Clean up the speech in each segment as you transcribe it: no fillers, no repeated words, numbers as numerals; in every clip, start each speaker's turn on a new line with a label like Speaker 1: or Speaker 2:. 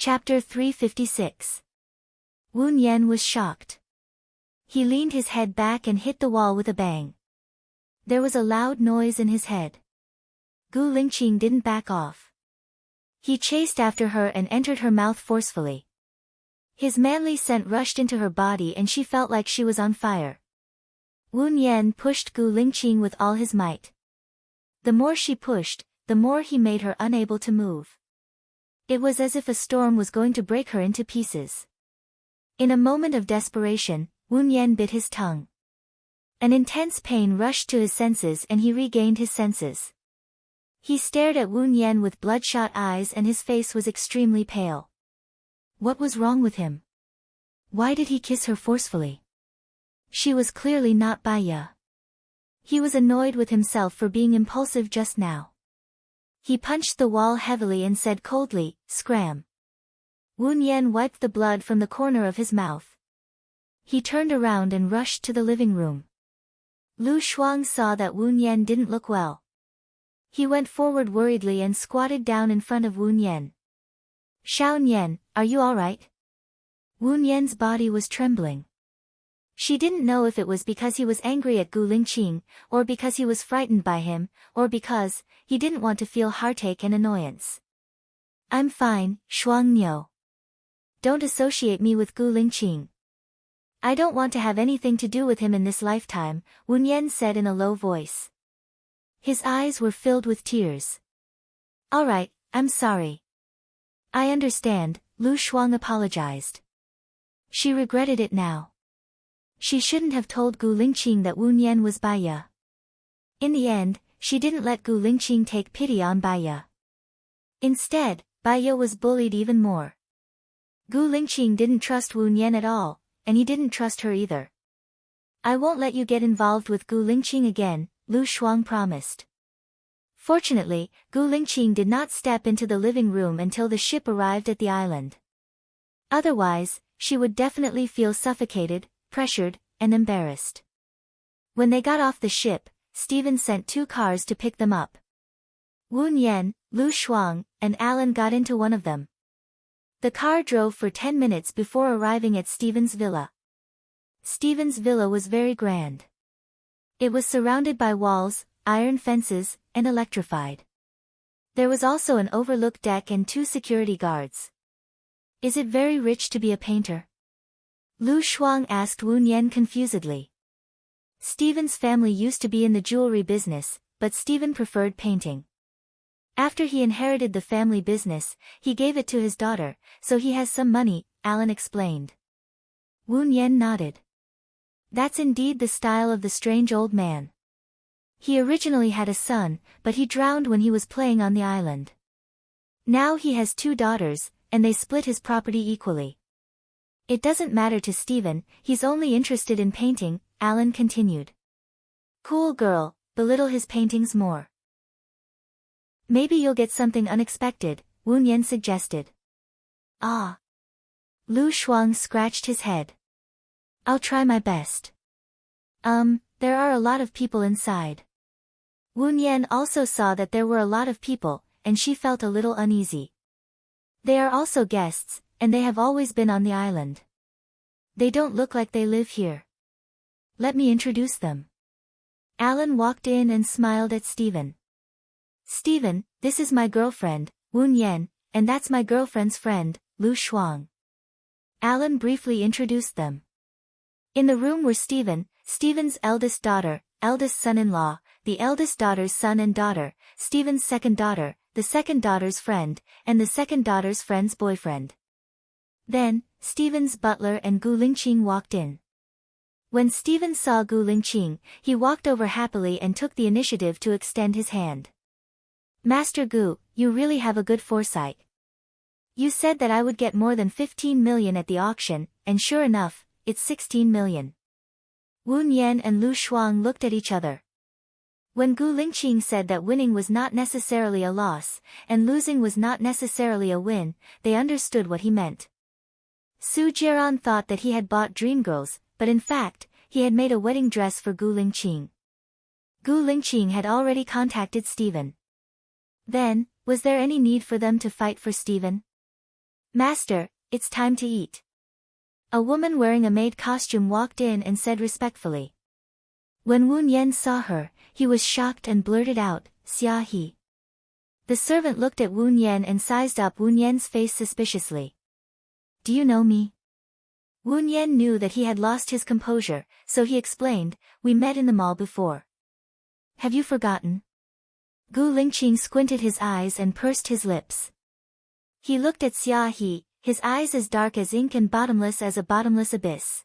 Speaker 1: Chapter 356. Wu Yan was shocked. He leaned his head back and hit the wall with a bang. There was a loud noise in his head. Gu Lingqing didn't back off. He chased after her and entered her mouth forcefully. His manly scent rushed into her body and she felt like she was on fire. Wu Yan pushed Gu Lingqing with all his might. The more she pushed, the more he made her unable to move. It was as if a storm was going to break her into pieces. In a moment of desperation, Wu Yan bit his tongue. An intense pain rushed to his senses and he regained his senses. He stared at Wu Yan with bloodshot eyes and his face was extremely pale. What was wrong with him? Why did he kiss her forcefully? She was clearly not Baiya. He was annoyed with himself for being impulsive just now. He punched the wall heavily and said coldly, "Scram." Wu Yan wiped the blood from the corner of his mouth. He turned around and rushed to the living room. Lu Shuang saw that Wu Yan didn't look well. He went forward worriedly and squatted down in front of Wu Yan. "Xiao Nian, are you all right?" Wu Yan's body was trembling. She didn't know if it was because he was angry at Gu Lingqing, or because he was frightened by him, or because he didn't want to feel heartache and annoyance. "I'm fine, Shuang Niu. Don't associate me with Gu Lingqing. I don't want to have anything to do with him in this lifetime," Wu Yan said in a low voice. His eyes were filled with tears. "All right, I'm sorry." "I understand," Lu Shuang apologized. She regretted it now. She shouldn't have told Gu Lingqing that Wu Yan was Baiya. In the end, she didn't let Gu Lingqing take pity on Baiya. Instead, Baiya was bullied even more. Gu Lingqing didn't trust Wu Yan at all, and he didn't trust her either. "I won't let you get involved with Gu Lingqing again," Lu Shuang promised. Fortunately, Gu Lingqing did not step into the living room until the ship arrived at the island. Otherwise, she would definitely feel suffocated, pressured, and embarrassed. When they got off the ship, Stephen sent 2 cars to pick them up. Wu Yan, Lu Shuang, and Alan got into one of them. The car drove for 10 minutes before arriving at Stephen's villa. Stephen's villa was very grand. It was surrounded by walls, iron fences, and electrified. There was also an overlook deck and 2 security guards. "Is it very rich to be a painter?" Lu Shuang asked Wu Yan confusedly. Stephen's family used to be in the jewelry business, but Stephen preferred painting. After he inherited the family business, he gave it to his daughter, so he has some money, Alan explained. Wu Yan nodded. That's indeed the style of the strange old man. He originally had a son, but he drowned when he was playing on the island. Now he has 2 daughters, and they split his property equally. It doesn't matter to Stephen, he's only interested in painting, Alan continued. "Cool girl, belittle his paintings more. Maybe you'll get something unexpected," Wu Yan suggested. "Ah." Lu Shuang scratched his head. "I'll try my best." There are a lot of people inside." Wu Yan also saw that there were a lot of people, and she felt a little uneasy. "They are also guests, and they have always been on the island. They don't look like they live here. Let me introduce them." Alan walked in and smiled at Stephen. "Stephen, this is my girlfriend, Wu Yan, and that's my girlfriend's friend, Lu Shuang." Alan briefly introduced them. In the room were Stephen's eldest daughter, eldest son-in-law, the eldest daughter's son and daughter, Stephen's second daughter, the second daughter's friend, and the second daughter's friend's boyfriend. Then, Stephen's butler and Gu Lingqing walked in. When Stephen saw Gu Lingqing, he walked over happily and took the initiative to extend his hand. "Master Gu, you really have a good foresight. You said that I would get more than 15 million at the auction, and sure enough, it's 16 million. Wu Yan and Lu Shuang looked at each other. When Gu Lingqing said that winning was not necessarily a loss, and losing was not necessarily a win, they understood what he meant. Su Jiran thought that he had bought dreamgirls, but in fact, he had made a wedding dress for Gu Lingqing. Gu Lingqing had already contacted Stephen. Then, was there any need for them to fight for Stephen? Master, it's time to eat. A woman wearing a maid costume walked in and said respectfully. When Wu Nian saw her, he was shocked and blurted out, Xia He. The servant looked at Wu Nian and sized up Wu Nian's face suspiciously. Do you know me? Wu Nian knew that he had lost his composure, so he explained, we met in the mall before. Have you forgotten? Gu Lingqing squinted his eyes and pursed his lips. He looked at Xia He, his eyes as dark as ink and bottomless as a bottomless abyss.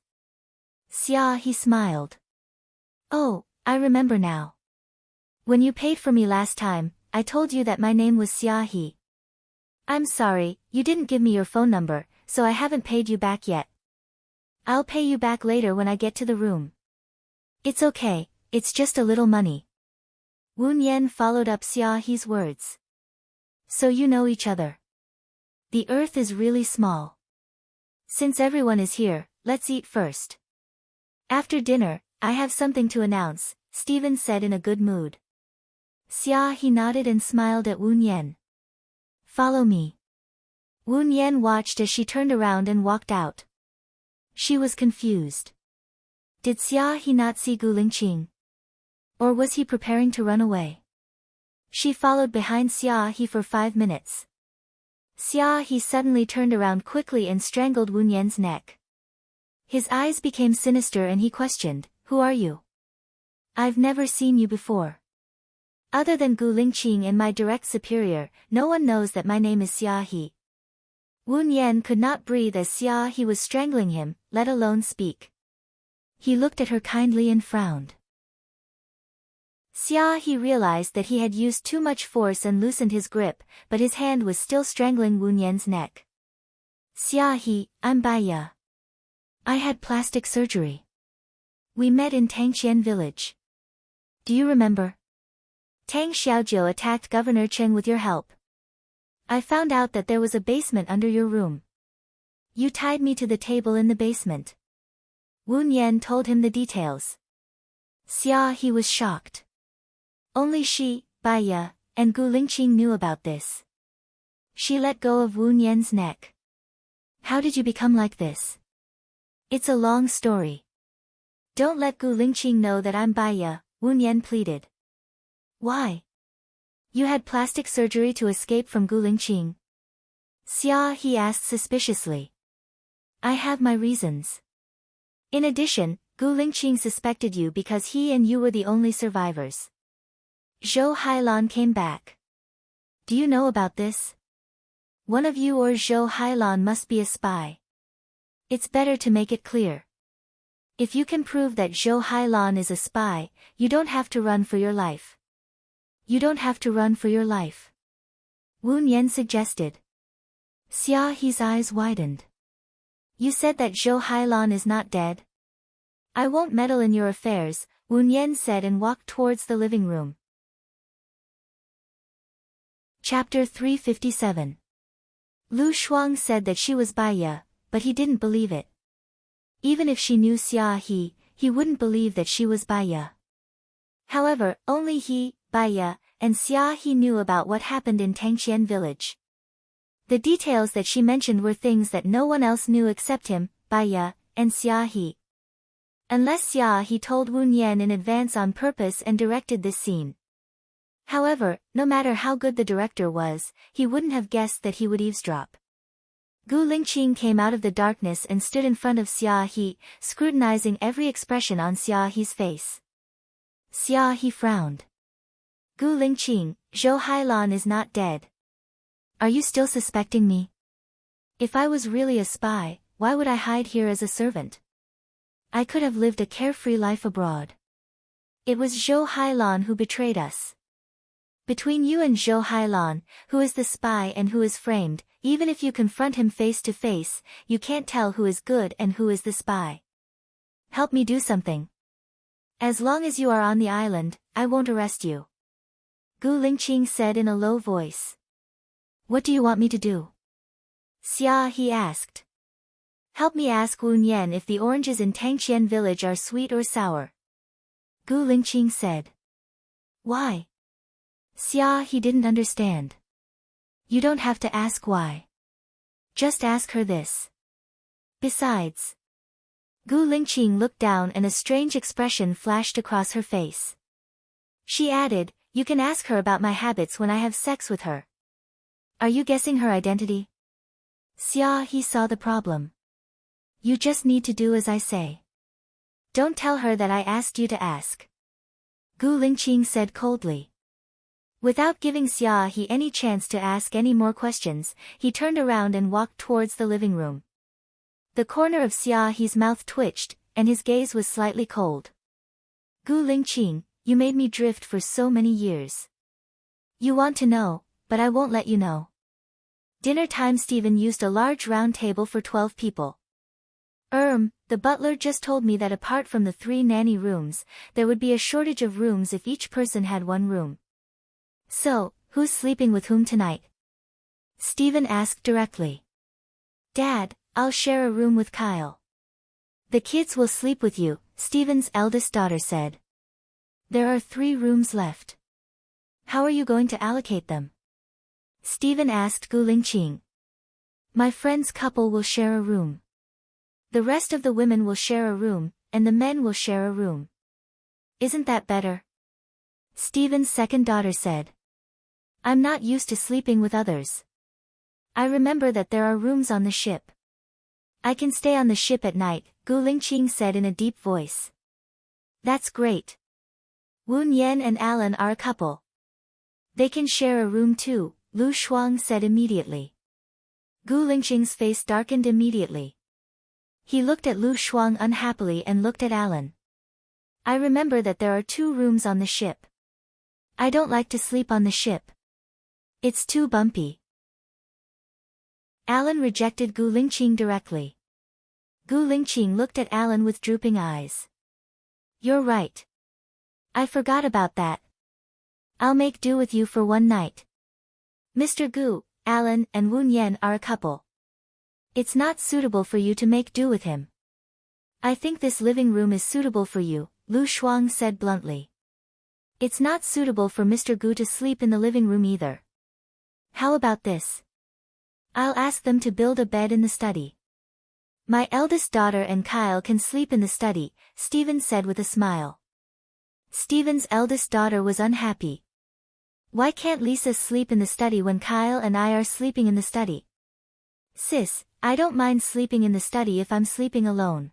Speaker 1: Xia He smiled. Oh, I remember now. When you paid for me last time, I told you that my name was Xia He. I'm sorry, you didn't give me your phone number, so I haven't paid you back yet. I'll pay you back later when I get to the room. It's okay, it's just a little money. Wu Nian followed up Xia He's words. So you know each other. The earth is really small. Since everyone is here, let's eat first. After dinner, I have something to announce, Stephen said in a good mood. Xia He nodded and smiled at Wu Nian. Follow me. Wu Nian watched as she turned around and walked out. She was confused. Did Xia He not see Gu Lingqing? Or was he preparing to run away? She followed behind Xia He for 5 minutes. Xia He suddenly turned around quickly and strangled Wu Nian's neck. His eyes became sinister and he questioned, Who are you? I've never seen you before. Other than Gu Lingqing and my direct superior, no one knows that my name is Xia He. Wu Nian could not breathe as Xia He was strangling him, let alone speak. He looked at her kindly and frowned. Xia He realized that he had used too much force and loosened his grip, but his hand was still strangling Wu Nian's neck. Xia He, I'm Baiya. I had plastic surgery. We met in Tangqian village. Do you remember? Tang Xiaojiu attacked Governor Cheng with your help. I found out that there was a basement under your room. You tied me to the table in the basement. Wu Nian told him the details. Xia He was shocked. Only she, Baiya, and Gu Lingqing knew about this. She let go of Wu Nian's neck. How did you become like this? It's a long story. Don't let Gu Lingqing know that I'm Baiya, Wu Nian pleaded. Why? You had plastic surgery to escape from Gu Lingqing? Xia He asked suspiciously. I have my reasons. In addition, Gu Lingqing suspected you because he and you were the only survivors. Zhou Hailan came back. Do you know about this? One of you or Zhou Hailan must be a spy. It's better to make it clear. If you can prove that Zhou Hailan is a spy, you don't have to run for your life. You don't have to run for your life. Wu Nian suggested. Xia He's eyes widened. You said that Zhou Hailan is not dead? I won't meddle in your affairs, Wu Nian said and walked towards the living room. Chapter 357. Lu Shuang said that she was Baiya, but he didn't believe it. Even if she knew Xia he wouldn't believe that she was Baiya. However, only he, Baiya, and Xia He knew about what happened in Tangqian village. The details that she mentioned were things that no one else knew except him, Baiya, and Xia He. Unless Xia He told Wu Nian in advance on purpose and directed this scene. However, no matter how good the director was, he wouldn't have guessed that he would eavesdrop. Gu Lingqing came out of the darkness and stood in front of Xia He, scrutinizing every expression on Xia He's face. Xia He frowned. Gu Lingqing, Zhou Hailan is not dead. Are you still suspecting me? If I was really a spy, why would I hide here as a servant? I could have lived a carefree life abroad. It was Zhou Hailan who betrayed us. Between you and Zhou Hailan, who is the spy and who is framed, even if you confront him face to face, you can't tell who is good and who is the spy. Help me do something. As long as you are on the island, I won't arrest you. Gu Lingqing said in a low voice. What do you want me to do? Xia He asked. Help me ask Wu Nian if the oranges in Tangqian village are sweet or sour. Gu Lingqing said. Why? Xia He didn't understand. You don't have to ask why. Just ask her this. Besides. Gu Lingqing looked down and a strange expression flashed across her face. She added, you can ask her about my habits when I have sex with her. Are you guessing her identity? Xia He saw the problem. You just need to do as I say. Don't tell her that I asked you to ask. Gu Lingqing said coldly. Without giving Xia He any chance to ask any more questions, he turned around and walked towards the living room. The corner of Xia He's mouth twitched, and his gaze was slightly cold. Gu Lingqing, you made me drift for so many years. You want to know, but I won't let you know. Dinner time. Stephen used a large round table for 12 people. The butler just told me that apart from the 3 nanny rooms, there would be a shortage of rooms if each person had one room. So, who's sleeping with whom tonight? Stephen asked directly. Dad, I'll share a room with Kyle. The kids will sleep with you, Stephen's eldest daughter said. There are 3 rooms left. How are you going to allocate them? Stephen asked Gu Lingqing. My friend's couple will share a room. The rest of the women will share a room, and the men will share a room. Isn't that better? Stephen's second daughter said. I'm not used to sleeping with others. I remember that there are rooms on the ship. I can stay on the ship at night, Gu Lingqing said in a deep voice. That's great. Wu Yan and Alan are a couple. They can share a room too, Lu Shuang said immediately. Gu Lingqing's face darkened immediately. He looked at Lu Shuang unhappily and looked at Alan. I remember that there are 2 rooms on the ship. I don't like to sleep on the ship. It's too bumpy. Alan rejected Gu Lingqing directly. Gu Lingqing looked at Alan with drooping eyes. You're right. I forgot about that. I'll make do with you for one night. Mr. Gu, Alan and Wu Yan are a couple. It's not suitable for you to make do with him. I think this living room is suitable for you, Lu Shuang said bluntly. It's not suitable for Mr. Gu to sleep in the living room either. How about this? I'll ask them to build a bed in the study. My eldest daughter and Kyle can sleep in the study, Stephen said with a smile. Stephen's eldest daughter was unhappy. Why can't Lisa sleep in the study when Kyle and I are sleeping in the study? Sis, I don't mind sleeping in the study if I'm sleeping alone.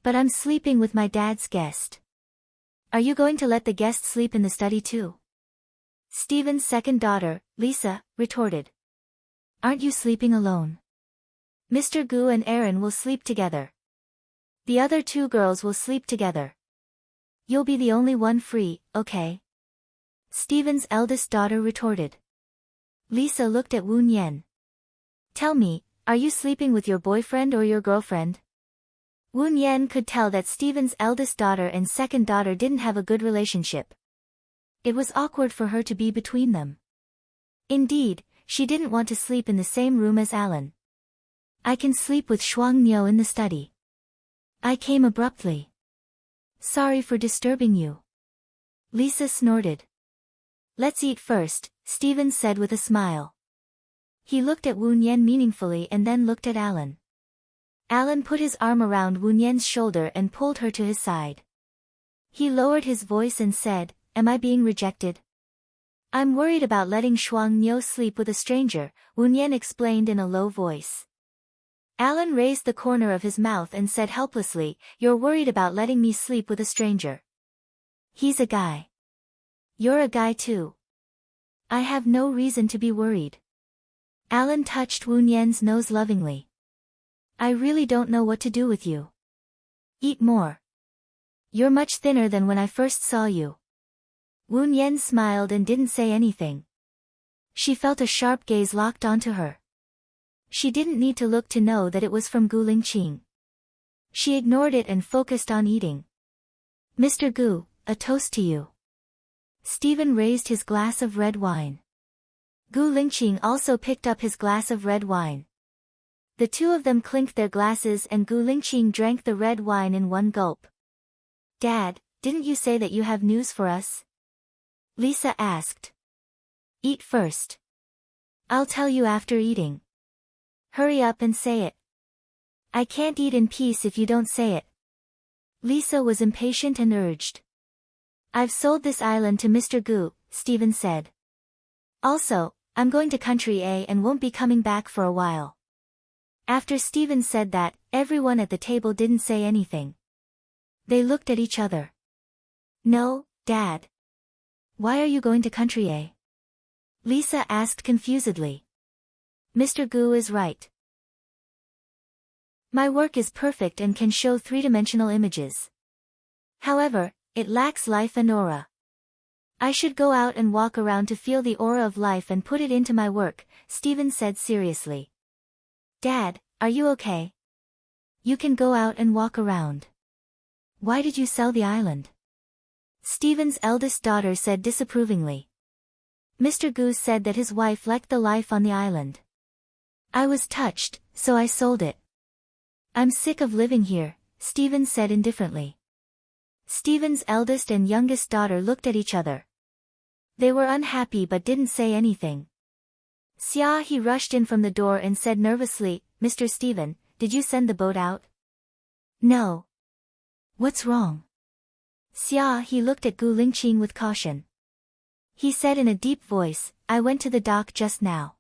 Speaker 1: But I'm sleeping with my dad's guest. Are you going to let the guest sleep in the study too? Stephen's second daughter, Lisa, retorted. Aren't you sleeping alone? Mr. Gu and Aaron will sleep together. The other 2 girls will sleep together. You'll be the only one free, okay? Stephen's eldest daughter retorted. Lisa looked at Wu Yan. Tell me, are you sleeping with your boyfriend or your girlfriend? Wu Yan could tell that Stephen's eldest daughter and second daughter didn't have a good relationship. It was awkward for her to be between them. Indeed, she didn't want to sleep in the same room as Alan. I can sleep with Shuang Niu in the study. I came abruptly. Sorry for disturbing you. Lisa snorted. Let's eat first, Stephen said with a smile. He looked at Wu Yan meaningfully and then looked at Alan. Alan put his arm around Wu Yan's shoulder and pulled her to his side. He lowered his voice and said, Am I being rejected? I'm worried about letting Shuang Niu sleep with a stranger, Wu Yan explained in a low voice. Alan raised the corner of his mouth and said helplessly, You're worried about letting me sleep with a stranger. He's a guy. You're a guy too. I have no reason to be worried. Alan touched Wu Yan's nose lovingly. I really don't know what to do with you. Eat more. You're much thinner than when I first saw you. Wu Yan smiled and didn't say anything. She felt a sharp gaze locked onto her. She didn't need to look to know that it was from Gu Lingqing. She ignored it and focused on eating. Mr. Gu, a toast to you. Stephen raised his glass of red wine. Gu Lingqing also picked up his glass of red wine. The 2 of them clinked their glasses and Gu Lingqing drank the red wine in one gulp. Dad, didn't you say that you have news for us? Lisa asked. Eat first. I'll tell you after eating. Hurry up and say it. I can't eat in peace if you don't say it. Lisa was impatient and urged. I've sold this island to Mr. Gu, Stephen said. Also, I'm going to Country A and won't be coming back for a while. After Stephen said that, everyone at the table didn't say anything. They looked at each other. No, Dad. Why are you going to Country A? Lisa asked confusedly. Mr. Gu is right. My work is perfect and can show three-dimensional images. However, it lacks life and aura. I should go out and walk around to feel the aura of life and put it into my work, Stephen said seriously. Dad, are you okay? You can go out and walk around. Why did you sell the island? Stephen's eldest daughter said disapprovingly. Mr. Goose said that his wife liked the life on the island. I was touched, so I sold it. I'm sick of living here, Stephen said indifferently. Stephen's eldest and youngest daughter looked at each other. They were unhappy but didn't say anything. He rushed in from the door and said nervously, Mr. Stephen, did you send the boat out? No. What's wrong? He looked at Gu Lingqing with caution. He said in a deep voice, I went to the dock just now.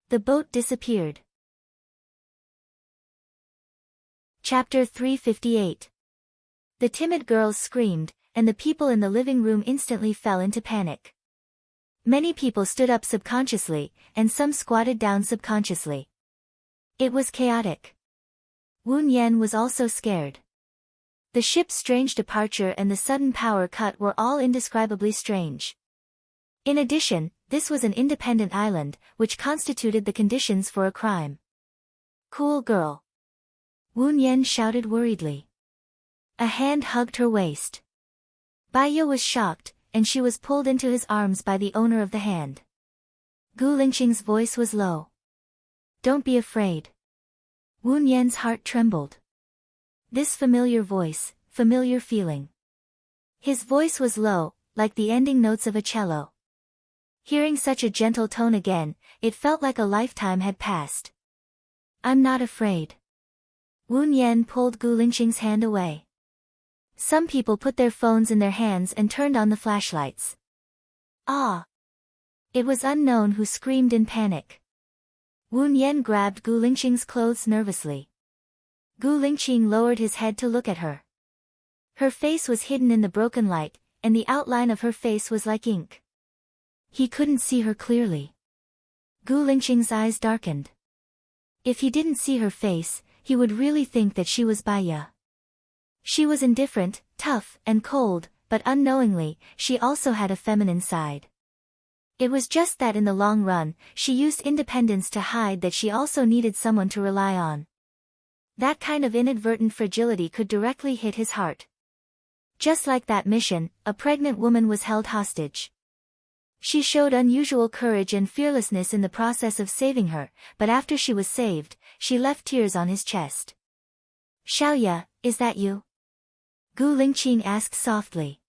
Speaker 1: The boat disappeared. Chapter 358. The timid girls screamed, and the people in the living room instantly fell into panic. Many people stood up subconsciously, and some squatted down subconsciously. It was chaotic. Wu Yan was also scared. The ship's strange departure and the sudden power cut were all indescribably strange. In addition, this was an independent island, which constituted the conditions for a crime. Cool girl. Wu Yan shouted worriedly. A hand hugged her waist. Baiya was shocked, and she was pulled into his arms by the owner of the hand. Gu Lingqing's voice was low. Don't be afraid. Wu Yan's heart trembled. This familiar voice, familiar feeling. His voice was low, like the ending notes of a cello. Hearing such a gentle tone again, it felt like a lifetime had passed. I'm not afraid. Wu Yan pulled Gu Lingqing's hand away. Some people put their phones in their hands and turned on the flashlights. Ah! It was unknown who screamed in panic. Wu Yan grabbed Gu Lingqing's clothes nervously. Gu Lingqing lowered his head to look at her. Her face was hidden in the broken light, and the outline of her face was like ink. He couldn't see her clearly. Gu Lingqing's eyes darkened. If he didn't see her face, he would really think that she was Baiya. She was indifferent, tough, and cold, but unknowingly, she also had a feminine side. It was just that in the long run, she used independence to hide that she also needed someone to rely on. That kind of inadvertent fragility could directly hit his heart. Just like that mission, a pregnant woman was held hostage. She showed unusual courage and fearlessness in the process of saving her, but after she was saved, she left tears on his chest. Xiaoya, is that you? Gu Lingqing asked softly.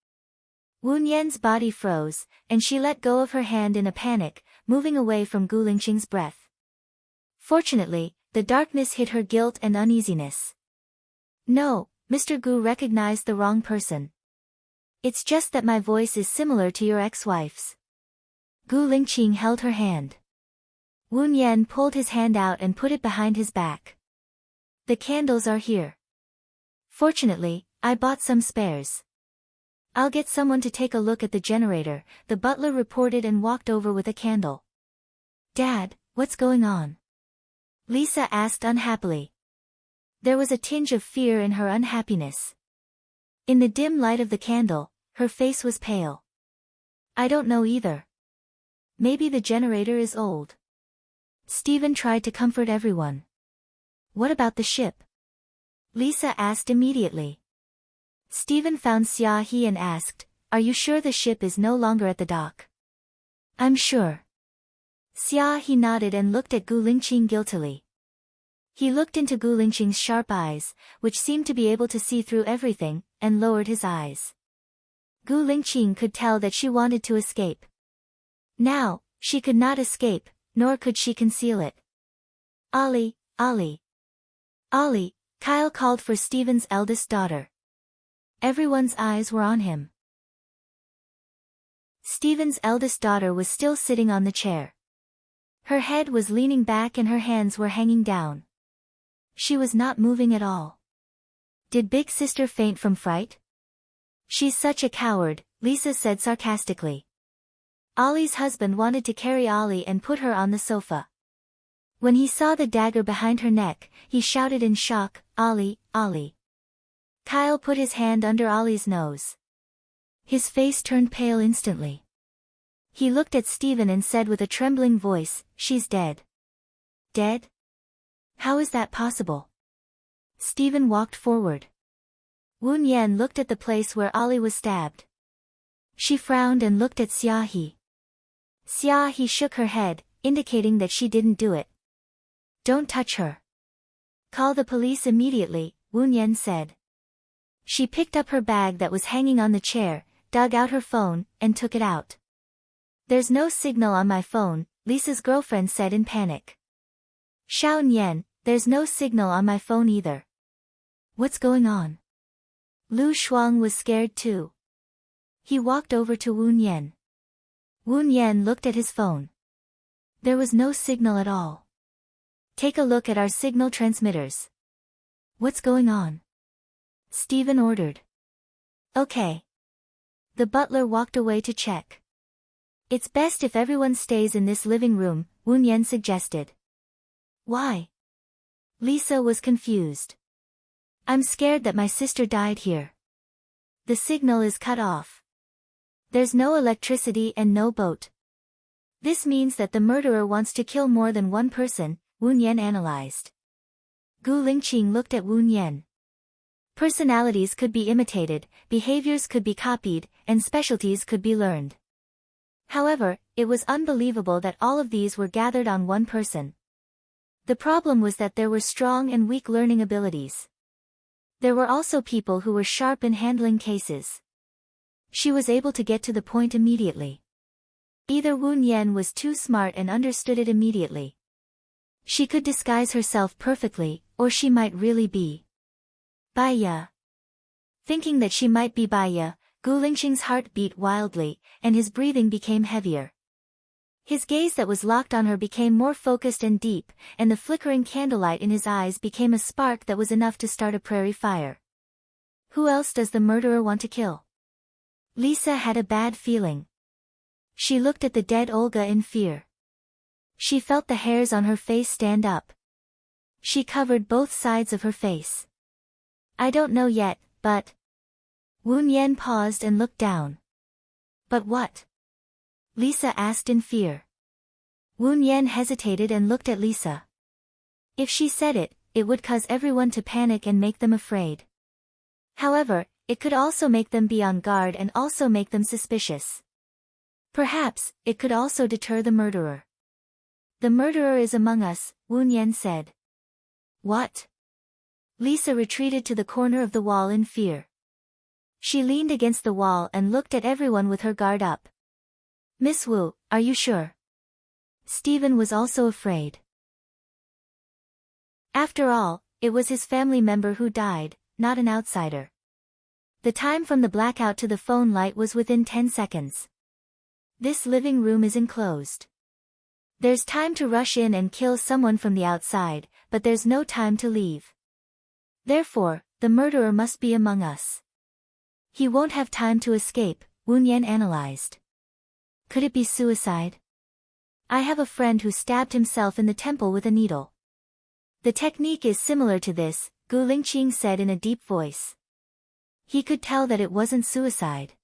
Speaker 1: Wu Yan's body froze, and she let go of her hand in a panic, moving away from Gu Lingqing's breath. Fortunately, the darkness hid her guilt and uneasiness. No, Mr. Gu recognized the wrong person. It's just that my voice is similar to your ex-wife's. Gu Lingqing held her hand. Wu Yan pulled his hand out and put it behind his back. The candles are here. Fortunately, I bought some spares. I'll get someone to take a look at the generator, the butler reported and walked over with a candle. Dad, what's going on? Lisa asked unhappily. There was a tinge of fear in her unhappiness. In the dim light of the candle, her face was pale. I don't know either. Maybe the generator is old. Stephen tried to comfort everyone. What about the ship? Lisa asked immediately. Stephen found Xia He and asked, Are you sure the ship is no longer at the dock? I'm sure. Xia He nodded and looked at Gu Lingqing guiltily. He looked into Gu Lingqing's sharp eyes, which seemed to be able to see through everything, and lowered his eyes. Gu Lingqing could tell that she wanted to escape. Now, she could not escape, nor could she conceal it. Ollie, Ollie. Ollie, Kyle called for Stephen's eldest daughter. Everyone's eyes were on him. Stephen's eldest daughter was still sitting on the chair. Her head was leaning back and her hands were hanging down. She was not moving at all. Did big sister faint from fright? She's such a coward, Lisa said sarcastically. Ollie's husband wanted to carry Ollie and put her on the sofa. When he saw the dagger behind her neck, he shouted in shock, "Ollie, Ollie." Kyle put his hand under Ollie's nose. His face turned pale instantly. He looked at Stephen and said with a trembling voice, "She's dead." Dead? How is that possible? Stephen walked forward. Woon Yen looked at the place where Ollie was stabbed. She frowned and looked at Xia He. Xia He shook her head, indicating that she didn't do it. "Don't touch her. Call the police immediately," Woon Yen said. She picked up her bag that was hanging on the chair, dug out her phone, and took it out. "There's no signal on my phone," Lisa's girlfriend said in panic. "Xiao Nian, there's no signal on my phone either. What's going on?" Lu Shuang was scared too. He walked over to Woon Yen. Woon Yen looked at his phone. There was no signal at all. "Take a look at our signal transmitters." "What's going on?" Stephen ordered. "Okay." The butler walked away to check. "It's best if everyone stays in this living room," Woon Yen suggested. "Why?" Lisa was confused. "I'm scared that my sister died here. The signal is cut off. There's no electricity and no boat. This means that the murderer wants to kill more than one person," Woon Yen analyzed. Gu Lingqing looked at Woon Yen. Personalities could be imitated, behaviors could be copied, and specialties could be learned. However, it was unbelievable that all of these were gathered on one person. The problem was that there were strong and weak learning abilities. There were also people who were sharp in handling cases. She was able to get to the point immediately. Either Woon Yen was too smart and understood it immediately. She could disguise herself perfectly, or she might really be Baiya. Thinking that she might be Baiya, Gu Lingqing's heart beat wildly, and his breathing became heavier. His gaze that was locked on her became more focused and deep, and the flickering candlelight in his eyes became a spark that was enough to start a prairie fire. Who else does the murderer want to kill? Lisa had a bad feeling. She looked at the dead Olga in fear. She felt the hairs on her face stand up. She covered both sides of her face. "I don't know yet, but..." Woon Yen paused and looked down. "But what?" Lisa asked in fear. Woon Yen hesitated and looked at Lisa. If she said it, it would cause everyone to panic and make them afraid. However, it could also make them be on guard and also make them suspicious. Perhaps, it could also deter the murderer. "The murderer is among us," Woon Yen said. "What?" Lisa retreated to the corner of the wall in fear. She leaned against the wall and looked at everyone with her guard up. "Miss Wu, are you sure?" Stephen was also afraid. After all, it was his family member who died, not an outsider. The time from the blackout to the phone light was within 10 seconds. This living room is enclosed. There's time to rush in and kill someone from the outside, but there's no time to leave. Therefore, the murderer must be among us. He won't have time to escape, Woon Yen analyzed. Could it be suicide? I have a friend who stabbed himself in the temple with a needle. The technique is similar to this, Gu Lingqing said in a deep voice. He could tell that it wasn't suicide.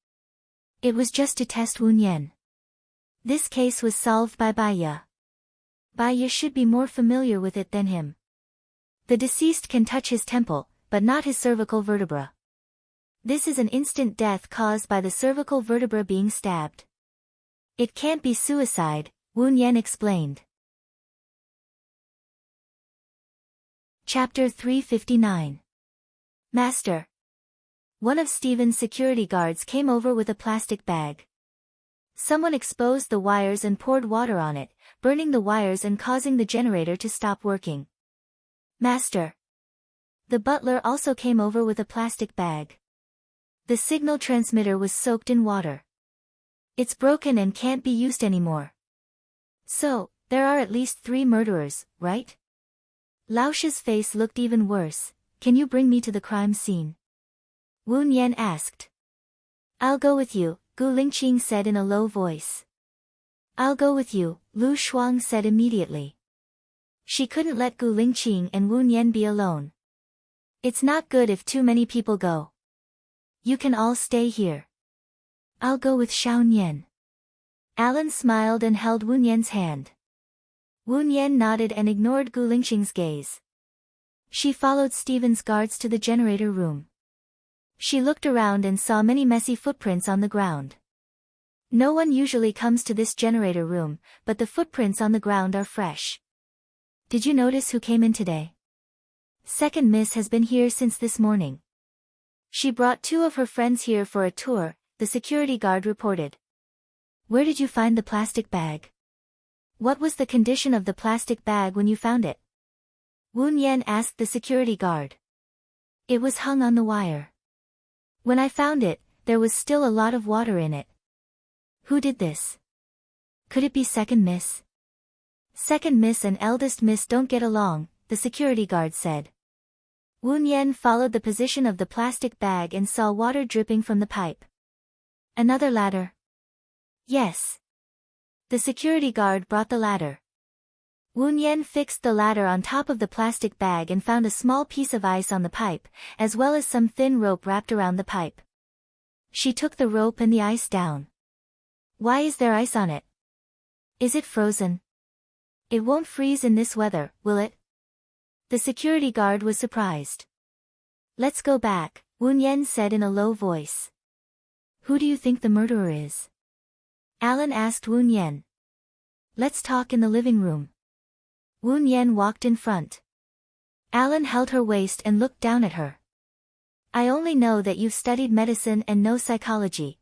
Speaker 1: It was just to test Woon Yen. This case was solved by Baiya. Baiya should be more familiar with it than him. The deceased can touch his temple, but not his cervical vertebra. This is an instant death caused by the cervical vertebra being stabbed. It can't be suicide, Woon Yen explained. Chapter 359. Master. One of Stephen's security guards came over with a plastic bag. Someone exposed the wires and poured water on it, burning the wires and causing the generator to stop working. Master. The butler also came over with a plastic bag. The signal transmitter was soaked in water. It's broken and can't be used anymore. So, there are at least 3 murderers, right? Laosh's face looked even worse. Can you bring me to the crime scene? Wu Nian asked. I'll go with you, Gu Lingqing said in a low voice. I'll go with you, Lu Shuang said immediately. She couldn't let Gu Lingqing and Wu Nian be alone. It's not good if too many people go. You can all stay here. I'll go with Xiao Nian. Alan smiled and held Wu Nian's hand. Wu Nian nodded and ignored Gu Lingqing's gaze. She followed Stephen's guards to the generator room. She looked around and saw many messy footprints on the ground. No one usually comes to this generator room, but the footprints on the ground are fresh. Did you notice who came in today? Second Miss has been here since this morning. She brought 2 of her friends here for a tour, the security guard reported. Where did you find the plastic bag? What was the condition of the plastic bag when you found it? Wu Nian asked the security guard. It was hung on the wire. When I found it, there was still a lot of water in it. Who did this? Could it be Second Miss? Second Miss and Eldest Miss don't get along, the security guard said. Wu Nian followed the position of the plastic bag and saw water dripping from the pipe. Another ladder? Yes. The security guard brought the ladder. Wu Nian fixed the ladder on top of the plastic bag and found a small piece of ice on the pipe, as well as some thin rope wrapped around the pipe. She took the rope and the ice down. Why is there ice on it? Is it frozen? It won't freeze in this weather, will it? The security guard was surprised. Let's go back, Wu Nian said in a low voice. Who do you think the murderer is? Alan asked Wu Nian. Let's talk in the living room. Wu Nian walked in front. Alan held her waist and looked down at her. I only know that you've studied medicine and know psychology.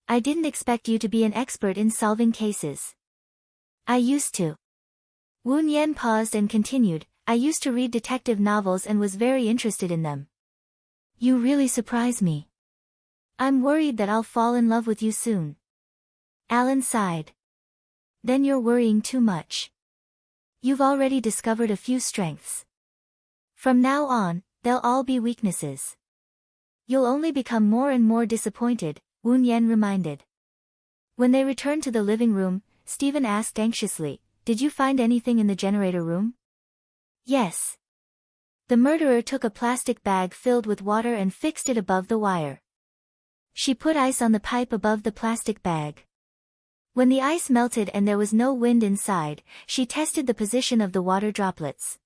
Speaker 1: I didn't expect you to be an expert in solving cases. I used to. Wu Nian paused and continued, I used to read detective novels and was very interested in them. You really surprise me. I'm worried that I'll fall in love with you soon. Alan sighed. Then you're worrying too much. You've already discovered a few strengths. From now on, they'll all be weaknesses. You'll only become more and more disappointed, Wu Nian reminded. When they returned to the living room, Stephen asked anxiously, Did you find anything in the generator room? Yes. The murderer took a plastic bag filled with water and fixed it above the wire. She put ice on the pipe above the plastic bag. When the ice melted and there was no wind inside, she tested the position of the water droplets.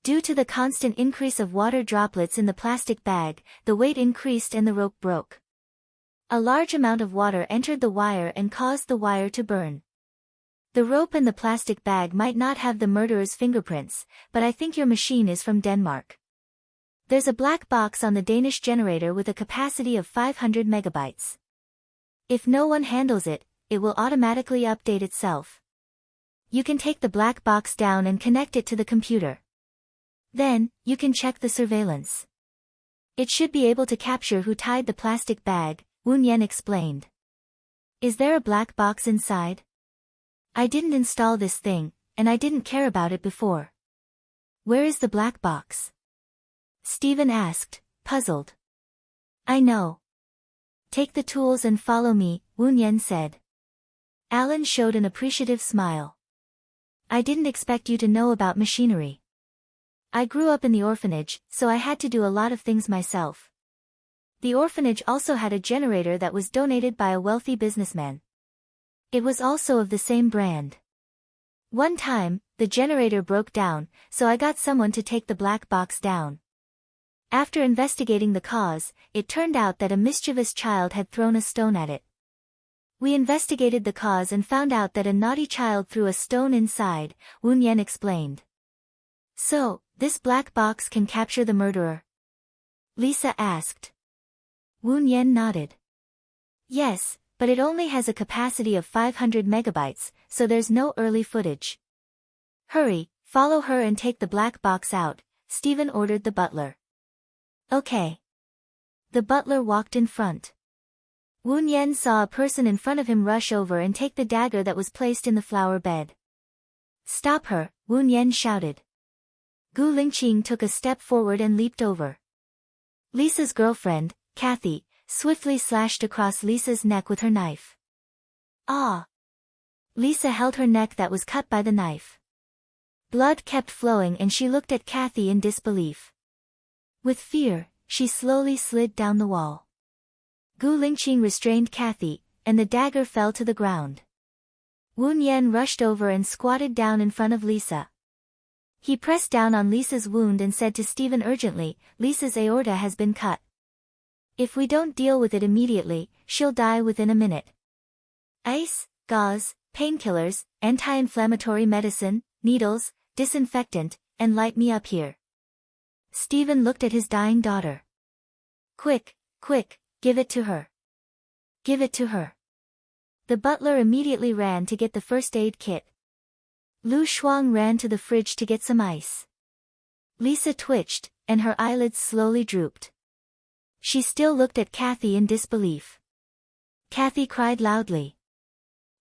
Speaker 1: Due to the constant increase of water droplets in the plastic bag, the weight increased and the rope broke. A large amount of water entered the wire and caused the wire to burn. The rope and the plastic bag might not have the murderer's fingerprints, but I think your machine is from Denmark. There's a black box on the Danish generator with a capacity of 500 megabytes. If no one handles it, it will automatically update itself. You can take the black box down and connect it to the computer. Then, you can check the surveillance. It should be able to capture who tied the plastic bag, Wu Nian explained. Is there a black box inside? I didn't install this thing, and I didn't care about it before. Where is the black box? Stephen asked, puzzled. I know. Take the tools and follow me, Wu Nian said. Alan showed an appreciative smile. I didn't expect you to know about machinery. I grew up in the orphanage, so I had to do a lot of things myself. The orphanage also had a generator that was donated by a wealthy businessman. It was also of the same brand. One time, the generator broke down, so I got someone to take the black box down. After investigating the cause, it turned out that a mischievous child had thrown a stone at it. We investigated the cause and found out that a naughty child threw a stone inside, Wu Nian explained. So, this black box can capture the murderer? Lisa asked. Wu Nian nodded. Yes, but it only has a capacity of 500 megabytes, so there's no early footage. Hurry, follow her and take the black box out, Stephen ordered the butler. Okay. The butler walked in front. Woon Yen saw a person in front of him rush over and take the dagger that was placed in the flower bed. Stop her, Woon Yen shouted. Gu Lingqing took a step forward and leaped over. Lisa's girlfriend, Kathy, swiftly slashed across Lisa's neck with her knife. Ah! Lisa held her neck that was cut by the knife. Blood kept flowing and she looked at Kathy in disbelief. With fear, she slowly slid down the wall. Gu Lingqing restrained Kathy, and the dagger fell to the ground. Woon Yen rushed over and squatted down in front of Lisa. He pressed down on Lisa's wound and said to Stephen urgently, Lisa's aorta has been cut. If we don't deal with it immediately, she'll die within a minute. Ice, gauze, painkillers, anti-inflammatory medicine, needles, disinfectant, and light me up here. Stephen looked at his dying daughter. Quick, quick, give it to her. Give it to her. The butler immediately ran to get the first aid kit. Lu Shuang ran to the fridge to get some ice. Lisa twitched, and her eyelids slowly drooped. She still looked at Kathy in disbelief. Kathy cried loudly.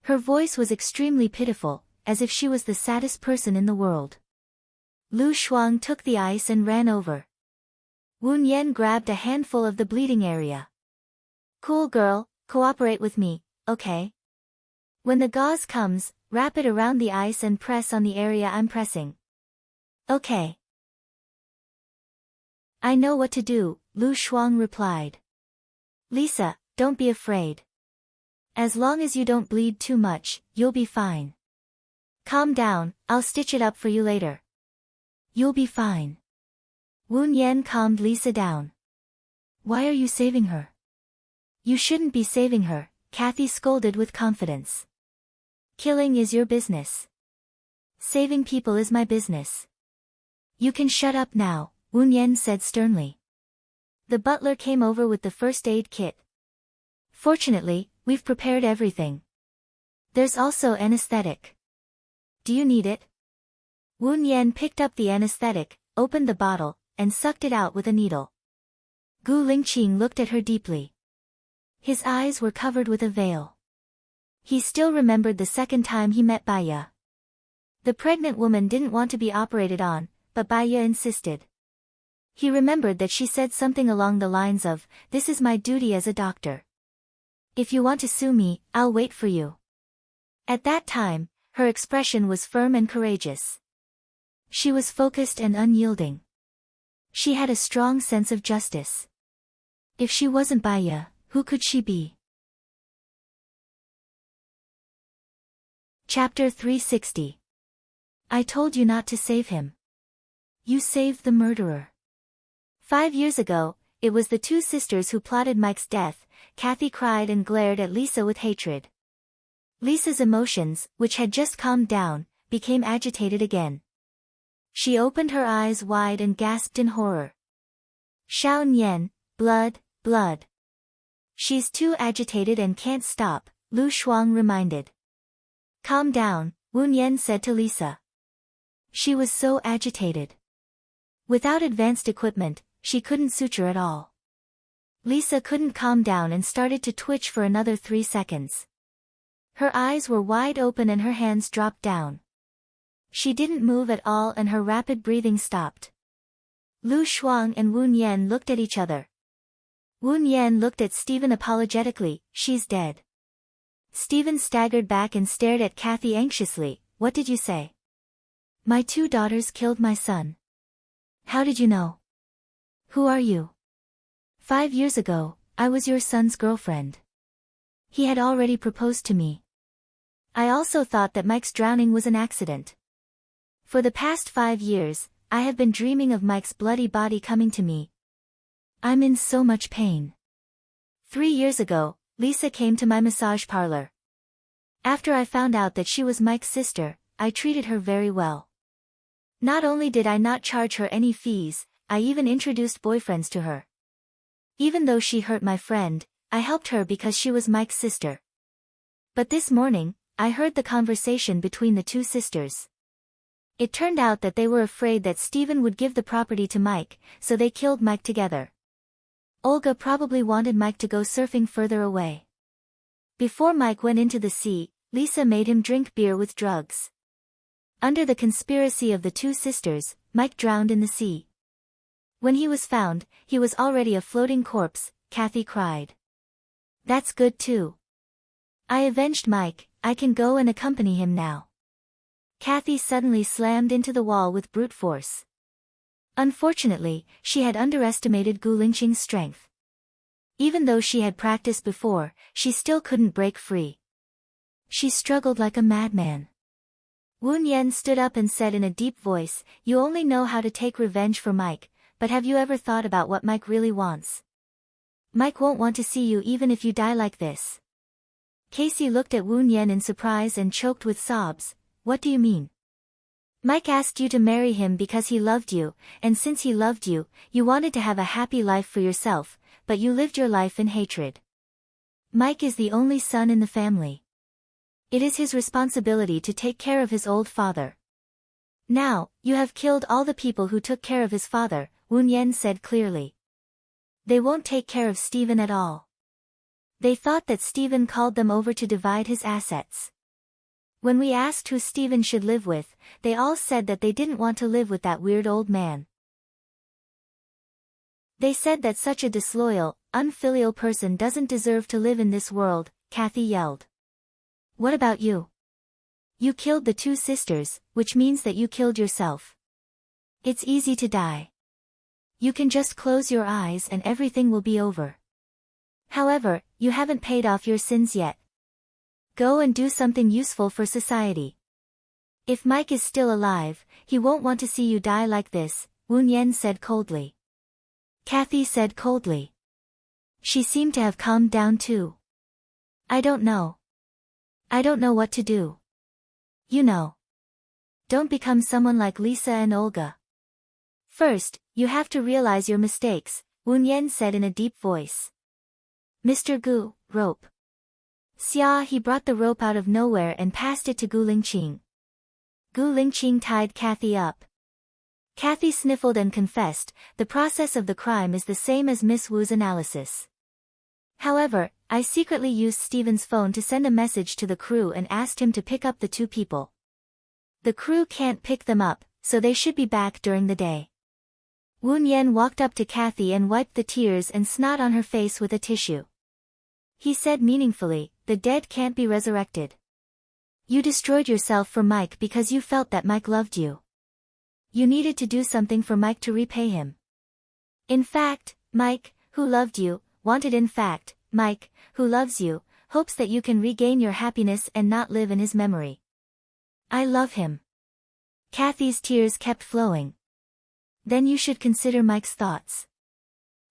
Speaker 1: Her voice was extremely pitiful, as if she was the saddest person in the world. Lu Shuang took the ice and ran over. Woon Yen grabbed a handful of the bleeding area. Cool girl, cooperate with me, okay? When the gauze comes, wrap it around the ice and press on the area I'm pressing. Okay. I know what to do, Lu Shuang replied. Lisa, don't be afraid. As long as you don't bleed too much, you'll be fine. Calm down, I'll stitch it up for you later. You'll be fine. Woon Yen calmed Lisa down. Why are you saving her? You shouldn't be saving her, Kathy scolded with confidence. Killing is your business. Saving people is my business. You can shut up now, Woon Yen said sternly. The butler came over with the first aid kit. Fortunately, we've prepared everything. There's also anesthetic. Do you need it? Woon Yen picked up the anesthetic, opened the bottle, and sucked it out with a needle. Gu Lingqing looked at her deeply. His eyes were covered with a veil. He still remembered the second time he met Baya. The pregnant woman didn't want to be operated on, but Baya insisted. He remembered that she said something along the lines of, "This is my duty as a doctor. If you want to sue me, I'll wait for you." At that time, her expression was firm and courageous. She was focused and unyielding. She had a strong sense of justice. If she wasn't Baya, who could she be? Chapter 360. I told you not to save him. You saved the murderer. 5 years ago, it was the two sisters who plotted Mike's death. Kathy cried and glared at Lisa with hatred. Lisa's emotions, which had just calmed down, became agitated again. She opened her eyes wide and gasped in horror. Xiao Nian, blood, blood. She's too agitated and can't stop, Lu Shuang reminded. Calm down, Woon Yen said to Lisa. She was so agitated. Without advanced equipment, she couldn't suture at all. Lisa couldn't calm down and started to twitch for another 3 seconds. Her eyes were wide open and her hands dropped down. She didn't move at all and her rapid breathing stopped. Lu Shuang and Woon Yen looked at each other. Woon Yen looked at Stephen apologetically. She's dead. Stephen staggered back and stared at Kathy anxiously. What did you say? My 2 daughters killed my son. How did you know? Who are you? 5 years ago, I was your son's girlfriend. He had already proposed to me. I also thought that Mike's drowning was an accident. For the past 5 years, I have been dreaming of Mike's bloody body coming to me. I'm in so much pain. 3 years ago, Lisa came to my massage parlor. After I found out that she was Mike's sister, I treated her very well. Not only did I not charge her any fees, I even introduced boyfriends to her. Even though she hurt my friend, I helped her because she was Mike's sister, But this morning, I heard the conversation between the two sisters. It turned out that they were afraid that Steven would give the property to Mike, so they killed Mike together. Olga probably wanted Mike to go surfing further away. Before Mike went into the sea, Lisa made him drink beer with drugs. Under the conspiracy of the two sisters, Mike drowned in the sea. When he was found, he was already a floating corpse, Kathy cried. That's good too. I avenged Mike, I can go and accompany him now. Kathy suddenly slammed into the wall with brute force. Unfortunately, she had underestimated Gu Lingqing's strength. Even though she had practiced before, she still couldn't break free. She struggled like a madman. Wu Yan stood up and said in a deep voice, "You only know how to take revenge for Mike, but have you ever thought about what Mike really wants? Mike won't want to see you even if you die like this." Casey looked at Wu Yan in surprise and choked with sobs. "What do you mean? Mike asked you to marry him because he loved you, and since he loved you, you wanted to have a happy life for yourself, but you lived your life in hatred. Mike is the only son in the family. It is his responsibility to take care of his old father. Now, you have killed all the people who took care of his father," Wu Yan said clearly. "They won't take care of Steven at all. They thought that Steven called them over to divide his assets. When we asked who Steven should live with, they all said that they didn't want to live with that weird old man. They said that such a disloyal, unfilial person doesn't deserve to live in this world," Kathy yelled. "What about you? You killed the two sisters, which means that you killed yourself. It's easy to die. You can just close your eyes and everything will be over. However, you haven't paid off your sins yet. Go and do something useful for society. If Mike is still alive, he won't want to see you die like this," Wu Yan said coldly. Kathy said coldly. She seemed to have calmed down too. "I don't know. I don't know what to do. You know. Don't become someone like Lisa and Olga. First, you have to realize your mistakes," Wu Yan said in a deep voice. "Mr. Gu, rope." Xia he brought the rope out of nowhere and passed it to Gu Lingqing. Gu Lingqing tied Kathy up. Kathy sniffled and confessed, "The process of the crime is the same as Miss Wu's analysis. However, I secretly used Steven's phone to send a message to the crew and asked him to pick up the two people. The crew can't pick them up, so they should be back during the day." Wu Yan walked up to Kathy and wiped the tears and snot on her face with a tissue. He said meaningfully, "The dead can't be resurrected. You destroyed yourself for Mike because you felt that Mike loved you. You needed to do something for Mike to repay him. In fact, Mike, who loved you, Mike, who loves you, hopes that you can regain your happiness and not live in his memory. I love him." Kathy's tears kept flowing. "Then you should consider Mike's thoughts.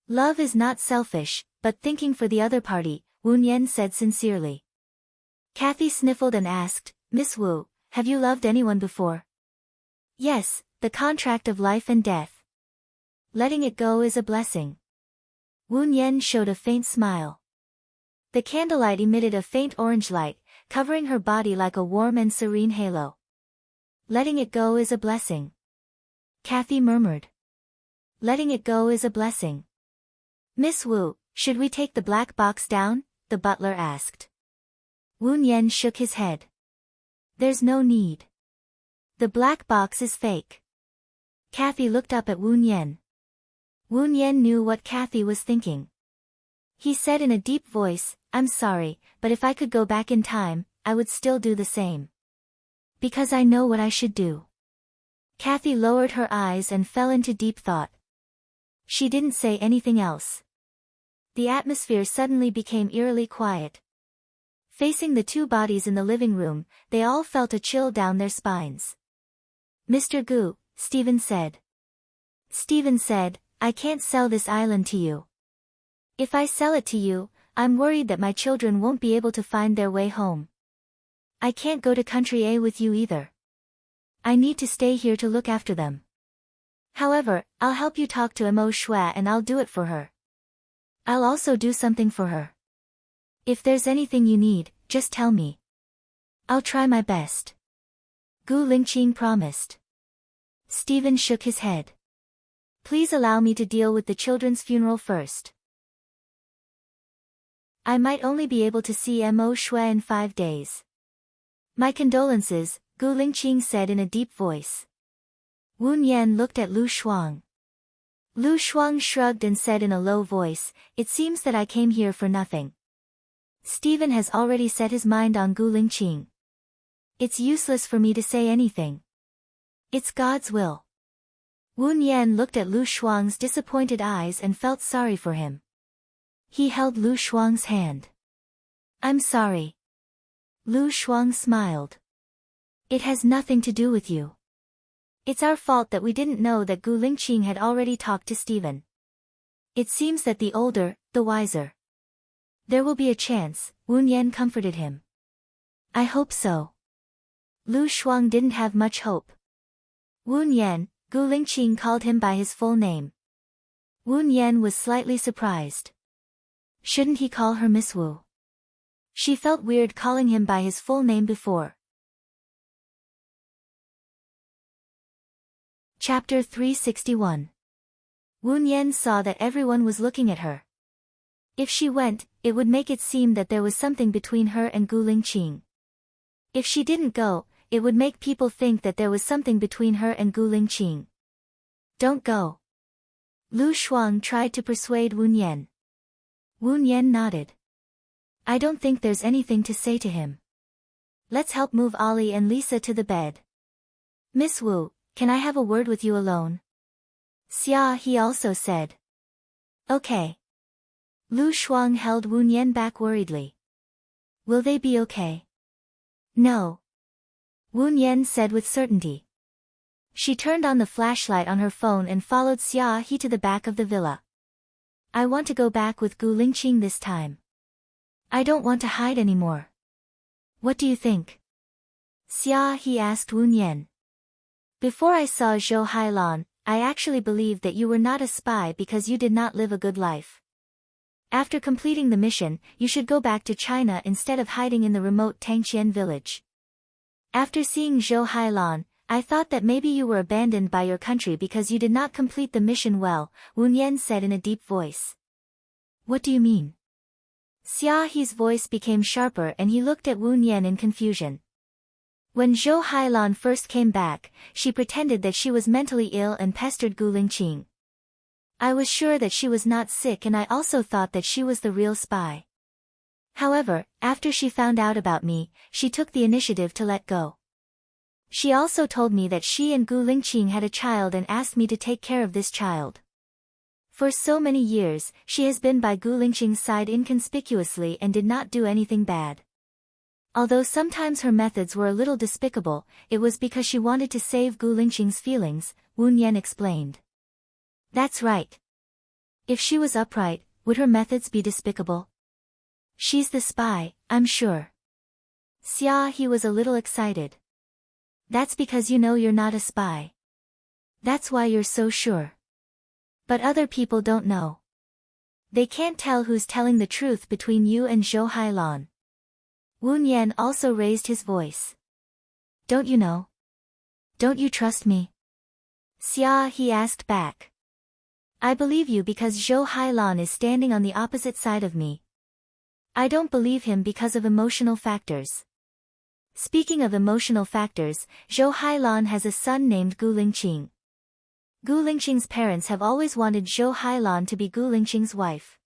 Speaker 1: Love is not selfish, but thinking for the other party," Wu Yan said sincerely. Kathy sniffled and asked, "Miss Wu, have you loved anyone before?" "Yes, the contract of life and death. Letting it go is a blessing." Wu Yan showed a faint smile. The candlelight emitted a faint orange light, covering her body like a warm and serene halo. "Letting it go is a blessing," Kathy murmured. "Letting it go is a blessing." "Miss Wu, should we take the black box down?" the butler asked. Wu Yan shook his head. "There's no need. The black box is fake." Kathy looked up at Wu Yan. Wu Yan knew what Kathy was thinking. He said in a deep voice, "I'm sorry, but if I could go back in time, I would still do the same. Because I know what I should do." Kathy lowered her eyes and fell into deep thought. She didn't say anything else. The atmosphere suddenly became eerily quiet. Facing the two bodies in the living room, they all felt a chill down their spines. "Mr. Gu," Steven said. Steven said, "I can't sell this island to you. If I sell it to you, I'm worried that my children won't be able to find their way home. I can't go to Country A with you either. I need to stay here to look after them. However, I'll help you talk to Mo Shui and I'll do it for her. I'll also do something for her. If there's anything you need, just tell me. I'll try my best. Gu Lingqing promised. Stephen shook his head. Please allow me to deal with the children's funeral first. I might only be able to see Mo Shui in 5 days. My condolences, Gu Lingqing said in a deep voice. Wu Yan looked at Lu Shuang. Lu Shuang shrugged and said in a low voice, it seems that I came here for nothing. Stephen has already set his mind on Gu Lingqing. It's useless for me to say anything. It's God's will. Wu Yan looked at Lu Shuang's disappointed eyes and felt sorry for him. He held Lu Shuang's hand. I'm sorry. Lu Shuang smiled. It has nothing to do with you. It's our fault that we didn't know that Gu Lingqing had already talked to Stephen. It seems that the older, the wiser. There will be a chance, Wu Yan comforted him. I hope so. Lu Shuang didn't have much hope. Wu Yan, Gu Lingqing called him by his full name. Wu Yan was slightly surprised. Shouldn't he call her Miss Wu? She felt weird calling him by his full name before. Chapter 361. Wu Yan saw that everyone was looking at her. If she went, it would make it seem that there was something between her and Gu Lingqing. If she didn't go, it would make people think that there was something between her and Gu Lingqing. Don't go. Lu Shuang tried to persuade Wu Yan. Wu Yan nodded. I don't think there's anything to say to him. Let's help move Ollie and Lisa to the bed. Miss Wu, can I have a word with you alone? Xia he also said. Okay. Lu Shuang held Wu Yan back worriedly. Will they be okay? No. Wu Yan said with certainty. She turned on the flashlight on her phone and followed Xia he to the back of the villa. I want to go back with Gu Lingqing this time. I don't want to hide anymore. What do you think? Xia he asked Wu Yan. Before I saw Zhou Hailan, I actually believed that you were not a spy because you did not live a good life. After completing the mission, you should go back to China instead of hiding in the remote Tangqian village. After seeing Zhou Hailan, I thought that maybe you were abandoned by your country because you did not complete the mission well, Wu Yan said in a deep voice. What do you mean? Xia He's voice became sharper and he looked at Wu Yan in confusion. When Zhou Hailan first came back, she pretended that she was mentally ill and pestered Gu Lingqing. I was sure that she was not sick and I also thought that she was the real spy. However, after she found out about me, she took the initiative to let go. She also told me that she and Gu Lingqing had a child and asked me to take care of this child. For so many years, she has been by Gu Lingqing's side inconspicuously and did not do anything bad. Although sometimes her methods were a little despicable, it was because she wanted to save Gu Lingqing's feelings, Wu Yan explained. That's right. If she was upright, would her methods be despicable? She's the spy, I'm sure. Xia he was a little excited. That's because you know you're not a spy. That's why you're so sure. But other people don't know. They can't tell who's telling the truth between you and Zhou Hailan. Wu Yan also raised his voice. Don't you know? Don't you trust me? Xia he asked back. I believe you because Zhou Hailan is standing on the opposite side of me. I don't believe him because of emotional factors. Speaking of emotional factors, Zhou Hailan has a son named Gu Lingqing. Gu Lingqing's parents have always wanted Zhou Hailan to be Gu Lingqing's wife.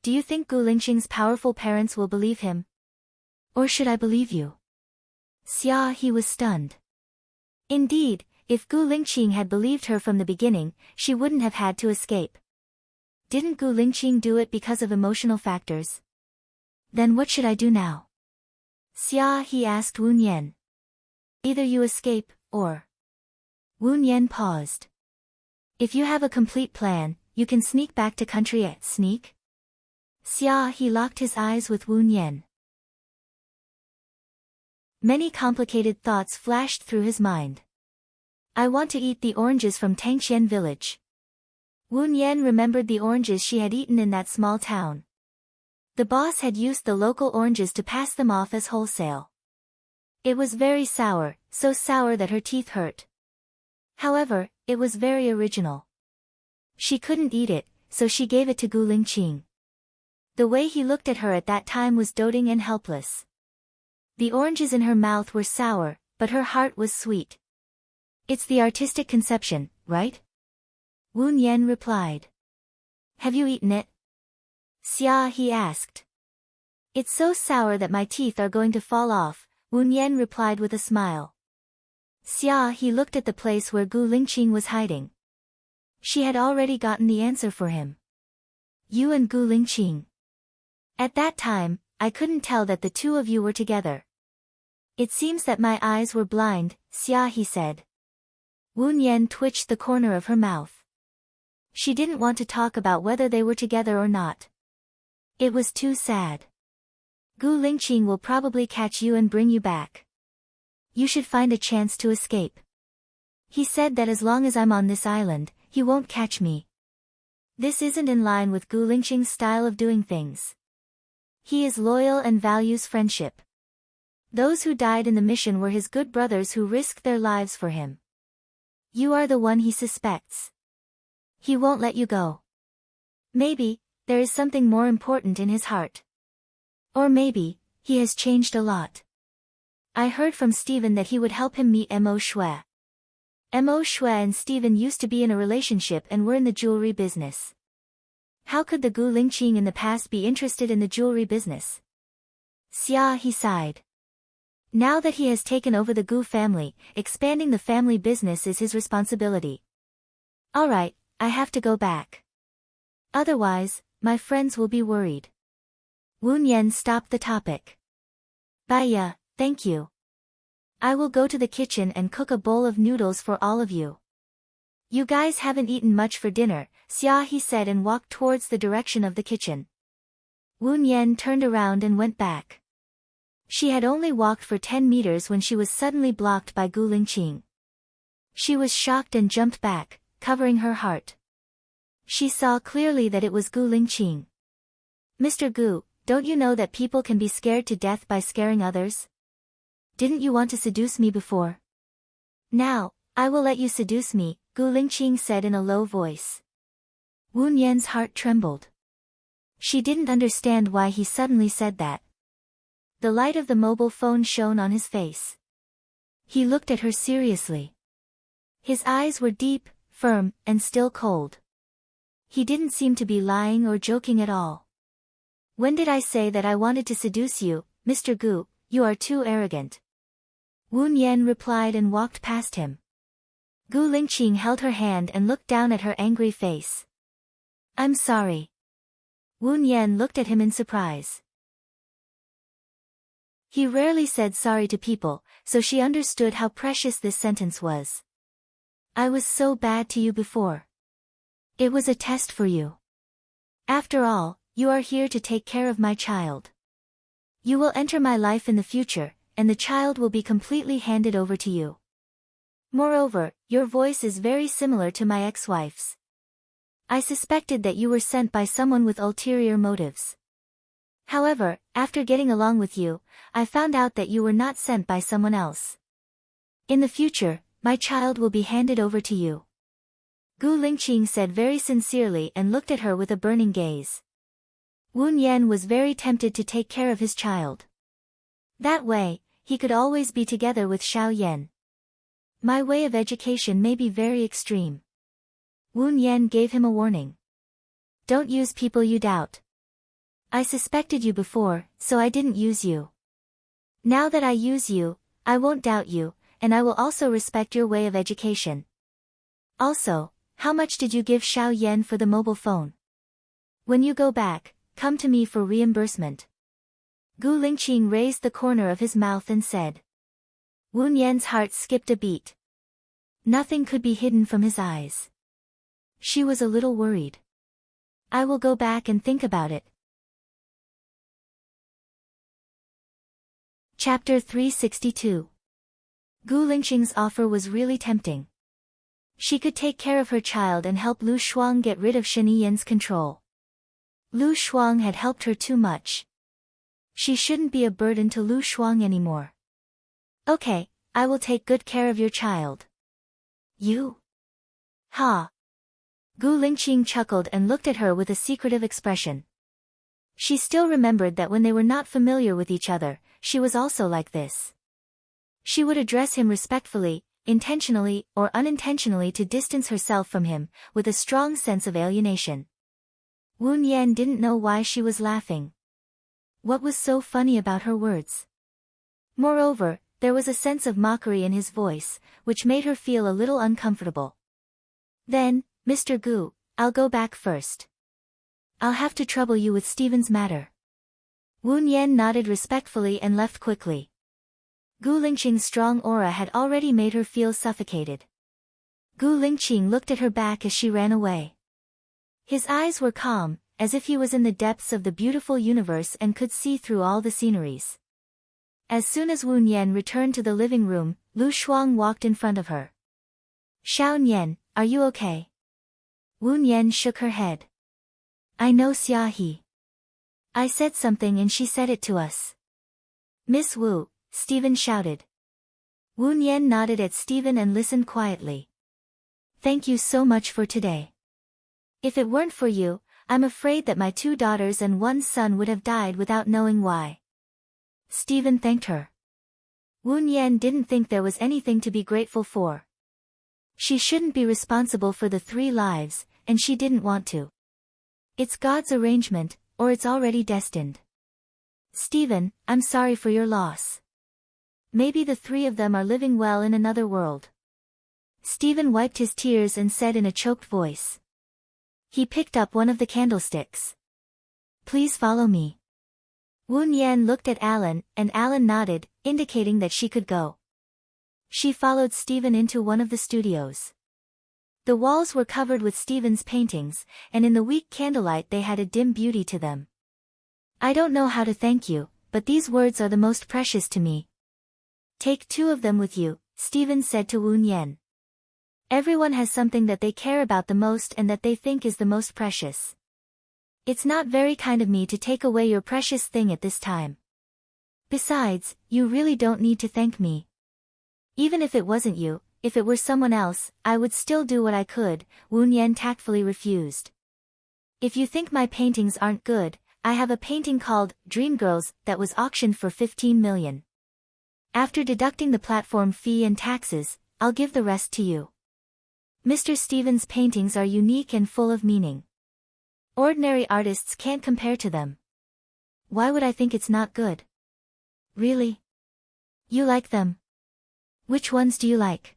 Speaker 1: Do you think Gu Lingqing's powerful parents will believe him? Or should I believe you? Xia he was stunned. Indeed, if Gu Lingqing had believed her from the beginning, she wouldn't have had to escape. Didn't Gu Lingqing do it because of emotional factors? Then what should I do now? Xia he asked Wu Yan. Either you escape, or... Wu Yan paused. If you have a complete plan, you can sneak back to country at sneak? Xia he locked his eyes with Wu Yan. Many complicated thoughts flashed through his mind. I want to eat the oranges from Tangqian village. Wu Yan remembered the oranges she had eaten in that small town. The boss had used the local oranges to pass them off as wholesale. It was very sour, so sour that her teeth hurt. However, it was very original. She couldn't eat it, so she gave it to Gu Lingqing. The way he looked at her at that time was doting and helpless. The oranges in her mouth were sour, but her heart was sweet. It's the artistic conception, right? Wu Nian replied. Have you eaten it? Xia, he asked. It's so sour that my teeth are going to fall off, Wu Nian replied with a smile. Xia, he looked at the place where Gu Lingqing was hiding. She had already gotten the answer for him. You and Gu Lingqing. At that time, I couldn't tell that the two of you were together. It seems that my eyes were blind, Xia, he said. Wu Nian twitched the corner of her mouth. She didn't want to talk about whether they were together or not. It was too sad. Gu Lingqing will probably catch you and bring you back. You should find a chance to escape. He said that as long as I'm on this island, he won't catch me. This isn't in line with Gu Lingqing's style of doing things. He is loyal and values friendship. Those who died in the mission were his good brothers who risked their lives for him. You are the one he suspects. He won't let you go. Maybe, there is something more important in his heart. Or maybe, he has changed a lot. I heard from Stephen that he would help him meet Mo Shui. Mo Shui and Stephen used to be in a relationship and were in the jewelry business. How could the Gu Lingqing in the past be interested in the jewelry business? Xia, he sighed. Now that he has taken over the Gu family, expanding the family business is his responsibility. Alright, I have to go back. Otherwise, my friends will be worried. Wu Nian stopped the topic. Baya, thank you. I will go to the kitchen and cook a bowl of noodles for all of you. You guys haven't eaten much for dinner, Xia, he said, and walked towards the direction of the kitchen. Wu Nian turned around and went back. She had only walked for 10 meters when she was suddenly blocked by Gu Lingqing. She was shocked and jumped back, covering her heart. She saw clearly that it was Gu Lingqing. Mr. Gu, don't you know that people can be scared to death by scaring others? Didn't you want to seduce me before? Now, I will let you seduce me, Gu Lingqing said in a low voice. Wu Nian's heart trembled. She didn't understand why he suddenly said that. The light of the mobile phone shone on his face. He looked at her seriously. His eyes were deep, firm, and still cold. He didn't seem to be lying or joking at all. When did I say that I wanted to seduce you, Mr. Gu? You are too arrogant. Wu Nian replied and walked past him. Gu Lingqing held her hand and looked down at her angry face. I'm sorry. Wu Nian looked at him in surprise. He rarely said sorry to people, so she understood how precious this sentence was. I was so bad to you before. It was a test for you. After all, you are here to take care of my child. You will enter my life in the future, and the child will be completely handed over to you. Moreover, your voice is very similar to my ex-wife's. I suspected that you were sent by someone with ulterior motives. However, after getting along with you, I found out that you were not sent by someone else. In the future, my child will be handed over to you. Gu Lingqing said very sincerely and looked at her with a burning gaze. Wu Nian was very tempted to take care of his child. That way, he could always be together with Xiao Yan. My way of education may be very extreme. Wu Nian gave him a warning. Don't use people you doubt. I suspected you before, so I didn't use you. Now that I use you, I won't doubt you, and I will also respect your way of education. Also, how much did you give Xiao Yan for the mobile phone? When you go back, come to me for reimbursement. Gu Lingqing raised the corner of his mouth and said. Wu Nian's heart skipped a beat. Nothing could be hidden from his eyes. She was a little worried. I will go back and think about it. Chapter 362. Gu Lingqing's offer was really tempting. She could take care of her child and help Lu Shuang get rid of Shen Yi's control. Lu Shuang had helped her too much. She shouldn't be a burden to Lu Shuang anymore. Okay, I will take good care of your child. You? Ha! Gu Lingqing chuckled and looked at her with a secretive expression. She still remembered that when they were not familiar with each other, she was also like this. She would address him respectfully, intentionally or unintentionally to distance herself from him, with a strong sense of alienation. Wu Yan didn't know why she was laughing. What was so funny about her words? Moreover, there was a sense of mockery in his voice, which made her feel a little uncomfortable. Then, Mr. Gu, I'll go back first. I'll have to trouble you with Stephen's matter. Wu Yan nodded respectfully and left quickly. Gu Lingqing's strong aura had already made her feel suffocated. Gu Lingqing looked at her back as she ran away. His eyes were calm, as if he was in the depths of the beautiful universe and could see through all the sceneries. As soon as Wu Yan returned to the living room, Lu Shuang walked in front of her. Xiao Nian, are you okay? Wu Yan shook her head. I know Xia He. I said something and she said it to us. Miss Wu, Stephen shouted. Wu Yan nodded at Stephen and listened quietly. Thank you so much for today. If it weren't for you, I'm afraid that my 2 daughters and 1 son would have died without knowing why. Stephen thanked her. Wu Yan didn't think there was anything to be grateful for. She shouldn't be responsible for the 3 lives, and she didn't want to. It's God's arrangement, or it's already destined. Stephen, I'm sorry for your loss. Maybe the 3 of them are living well in another world. Stephen wiped his tears and said in a choked voice. He picked up one of the candlesticks. Please follow me. Wu Yan looked at Alan, and Alan nodded, indicating that she could go. She followed Stephen into one of the studios. The walls were covered with Stephen's paintings, and in the weak candlelight they had a dim beauty to them. I don't know how to thank you, but these words are the most precious to me. Take 2 of them with you, Stephen said to Wu Yan. Everyone has something that they care about the most and that they think is the most precious. It's not very kind of me to take away your precious thing at this time. Besides, you really don't need to thank me. Even if it wasn't you, if it were someone else, I would still do what I could, Wu Yan tactfully refused. If you think my paintings aren't good, I have a painting called Dreamgirls that was auctioned for 15 million. After deducting the platform fee and taxes, I'll give the rest to you. Mr. Stephen's paintings are unique and full of meaning. Ordinary artists can't compare to them. Why would I think it's not good? Really? You like them? Which ones do you like?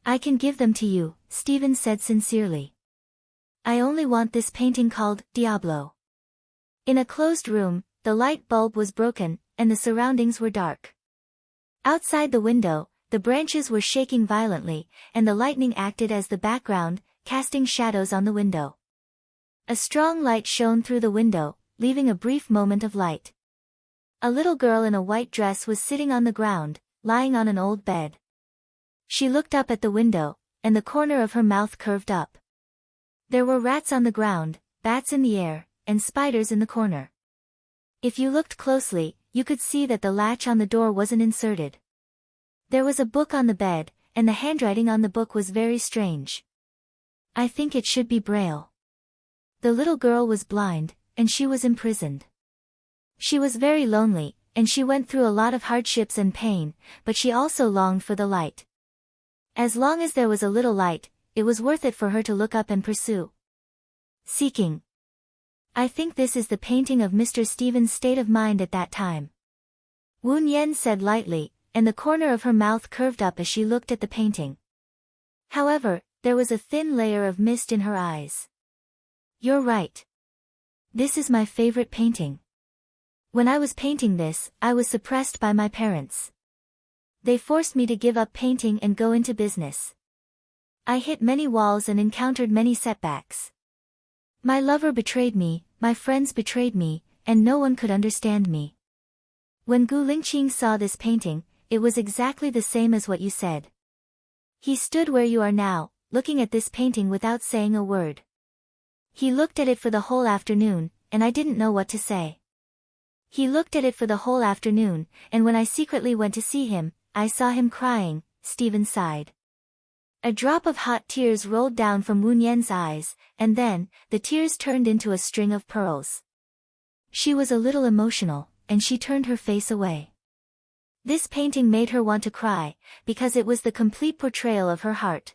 Speaker 1: I can give them to you, Stephen said sincerely. I only want this painting called Diablo. In a closed room, the light bulb was broken, and the surroundings were dark. Outside the window, the branches were shaking violently, and the lightning acted as the background, casting shadows on the window. A strong light shone through the window, leaving a brief moment of light. A little girl in a white dress was sitting on the ground, lying on an old bed. She looked up at the window, and the corner of her mouth curved up. There were rats on the ground, bats in the air, and spiders in the corner. If you looked closely, you could see that the latch on the door wasn't inserted. There was a book on the bed, and the handwriting on the book was very strange. I think it should be Braille. The little girl was blind, and she was imprisoned. She was very lonely, and she went through a lot of hardships and pain, but she also longed for the light. As long as there was a little light, it was worth it for her to look up and pursue. Seeking. I think this is the painting of Mr. Stephen's state of mind at that time. Wu Yan said lightly, and the corner of her mouth curved up as she looked at the painting. However, there was a thin layer of mist in her eyes. You're right. This is my favorite painting. When I was painting this, I was suppressed by my parents. They forced me to give up painting and go into business. I hit many walls and encountered many setbacks. My lover betrayed me, my friends betrayed me, and no one could understand me. When Gu Lingqing saw this painting, it was exactly the same as what you said. He stood where you are now, looking at this painting without saying a word. He looked at it for the whole afternoon, and I didn't know what to say. He looked at it for the whole afternoon, and when I secretly went to see him, I saw him crying. Stephen sighed. A drop of hot tears rolled down from Wu Nian's eyes, and then, the tears turned into a string of pearls. She was a little emotional, and she turned her face away. This painting made her want to cry, because it was the complete portrayal of her heart.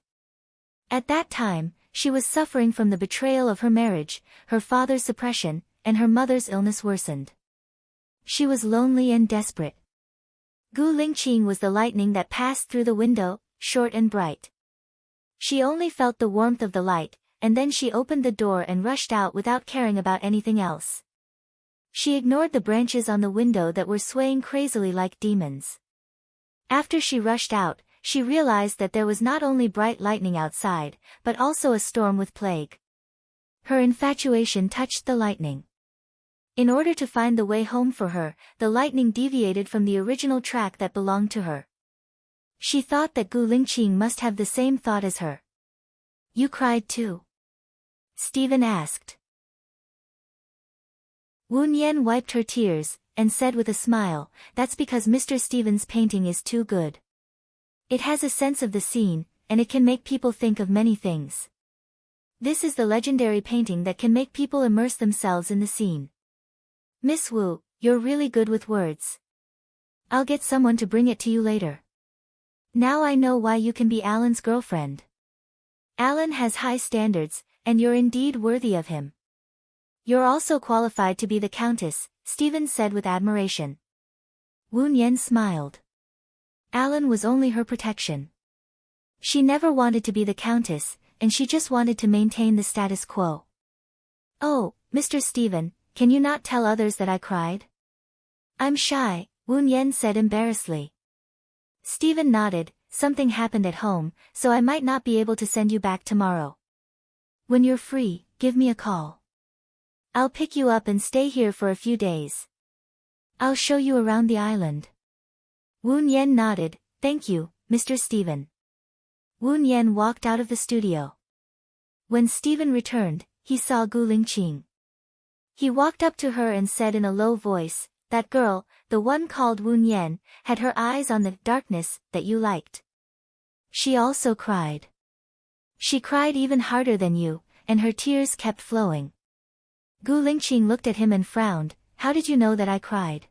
Speaker 1: At that time, she was suffering from the betrayal of her marriage, her father's suppression, and her mother's illness worsened. She was lonely and desperate. Gu Lingqing was the lightning that passed through the window, short and bright. She only felt the warmth of the light, and then she opened the door and rushed out without caring about anything else. She ignored the branches on the window that were swaying crazily like demons. After she rushed out, she realized that there was not only bright lightning outside, but also a storm with plague. Her infatuation touched the lightning. In order to find the way home for her, the lightning deviated from the original track that belonged to her. She thought that Gu Lingqing must have the same thought as her. You cried too? Stephen asked. Wu Nian wiped her tears, and said with a smile, that's because Mr. Stephen's painting is too good. It has a sense of the scene, and it can make people think of many things. This is the legendary painting that can make people immerse themselves in the scene. Miss Wu, you're really good with words. I'll get someone to bring it to you later. Now I know why you can be Alan's girlfriend. Alan has high standards, and you're indeed worthy of him. You're also qualified to be the countess, Stephen said with admiration. Wu Nian smiled. Alan was only her protection. She never wanted to be the countess, and she just wanted to maintain the status quo. Oh, Mr. Stephen, can you not tell others that I cried? I'm shy, Wu Nian said embarrassedly. Stephen nodded, something happened at home, so I might not be able to send you back tomorrow. When you're free, give me a call. I'll pick you up and stay here for a few days. I'll show you around the island. Wu Nian nodded, thank you, Mr. Stephen. Wu Nian walked out of the studio. When Stephen returned, he saw Gu Lingqing. He walked up to her and said in a low voice, that girl, the one called Wu Nian, had her eyes on the darkness that you liked. She also cried. She cried even harder than you, and her tears kept flowing. Gu Lingqing looked at him and frowned, how did you know that I cried?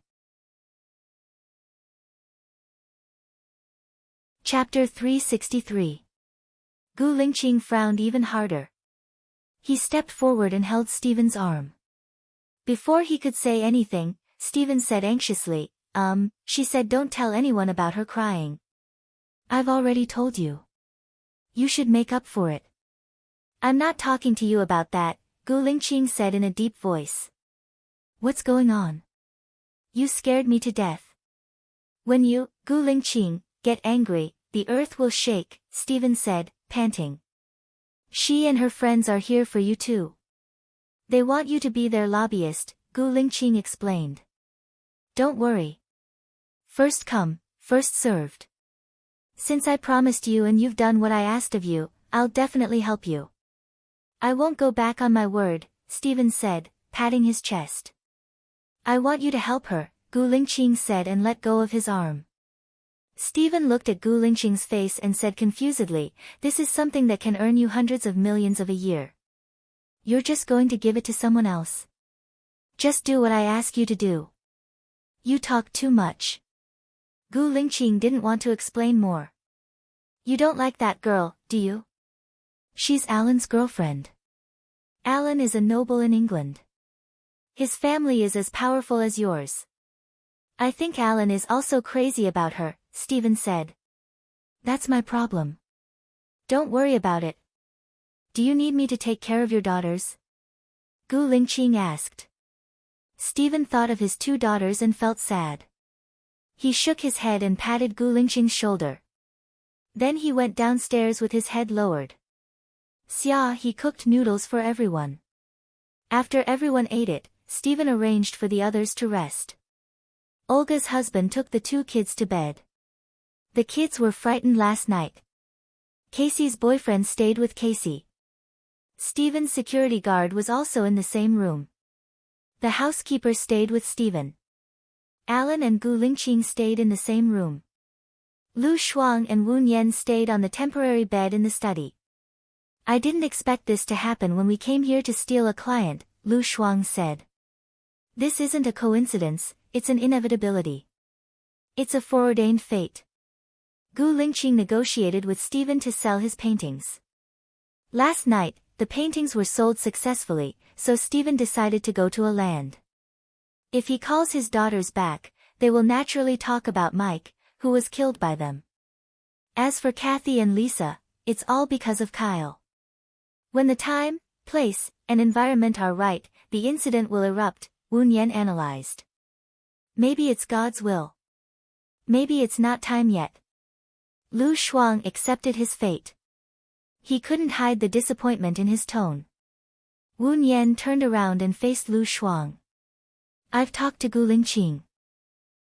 Speaker 1: Chapter 363. Gu Lingqing frowned even harder. He stepped forward and held Stephen's arm. Before he could say anything, Stephen said anxiously, she said don't tell anyone about her crying. I've already told you. You should make up for it. I'm not talking to you about that, Gu Lingqing said in a deep voice. What's going on? You scared me to death. When you, Gu Lingqing, get angry, the earth will shake, Stephen said, panting. She and her friends are here for you too. They want you to be their lobbyist, Gu Lingqing explained. Don't worry. First come, first served. Since I promised you and you've done what I asked of you, I'll definitely help you. I won't go back on my word, Stephen said, patting his chest. I want you to help her, Gu Lingqing said and let go of his arm. Stephen looked at Gu Lingqing's face and said confusedly, this is something that can earn you hundreds of millions of a year. You're just going to give it to someone else. Just do what I ask you to do. You talk too much. Gu Lingqing didn't want to explain more. You don't like that girl, do you? She's Alan's girlfriend. Alan is a noble in England. His family is as powerful as yours. I think Alan is also crazy about her, Stephen said. That's my problem. Don't worry about it. Do you need me to take care of your daughters? Gu Lingqing asked. Stephen thought of his two daughters and felt sad. He shook his head and patted Gu Lingqing's shoulder. Then he went downstairs with his head lowered. Xia, he cooked noodles for everyone. After everyone ate it, Stephen arranged for the others to rest. Olga's husband took the two kids to bed. The kids were frightened last night. Casey's boyfriend stayed with Casey. Stephen's security guard was also in the same room. The housekeeper stayed with Stephen. Alan and Gu Lingqing stayed in the same room. Lu Shuang and Wu Nian stayed on the temporary bed in the study. I didn't expect this to happen when we came here to steal a client, Lu Shuang said. This isn't a coincidence, it's an inevitability. It's a foreordained fate. Gu Lingqing negotiated with Stephen to sell his paintings. Last night, the paintings were sold successfully, so Stephen decided to go to a land. If he calls his daughters back, they will naturally talk about Mike, who was killed by them. As for Kathy and Lisa, it's all because of Kyle. When the time, place, and environment are right, the incident will erupt, Wu Nian analyzed. Maybe it's God's will. Maybe it's not time yet. Lu Shuang accepted his fate. He couldn't hide the disappointment in his tone. Wu Nian turned around and faced Lu Shuang. I've talked to Gu Lingqing.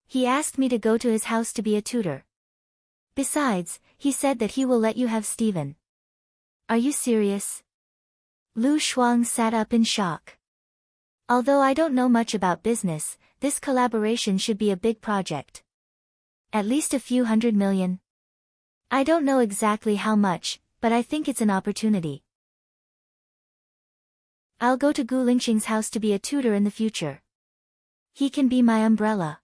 Speaker 1: He asked me to go to his house to be a tutor. Besides, he said that he will let you have Stephen. Are you serious? Lu Shuang sat up in shock. Although I don't know much about business, this collaboration should be a big project. At least a few $100 million. I don't know exactly how much, but I think it's an opportunity. I'll go to Gu Lingqing's house to be a tutor in the future. He can be my umbrella.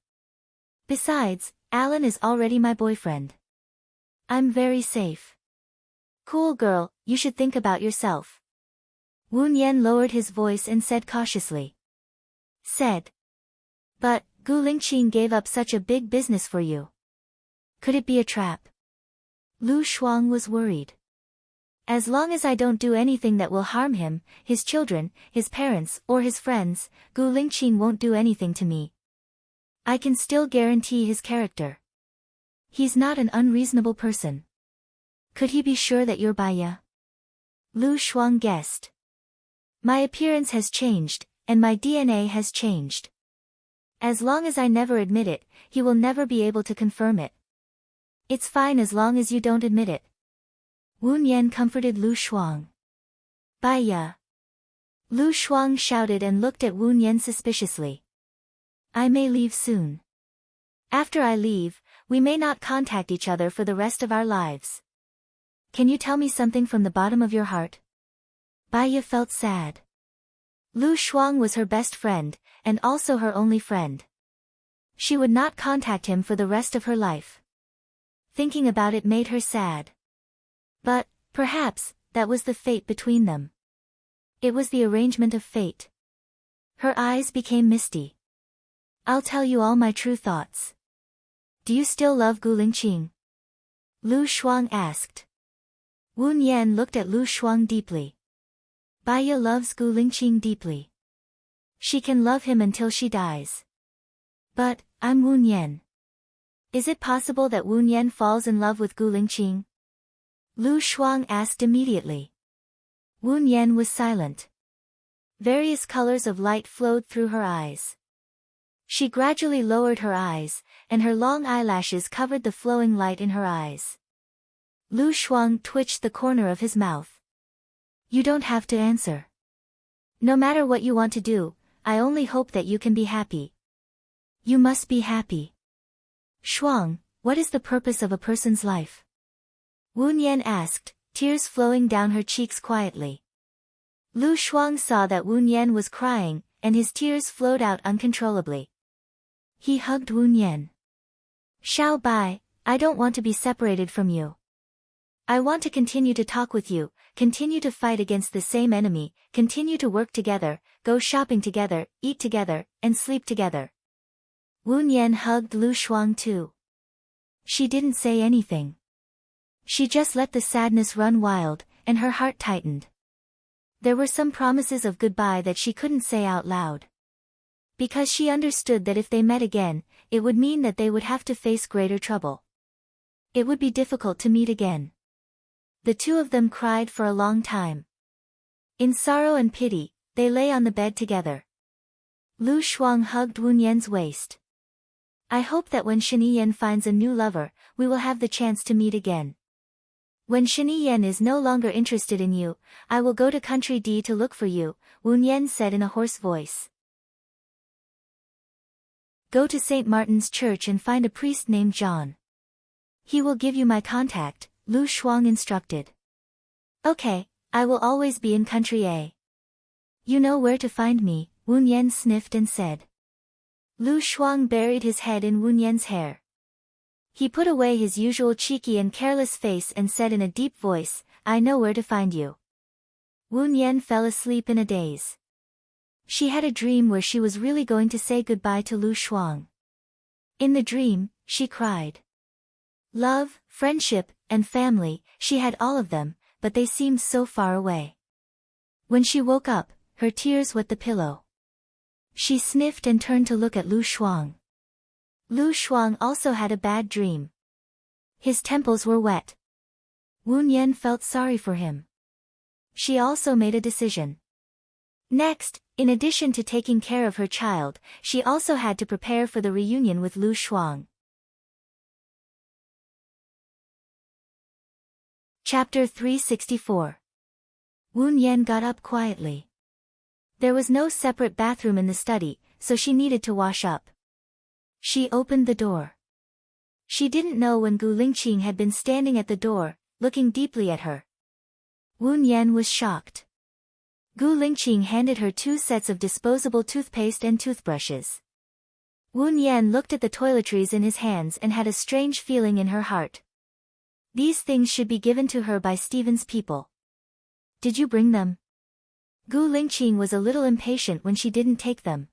Speaker 1: Besides, Alan is already my boyfriend. I'm very safe. Cool girl, you should think about yourself. Wu Nian lowered his voice and said cautiously. But, Gu Lingqing gave up such a big business for you. Could it be a trap? Lu Shuang was worried. As long as I don't do anything that will harm him, his children, his parents, or his friends, Gu Lingqing won't do anything to me. I can still guarantee his character. He's not an unreasonable person. Could he be sure that you're Baya? Lu Shuang guessed. My appearance has changed, and my DNA has changed. As long as I never admit it, he will never be able to confirm it. It's fine as long as you don't admit it. Wu Nian comforted Lu Shuang. Baya. Lu Shuang shouted and looked at Wu Nian suspiciously. I may leave soon. After I leave, we may not contact each other for the rest of our lives. Can you tell me something from the bottom of your heart? Baya felt sad. Lu Shuang was her best friend, and also her only friend. She would not contact him for the rest of her life. Thinking about it made her sad. But, perhaps, that was the fate between them. It was the arrangement of fate. Her eyes became misty. I'll tell you all my true thoughts. Do you still love Gu Lingqing? Lu Shuang asked. Wu Nian looked at Lu Shuang deeply. Baya loves Gu Lingqing deeply. She can love him until she dies. But, I'm Wu Nian. Is it possible that Wu Nian falls in love with Gu Lingqing? Lu Shuang asked immediately. Wu Nian was silent. Various colors of light flowed through her eyes. She gradually lowered her eyes, and her long eyelashes covered the flowing light in her eyes. Lu Shuang twitched the corner of his mouth. You don't have to answer. No matter what you want to do, I only hope that you can be happy. You must be happy. Shuang, what is the purpose of a person's life? Wu Nian asked, tears flowing down her cheeks quietly. Lu Shuang saw that Wu Nian was crying, and his tears flowed out uncontrollably. He hugged Wu Nian. Xiao Bai, I don't want to be separated from you. I want to continue to talk with you, continue to fight against the same enemy, continue to work together, go shopping together, eat together, and sleep together. Wu Nian hugged Lu Shuang too. She didn't say anything. She just let the sadness run wild, and her heart tightened. There were some promises of goodbye that she couldn't say out loud. Because she understood that if they met again, it would mean that they would have to face greater trouble. It would be difficult to meet again. The two of them cried for a long time. In sorrow and pity, they lay on the bed together. Lu Shuang hugged Wu Nian's waist. I hope that when Shiniyan finds a new lover, we will have the chance to meet again. When Shini Yan is no longer interested in you, I will go to country D to look for you, Wu Yan said in a hoarse voice. Go to St. Martin's Church and find a priest named John. He will give you my contact, Lu Shuang instructed. Okay, I will always be in country A. You know where to find me, Wu Yan sniffed and said. Lu Shuang buried his head in Wu Yan's hair. He put away his usual cheeky and careless face and said in a deep voice, I know where to find you. Wu Yan fell asleep in a daze. She had a dream where she was really going to say goodbye to Lu Shuang. In the dream, she cried. Love, friendship, and family, she had all of them, but they seemed so far away. When she woke up, her tears wet the pillow. She sniffed and turned to look at Lu Shuang. Lu Shuang also had a bad dream. His temples were wet. Wu Yan felt sorry for him. She also made a decision. Next, in addition to taking care of her child, she also had to prepare for the reunion with Lu Shuang. Chapter 364. Wu Yan got up quietly. There was no separate bathroom in the study, so she needed to wash up. She opened the door. She didn't know when Gu Lingqing had been standing at the door, looking deeply at her. Wu Yan was shocked. Gu Lingqing handed her 2 sets of disposable toothpaste and toothbrushes. Wu Yan looked at the toiletries in his hands and had a strange feeling in her heart. These things should be given to her by Stephen's people. Did you bring them? Gu Lingqing was a little impatient when she didn't take them.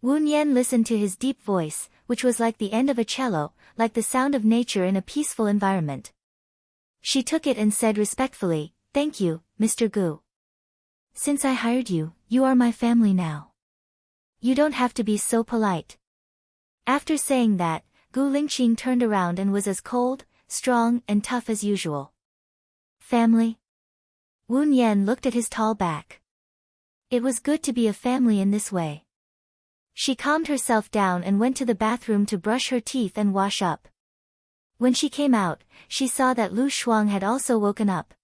Speaker 1: Wu Yan listened to his deep voice, which was like the end of a cello, like the sound of nature in a peaceful environment. She took it and said respectfully, Thank you, Mr. Gu. Since I hired you, you are my family now. You don't have to be so polite. After saying that, Gu Lingqing turned around and was as cold, strong, and tough as usual. Family? Wu Yan looked at his tall back. It was good to be a family in this way. She calmed herself down and went to the bathroom to brush her teeth and wash up. When she came out, she saw that Lu Shuang had also woken up.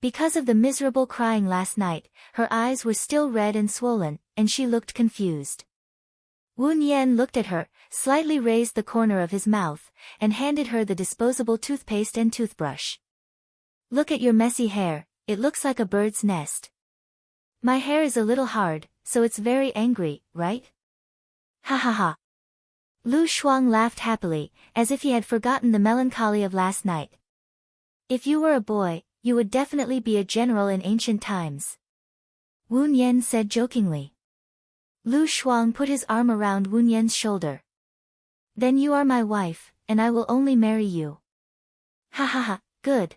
Speaker 1: Because of the miserable crying last night, her eyes were still red and swollen, and she looked confused. Wu Yan looked at her, slightly raised the corner of his mouth, and handed her the disposable toothpaste and toothbrush. Look at your messy hair, it looks like a bird's nest. My hair is a little hard, so it's very angry, right? Ha ha ha. Lu Shuang laughed happily, as if he had forgotten the melancholy of last night. If you were a boy, you would definitely be a general in ancient times. Wu Yan said jokingly. Lu Shuang put his arm around Wu Yan's shoulder. Then you are my wife, and I will only marry you. Ha ha ha, good.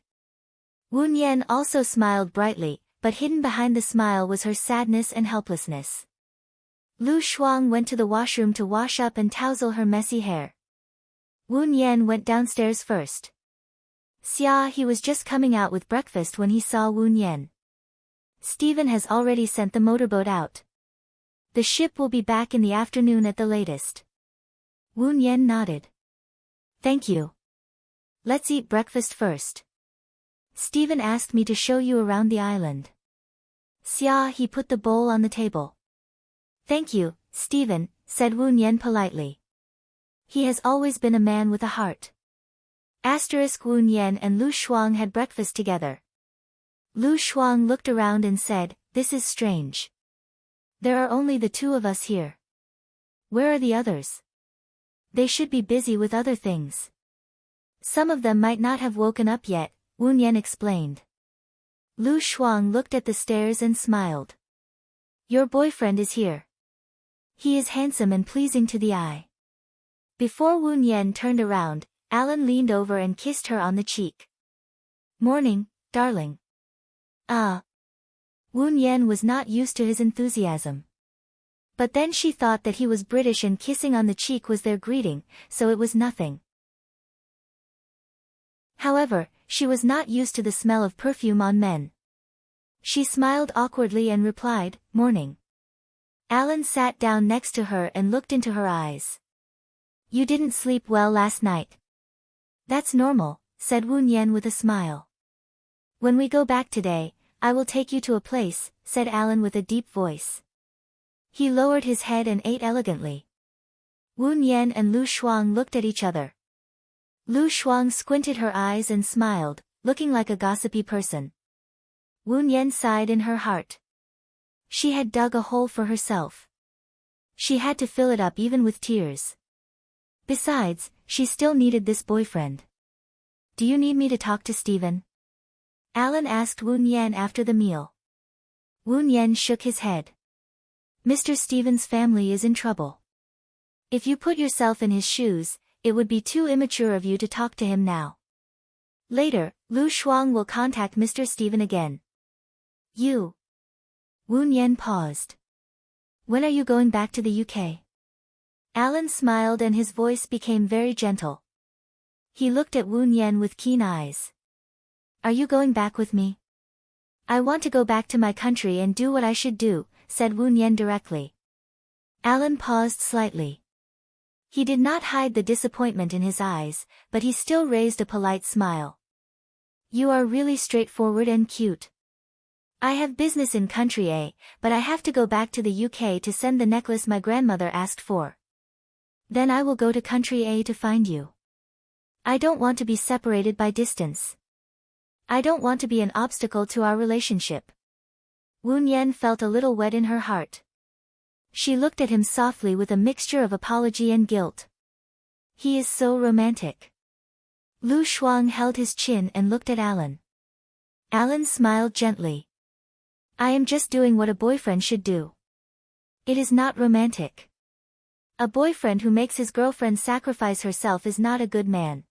Speaker 1: Wu Yan also smiled brightly, but hidden behind the smile was her sadness and helplessness. Lu Shuang went to the washroom to wash up and tousle her messy hair. Wu Yan went downstairs first. Xia, he was just coming out with breakfast when he saw Wu Yan. Stephen has already sent the motorboat out. The ship will be back in the afternoon at the latest. Wu Yan nodded. Thank you. Let's eat breakfast first. Stephen asked me to show you around the island. Xia, he put the bowl on the table. Thank you, Stephen, said Wu Yan politely. He has always been a man with a heart. Wu Yan and Lu Shuang had breakfast together. Lu Shuang looked around and said, This is strange. There are only the 2 of us here. Where are the others? They should be busy with other things. Some of them might not have woken up yet, Wu Yan explained. Lu Shuang looked at the stairs and smiled. Your boyfriend is here. He is handsome and pleasing to the eye. Before Wu Yan turned around, Alan leaned over and kissed her on the cheek. Morning, darling. Wu Yan was not used to his enthusiasm. But then she thought that he was British and kissing on the cheek was their greeting, so it was nothing. However, she was not used to the smell of perfume on men. She smiled awkwardly and replied, Morning. Alan sat down next to her and looked into her eyes. You didn't sleep well last night. That's normal, said Wu Nian with a smile. When we go back today, I will take you to a place, said Alan with a deep voice. He lowered his head and ate elegantly. Wu Nian and Lu Shuang looked at each other. Lu Shuang squinted her eyes and smiled, looking like a gossipy person. Wu Nian sighed in her heart. She had dug a hole for herself. She had to fill it up even with tears. Besides, she still needed this boyfriend. Do you need me to talk to Stephen? Alan asked Wu Nian after the meal. Wu Nian shook his head. Mr. Stephen's family is in trouble. If you put yourself in his shoes, it would be too immature of you to talk to him now. Later, Lu Shuang will contact Mr. Stephen again. You. Wu Nian paused. When are you going back to the UK? Alan smiled and his voice became very gentle. He looked at Wu Nian with keen eyes. Are you going back with me? I want to go back to my country and do what I should do, said Wu Nian directly. Alan paused slightly. He did not hide the disappointment in his eyes, but he still raised a polite smile. You are really straightforward and cute. I have business in country A, but I have to go back to the UK to send the necklace my grandmother asked for. Then I will go to country A to find you. I don't want to be separated by distance. I don't want to be an obstacle to our relationship. Wu Nian felt a little wet in her heart. She looked at him softly with a mixture of apology and guilt. He is so romantic. Lu Shuang held his chin and looked at Alan. Alan smiled gently. I am just doing what a boyfriend should do. It is not romantic. A boyfriend who makes his girlfriend sacrifice herself is not a good man.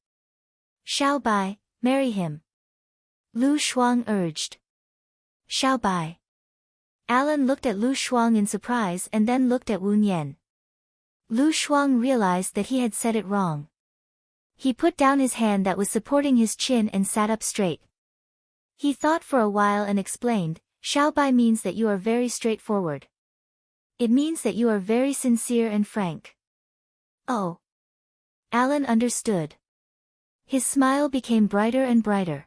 Speaker 1: Xiao Bai, marry him. Lu Shuang urged. Xiao Bai. Alan looked at Lu Shuang in surprise and then looked at Wu Nian. Lu Shuang realized that he had said it wrong. He put down his hand that was supporting his chin and sat up straight. He thought for a while and explained, Xiao Bai means that you are very straightforward. It means that you are very sincere and frank. Oh. Alan understood. His smile became brighter and brighter.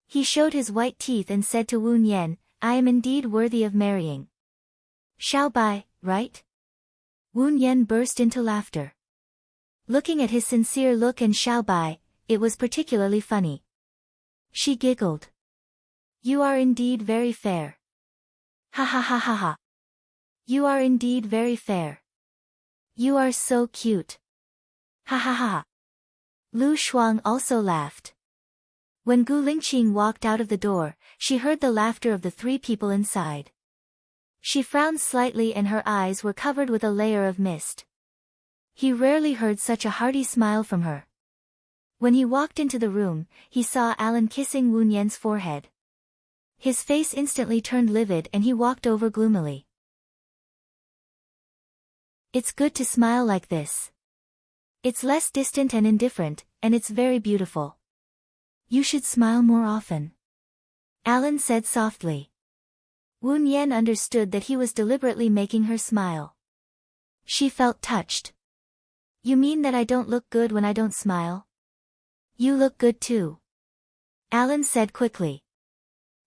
Speaker 1: He showed his white teeth and said to Wu Nian, I am indeed worthy of marrying. Xiao Bai, right? Wu Nian burst into laughter. Looking at his sincere look and Xiao Bai, it was particularly funny. She giggled. You are indeed very fair. Ha ha ha ha ha. You are indeed very fair. You are so cute. Ha ha ha. Lu Shuang also laughed. When Gu Lingqing walked out of the door, she heard the laughter of the three people inside. She frowned slightly and her eyes were covered with a layer of mist. He rarely heard such a hearty smile from her. When he walked into the room, he saw Alan kissing Wu Nian's forehead. His face instantly turned livid and he walked over gloomily. It's good to smile like this. It's less distant and indifferent, and it's very beautiful. You should smile more often. Alan said softly. Wu Nian understood that he was deliberately making her smile. She felt touched. You mean that I don't look good when I don't smile? You look good too. Alan said quickly.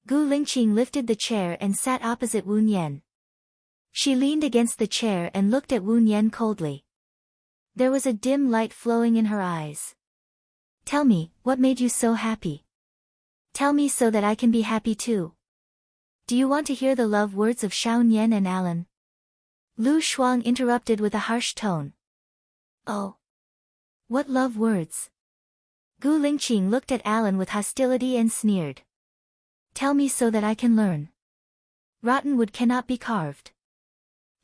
Speaker 1: Gu Lingqing lifted the chair and sat opposite Wu Nian. She leaned against the chair and looked at Wu Nian coldly. There was a dim light flowing in her eyes. Tell me, what made you so happy? Tell me so that I can be happy too. Do you want to hear the love words of Xiao Nian and Alan? Lu Shuang interrupted with a harsh tone. Oh. What love words? Gu Lingqing looked at Alan with hostility and sneered. Tell me so that I can learn. Rotten wood cannot be carved.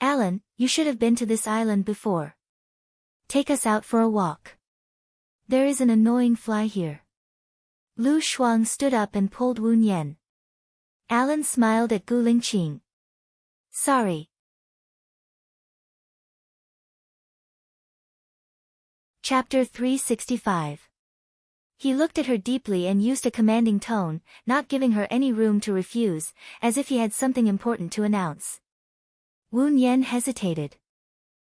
Speaker 1: Alan, you should have been to this island before. Take us out for a walk. There is an annoying fly here. Lu Shuang stood up and pulled Wu Nian. Alan smiled at Gu Lingqing. Sorry. Chapter 365. He looked at her deeply and used a commanding tone, not giving her any room to refuse, as if he had something important to announce. Wu Nian hesitated.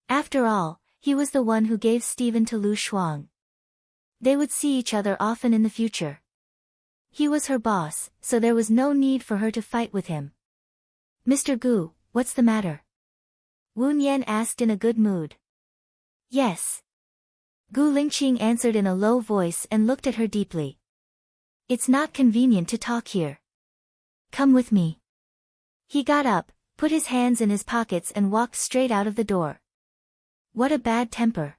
Speaker 1: After all, he was the one who gave Stephen to Lu Shuang. They would see each other often in the future. He was her boss, so there was no need for her to fight with him. Mr. Gu, what's the matter? Wu Nian asked in a good mood. Yes. Gu Lingqing answered in a low voice and looked at her deeply. It's not convenient to talk here. Come with me. He got up, put his hands in his pockets and walked straight out of the door. What a bad temper.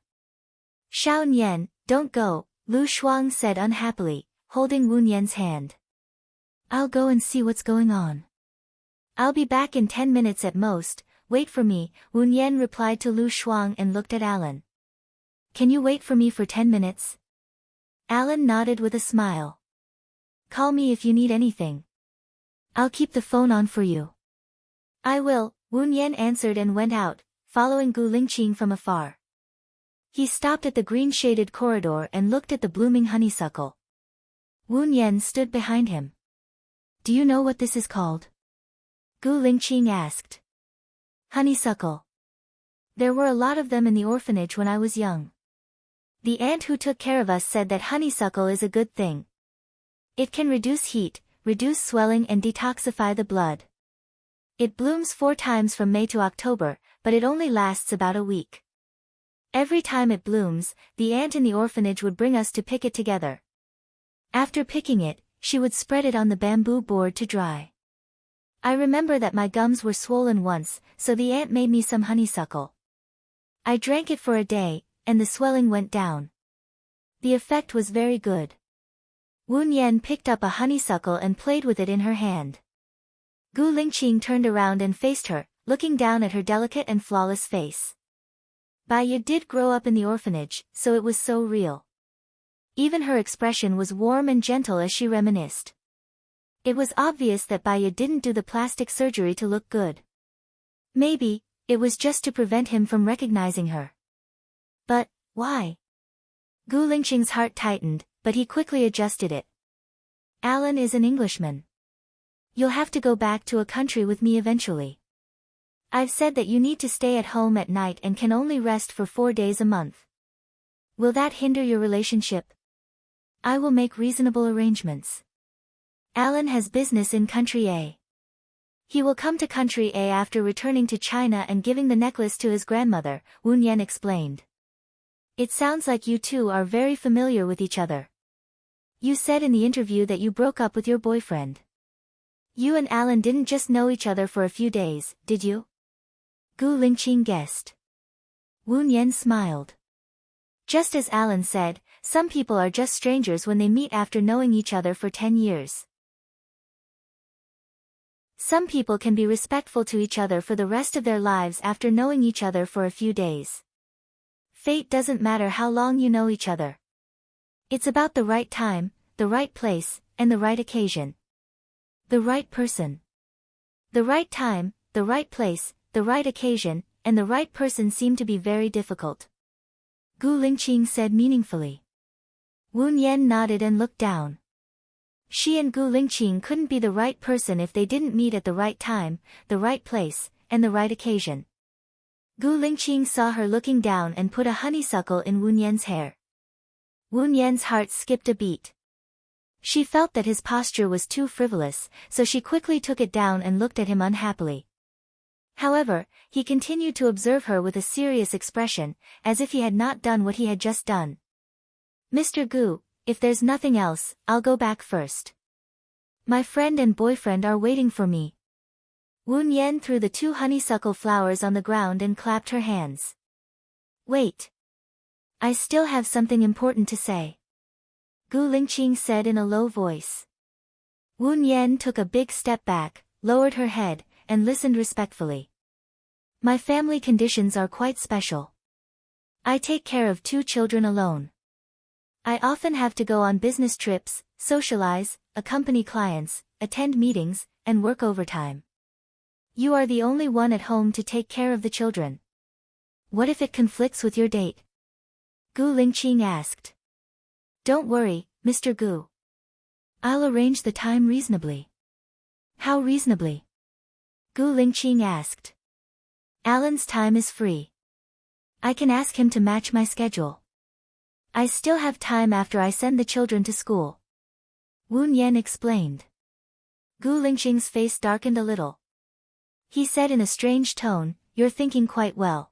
Speaker 1: Xiao Nian, don't go, Lu Shuang said unhappily, holding Wu Nian's hand. I'll go and see what's going on. I'll be back in 10 minutes at most, wait for me, Wu Nian replied to Lu Shuang and looked at Alan. Can you wait for me for 10 minutes? Alan nodded with a smile. Call me if you need anything. I'll keep the phone on for you. I will, Wu Nian answered and went out, following Gu Lingqing from afar. He stopped at the green-shaded corridor and looked at the blooming honeysuckle. Wu Nian stood behind him. Do you know what this is called? Gu Lingqing asked. Honeysuckle. There were a lot of them in the orphanage when I was young. The aunt who took care of us said that honeysuckle is a good thing. It can reduce heat, reduce swelling and detoxify the blood. It blooms 4 times from May to October, but it only lasts about a week. Every time it blooms, the aunt in the orphanage would bring us to pick it together. After picking it, she would spread it on the bamboo board to dry. I remember that my gums were swollen once, so the aunt made me some honeysuckle. I drank it for a day, and the swelling went down. The effect was very good. Wu Nian picked up a honeysuckle and played with it in her hand. Gu Lingqing turned around and faced her, looking down at her delicate and flawless face. Bai Yi did grow up in the orphanage, so it was so real. Even her expression was warm and gentle as she reminisced. It was obvious that Bai Yi didn't do the plastic surgery to look good. Maybe, it was just to prevent him from recognizing her. But, why? Gu Lingqing's heart tightened, but he quickly adjusted it. Alan is an Englishman. You'll have to go back to a country with me eventually. I've said that you need to stay at home at night and can only rest for 4 days a month. Will that hinder your relationship? I will make reasonable arrangements. Alan has business in Country A. He will come to Country A after returning to China and giving the necklace to his grandmother, Wu Nian explained. It sounds like you two are very familiar with each other. You said in the interview that you broke up with your boyfriend. You and Alan didn't just know each other for a few days, did you? Gu Lingqing guessed. Wu Nian smiled. Just as Alan said, some people are just strangers when they meet after knowing each other for 10 years. Some people can be respectful to each other for the rest of their lives after knowing each other for a few days. Fate doesn't matter how long you know each other. It's about the right time, the right place, and the right occasion. The right person. The right time, the right place, the right occasion, and the right person seem to be very difficult. Gu Lingqing said meaningfully. Wu Nian nodded and looked down. She and Gu Lingqing couldn't be the right person if they didn't meet at the right time, the right place, and the right occasion. Gu Lingqing saw her looking down and put a honeysuckle in Wu Nian's hair. Wu Nian's heart skipped a beat. She felt that his posture was too frivolous, so she quickly took it down and looked at him unhappily. However, he continued to observe her with a serious expression, as if he had not done what he had just done. Mr. Gu, if there's nothing else, I'll go back first. My friend and boyfriend are waiting for me. Wu Nian threw the 2 honeysuckle flowers on the ground and clapped her hands. Wait. I still have something important to say. Gu Lingqing said in a low voice. Wu Nian took a big step back, lowered her head, and listened respectfully. My family conditions are quite special. I take care of 2 children alone. I often have to go on business trips, socialize, accompany clients, attend meetings, and work overtime. You are the only one at home to take care of the children. What if it conflicts with your date? Gu Lingqing asked. Don't worry, Mr. Gu. I'll arrange the time reasonably. How reasonably? Gu Lingqing asked. Alan's time is free. I can ask him to match my schedule. I still have time after I send the children to school. Woon Yen explained. Gu Lingqing's face darkened a little. He said in a strange tone, "You're thinking quite well.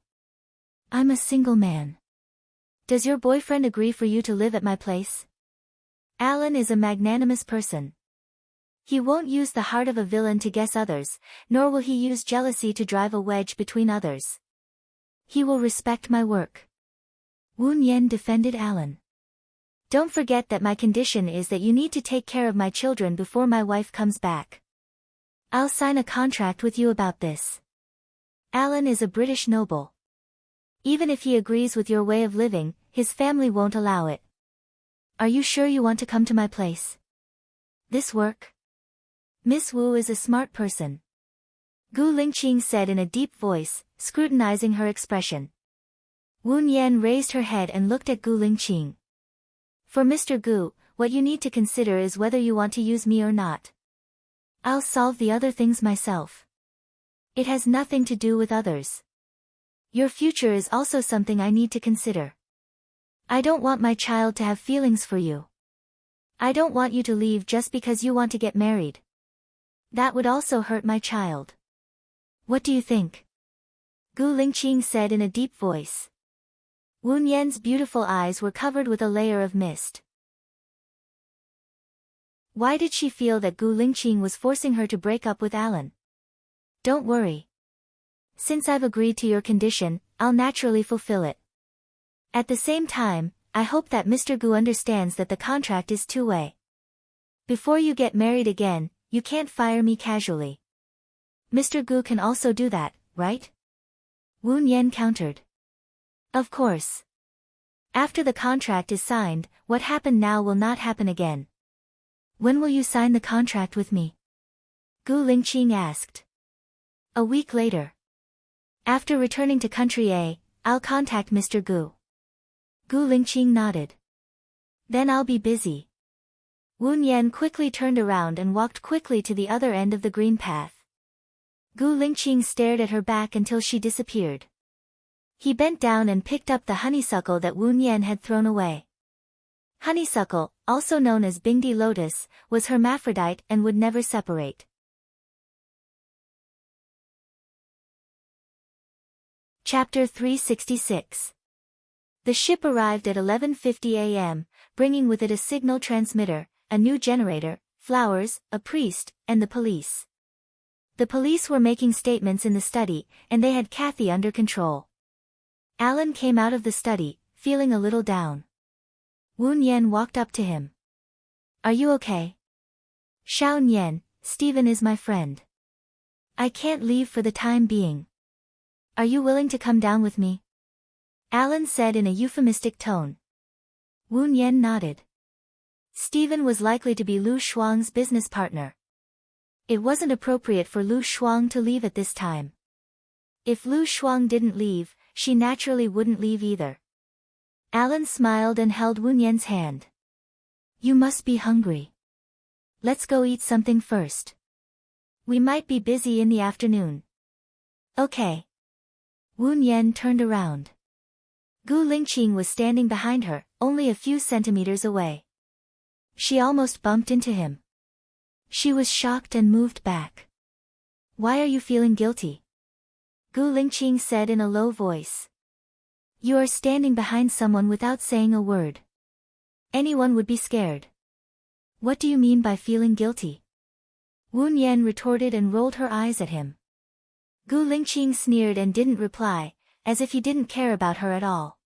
Speaker 1: I'm a single man. Does your boyfriend agree for you to live at my place?" Alan is a magnanimous person. He won't use the heart of a villain to guess others, nor will he use jealousy to drive a wedge between others. He will respect my work. Woon Yen defended Alan. Don't forget that my condition is that you need to take care of my children before my wife comes back. I'll sign a contract with you about this. Alan is a British noble. Even if he agrees with your way of living, his family won't allow it. Are you sure you want to come to my place? This work? Miss Wu is a smart person. Gu Lingqing said in a deep voice, scrutinizing her expression. Woon Yen raised her head and looked at Gu Lingqing. For Mr. Gu, what you need to consider is whether you want to use me or not. I'll solve the other things myself. It has nothing to do with others. Your future is also something I need to consider. I don't want my child to have feelings for you. I don't want you to leave just because you want to get married. That would also hurt my child. What do you think? Gu Lingqing said in a deep voice. Woon Yen's beautiful eyes were covered with a layer of mist. Why did she feel that Gu Lingqing was forcing her to break up with Alan? Don't worry. Since I've agreed to your condition, I'll naturally fulfill it. At the same time, I hope that Mr. Gu understands that the contract is two-way. Before you get married again, you can't fire me casually. Mr. Gu can also do that, right? Woon Yen countered. Of course. After the contract is signed, what happened now will not happen again. When will you sign the contract with me? Gu Lingqing asked. A week later. After returning to Country A, I'll contact Mr. Gu. Gu Lingqing nodded. Then I'll be busy. Woon Yen quickly turned around and walked quickly to the other end of the green path. Gu Lingqing stared at her back until she disappeared. He bent down and picked up the honeysuckle that Woon Yen had thrown away. Honeysuckle, also known as Bingdi lotus, was hermaphrodite and would never separate. Chapter 366. The ship arrived at 11:50 a.m., bringing with it a signal transmitter, a new generator, flowers, a priest, and the police. The police were making statements in the study, and they had Kathy under control. Alan came out of the study, feeling a little down. Woon Yen walked up to him. Are you okay? Shao Nian, Stephen is my friend. I can't leave for the time being. Are you willing to come down with me? Alan said in a euphemistic tone. Woon Yen nodded. Stephen was likely to be Lu Shuang's business partner. It wasn't appropriate for Lu Shuang to leave at this time. If Lu Shuang didn't leave, she naturally wouldn't leave either. Alan smiled and held Woon Yen's hand. You must be hungry. Let's go eat something first. We might be busy in the afternoon. Okay. Woon Yen turned around. Gu Lingqing was standing behind her, only a few centimeters away. She almost bumped into him. She was shocked and moved back. Why are you feeling guilty? Gu Lingqing said in a low voice. You are standing behind someone without saying a word. Anyone would be scared. What do you mean by feeling guilty? Woon Yen retorted and rolled her eyes at him. Gu Lingqing sneered and didn't reply, as if he didn't care about her at all.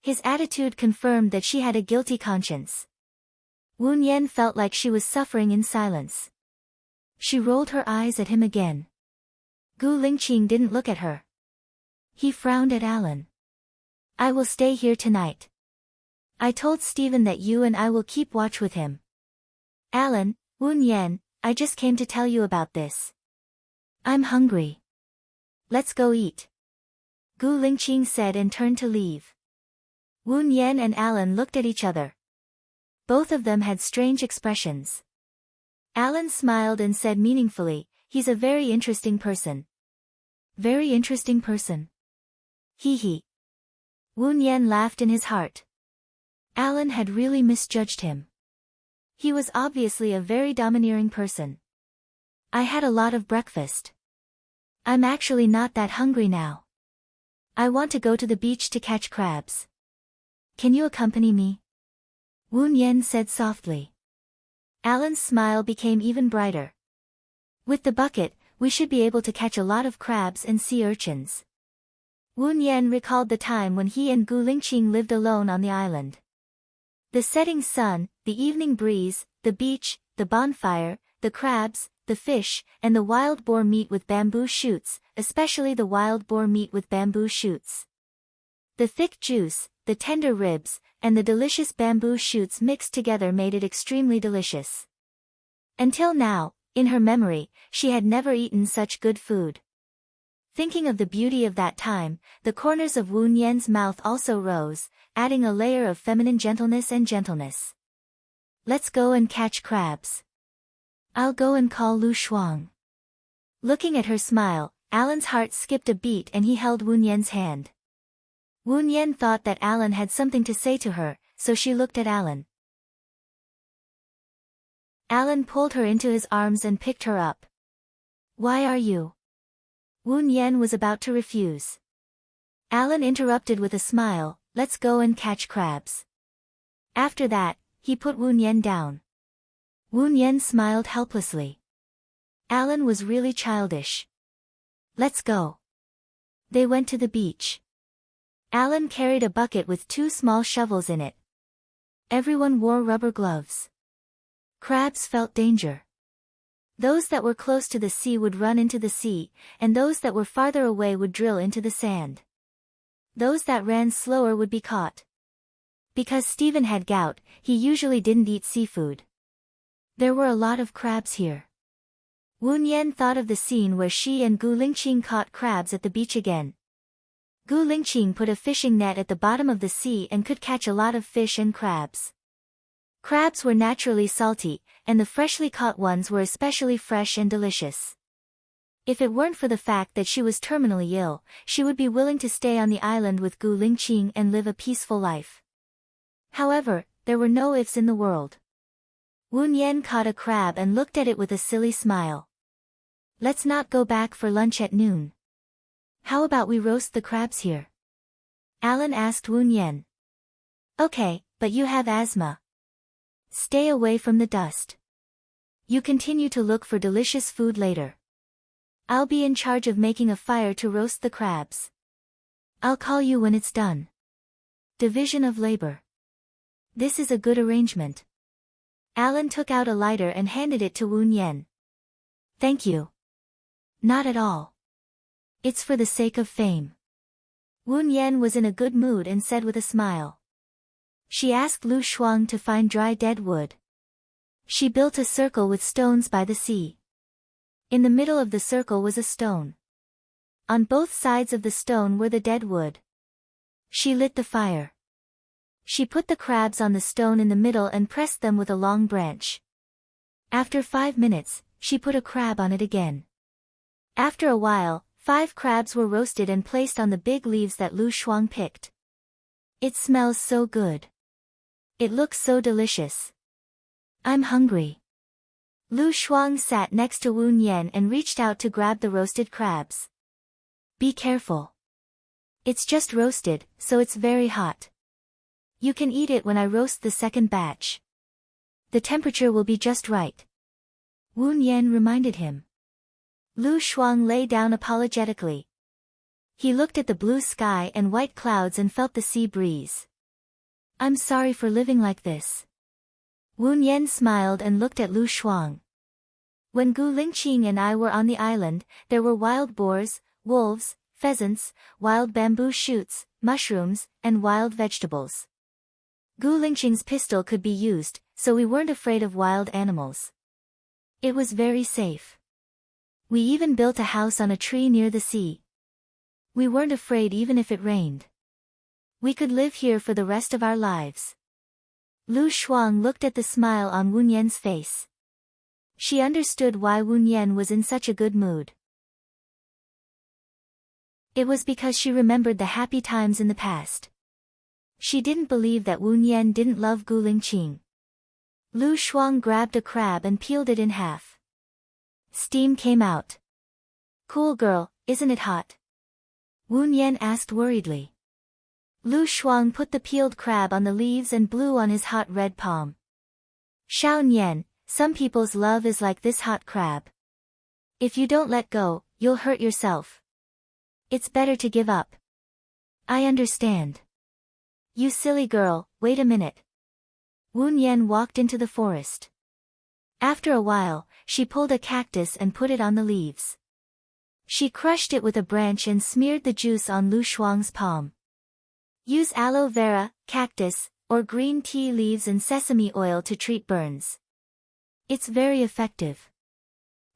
Speaker 1: His attitude confirmed that she had a guilty conscience. Woon Yen felt like she was suffering in silence. She rolled her eyes at him again. Gu Lingqing didn't look at her. He frowned at Alan. I will stay here tonight. I told Stephen that you and I will keep watch with him. Alan, Woon Yen, I just came to tell you about this. I'm hungry. Let's go eat. Gu Lingqing said and turned to leave. Woon Yen and Alan looked at each other. Both of them had strange expressions. Alan smiled and said meaningfully, he's a very interesting person. Very interesting person. Hee hee. Woon Yen laughed in his heart. Alan had really misjudged him. He was obviously a very domineering person. I had a lot of breakfast. I'm actually not that hungry now. I want to go to the beach to catch crabs. Can you accompany me? Woon Yen said softly. Alan's smile became even brighter. With the bucket, we should be able to catch a lot of crabs and sea urchins. Woon Yen recalled the time when he and Gu Lingqing lived alone on the island. The setting sun, the evening breeze, the beach, the bonfire, the crabs, the fish, and the wild boar meat with bamboo shoots, especially the wild boar meat with bamboo shoots. The thick juice, the tender ribs, and the delicious bamboo shoots mixed together made it extremely delicious. Until now, in her memory, she had never eaten such good food. Thinking of the beauty of that time, the corners of Woon Yen's mouth also rose, adding a layer of feminine gentleness and gentleness. Let's go and catch crabs. I'll go and call Lu Shuang. Looking at her smile, Alan's heart skipped a beat and he held Woon Yen's hand. Woon Yen thought that Alan had something to say to her, so she looked at Alan. Alan pulled her into his arms and picked her up. Why are you? Woon Yen was about to refuse. Alan interrupted with a smile, let's go and catch crabs. After that, he put Woon Yen down. Woon Yen smiled helplessly. Alan was really childish. Let's go. They went to the beach. Alan carried a bucket with 2 small shovels in it. Everyone wore rubber gloves. Crabs felt danger. Those that were close to the sea would run into the sea, and those that were farther away would drill into the sand. Those that ran slower would be caught. Because Stephen had gout, he usually didn't eat seafood. There were a lot of crabs here. Woon Yen thought of the scene where she and Gu Lingqing caught crabs at the beach again. Gu Lingqing put a fishing net at the bottom of the sea and could catch a lot of fish and crabs. Crabs were naturally salty, and the freshly caught ones were especially fresh and delicious. If it weren't for the fact that she was terminally ill, she would be willing to stay on the island with Gu Lingqing and live a peaceful life. However, there were no ifs in the world. Woon Yen caught a crab and looked at it with a silly smile. Let's not go back for lunch at noon. How about we roast the crabs here? Alan asked Woon Yen. Okay, but you have asthma. Stay away from the dust. You continue to look for delicious food later. I'll be in charge of making a fire to roast the crabs. I'll call you when it's done. Division of labor. This is a good arrangement. Alan took out a lighter and handed it to Woon Yen. Thank you. Not at all. It's for the sake of fame. Woon Yen was in a good mood and said with a smile. She asked Lu Shuang to find dry dead wood. She built a circle with stones by the sea. In the middle of the circle was a stone. On both sides of the stone were the dead wood. She lit the fire. She put the crabs on the stone in the middle and pressed them with a long branch. After 5 minutes, she put a crab on it again. After a while, 5 crabs were roasted and placed on the big leaves that Lu Shuang picked. It smells so good. It looks so delicious. I'm hungry. Lu Shuang sat next to Woon Yen and reached out to grab the roasted crabs. Be careful. It's just roasted, so it's very hot. You can eat it when I roast the second batch. The temperature will be just right. Woon Yen reminded him. Lu Shuang lay down apologetically. He looked at the blue sky and white clouds and felt the sea breeze. I'm sorry for living like this. Woon Yen smiled and looked at Lu Shuang. When Gu Lingqing and I were on the island, there were wild boars, wolves, pheasants, wild bamboo shoots, mushrooms, and wild vegetables. Gu Lingqing's pistol could be used, so we weren't afraid of wild animals. It was very safe. We even built a house on a tree near the sea. We weren't afraid even if it rained. We could live here for the rest of our lives. Lu Shuang looked at the smile on Woon Yen's face. She understood why Woon Yen was in such a good mood. It was because she remembered the happy times in the past. She didn't believe that Wu Nian didn't love Gu Lingqing. Lu Shuang grabbed a crab and peeled it in half. Steam came out. Cool girl, isn't it hot? Wu Nian asked worriedly. Lu Shuang put the peeled crab on the leaves and blew on his hot red palm. Xiao Nian, some people's love is like this hot crab. If you don't let go, you'll hurt yourself. It's better to give up. I understand. You silly girl, wait a minute. Wu Nian walked into the forest. After a while, she pulled a cactus and put it on the leaves. She crushed it with a branch and smeared the juice on Lu Shuang's palm. Use aloe vera, cactus, or green tea leaves and sesame oil to treat burns. It's very effective.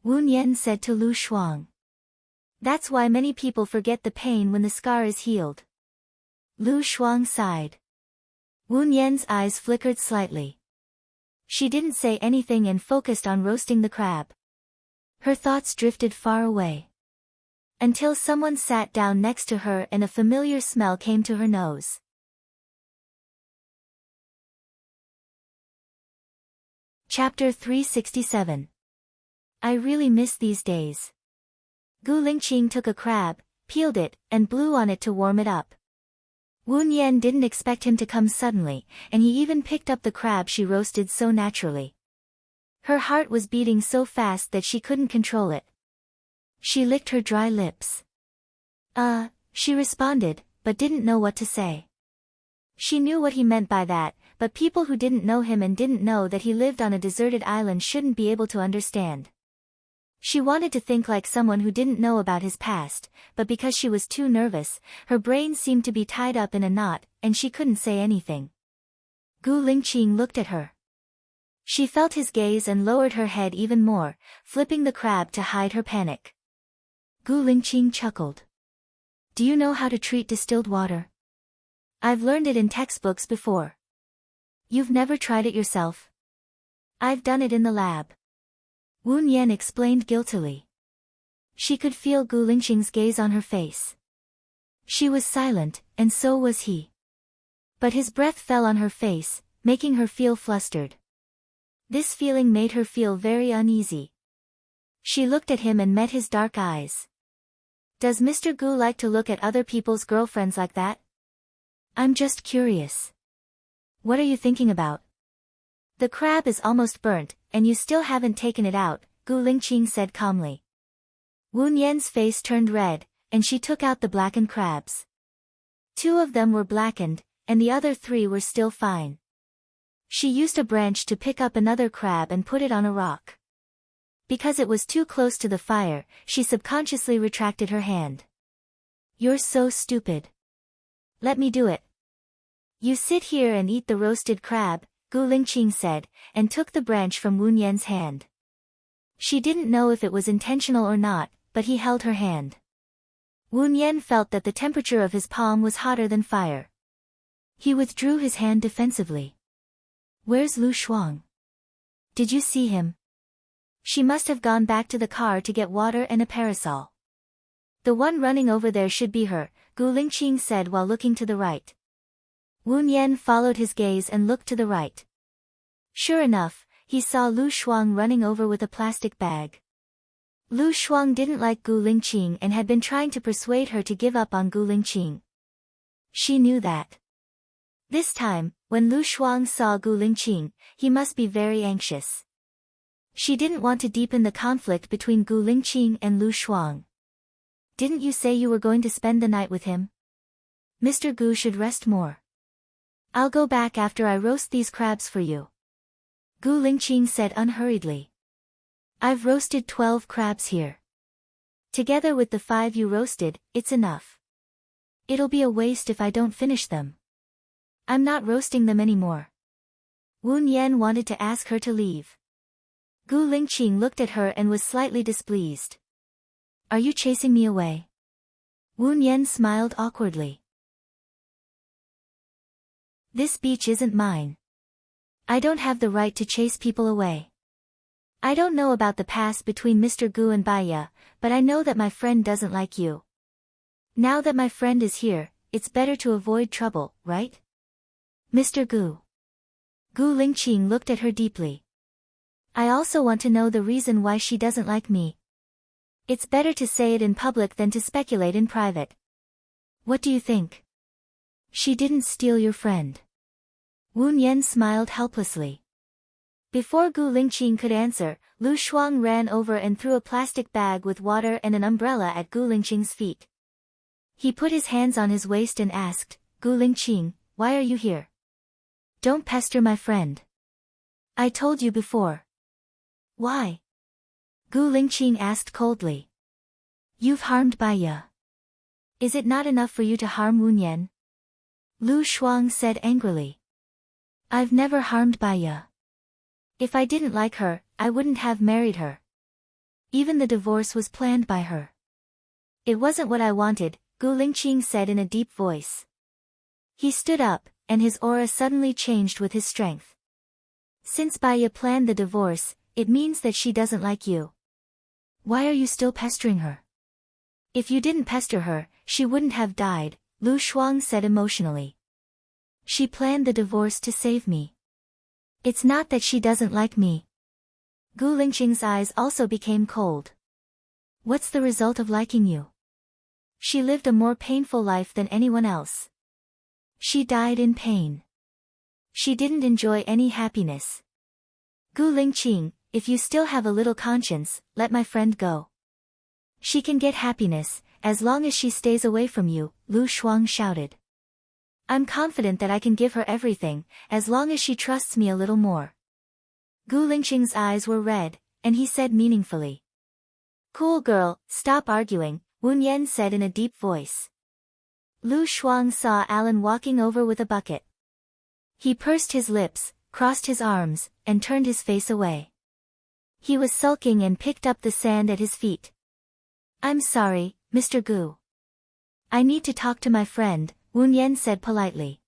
Speaker 1: Wu Nian said to Lu Shuang. That's why many people forget the pain when the scar is healed. Lu Shuang sighed. Wu Nian's eyes flickered slightly. She didn't say anything and focused on roasting the crab. Her thoughts drifted far away. Until someone sat down next to her and a familiar smell came to her nose. Chapter 367. I really miss these days. Gu Lingqing took a crab, peeled it, and blew on it to warm it up. Wu Nian didn't expect him to come suddenly, and he even picked up the crab she roasted so naturally. Her heart was beating so fast that she couldn't control it. She licked her dry lips. She responded, but didn't know what to say. She knew what he meant by that, but people who didn't know him and didn't know that he lived on a deserted island shouldn't be able to understand. She wanted to think like someone who didn't know about his past, but because she was too nervous, her brain seemed to be tied up in a knot, and she couldn't say anything. Gu Lingqing looked at her. She felt his gaze and lowered her head even more, flipping the crab to hide her panic. Gu Lingqing chuckled. Do you know how to treat distilled water? I've learned it in textbooks before. You've never tried it yourself? I've done it in the lab. Wu Nian explained guiltily. She could feel Gu Lingqing's gaze on her face. She was silent, and so was he. But his breath fell on her face, making her feel flustered. This feeling made her feel very uneasy. She looked at him and met his dark eyes. Does Mr. Gu like to look at other people's girlfriends like that? I'm just curious. What are you thinking about? The crab is almost burnt, and you still haven't taken it out, Gu Lingqing said calmly. Wu Nian's face turned red, and she took out the blackened crabs. 2 of them were blackened, and the other 3 were still fine. She used a branch to pick up another crab and put it on a rock. Because it was too close to the fire, she subconsciously retracted her hand. You're so stupid. Let me do it. You sit here and eat the roasted crab, Gu Lingqing said, and took the branch from Wu Nian's hand. She didn't know if it was intentional or not, but he held her hand. Wu Nian felt that the temperature of his palm was hotter than fire. He withdrew his hand defensively. Where's Lu Shuang? Did you see him? She must have gone back to the car to get water and a parasol. The one running over there should be her, Gu Lingqing said while looking to the right. Wu Nian followed his gaze and looked to the right. Sure enough, he saw Lu Shuang running over with a plastic bag. Lu Shuang didn't like Gu Lingqing and had been trying to persuade her to give up on Gu Lingqing. She knew that. This time, when Lu Shuang saw Gu Lingqing, he must be very anxious. She didn't want to deepen the conflict between Gu Lingqing and Lu Shuang. Didn't you say you were going to spend the night with him? Mr. Gu should rest more. I'll go back after I roast these crabs for you. Gu Lingqing said unhurriedly. I've roasted 12 crabs here. Together with the 5 you roasted, it's enough. It'll be a waste if I don't finish them. I'm not roasting them anymore. Wu Nian wanted to ask her to leave. Gu Lingqing looked at her and was slightly displeased. Are you chasing me away? Wu Nian smiled awkwardly. This beach isn't mine. I don't have the right to chase people away. I don't know about the past between Mr. Gu and Baiya, but I know that my friend doesn't like you. Now that my friend is here, it's better to avoid trouble, right? Mr. Gu. Gu Lingqing looked at her deeply. I also want to know the reason why she doesn't like me. It's better to say it in public than to speculate in private. What do you think? She didn't steal your friend. Wu Yan smiled helplessly. Before Gu Lingqing could answer, Lu Shuang ran over and threw a plastic bag with water and an umbrella at Gu Lingqing's feet. He put his hands on his waist and asked, Gu Lingqing, why are you here? Don't pester my friend. I told you before. Why? Gu Lingqing asked coldly. You've harmed Baiya. Is it not enough for you to harm Wu Yan? Lu Shuang said angrily. I've never harmed Baiya. If I didn't like her, I wouldn't have married her. Even the divorce was planned by her. It wasn't what I wanted, Gu Lingqing said in a deep voice. He stood up, and his aura suddenly changed with his strength. Since Baiya planned the divorce, it means that she doesn't like you. Why are you still pestering her? If you didn't pester her, she wouldn't have died, Lu Shuang said emotionally. She planned the divorce to save me. It's not that she doesn't like me. Gu Lingqing's eyes also became cold. What's the result of liking you? She lived a more painful life than anyone else. She died in pain. She didn't enjoy any happiness. Gu Lingqing, if you still have a little conscience, let my friend go. She can get happiness, as long as she stays away from you, Lu Shuang shouted. I'm confident that I can give her everything, as long as she trusts me a little more. Gu Lingqing's eyes were red, and he said meaningfully. Cool girl, stop arguing, Wu Yan said in a deep voice. Lu Shuang saw Alan walking over with a bucket. He pursed his lips, crossed his arms, and turned his face away. He was sulking and picked up the sand at his feet. I'm sorry, Mr. Gu. I need to talk to my friend, Wu Yan said politely.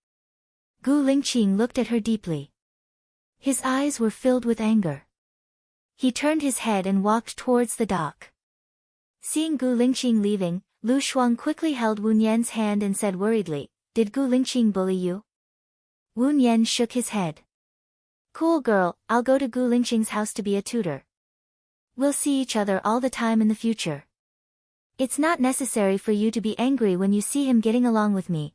Speaker 1: Gu Lingqing looked at her deeply. His eyes were filled with anger. He turned his head and walked towards the dock. Seeing Gu Lingqing leaving, Lu Shuang quickly held Wu Yan's hand and said worriedly, Did Gu Lingqing bully you? Wu Yan shook his head. Cool girl, I'll go to Gu Lingqing's house to be a tutor. We'll see each other all the time in the future. It's not necessary for you to be angry when you see him getting along with me.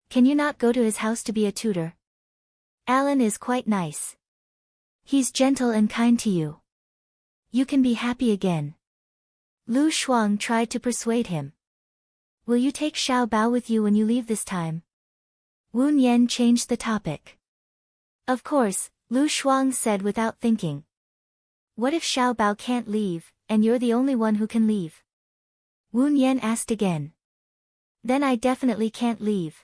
Speaker 1: Can you not go to his house to be a tutor? Alan is quite nice. He's gentle and kind to you. You can be happy again. Lu Shuang tried to persuade him. Will you take Xiao Bao with you when you leave this time? Wu Yan changed the topic. Of course, Lu Shuang said without thinking. What if Xiao Bao can't leave, and you're the only one who can leave? Wu Yan asked again. Then I definitely can't leave.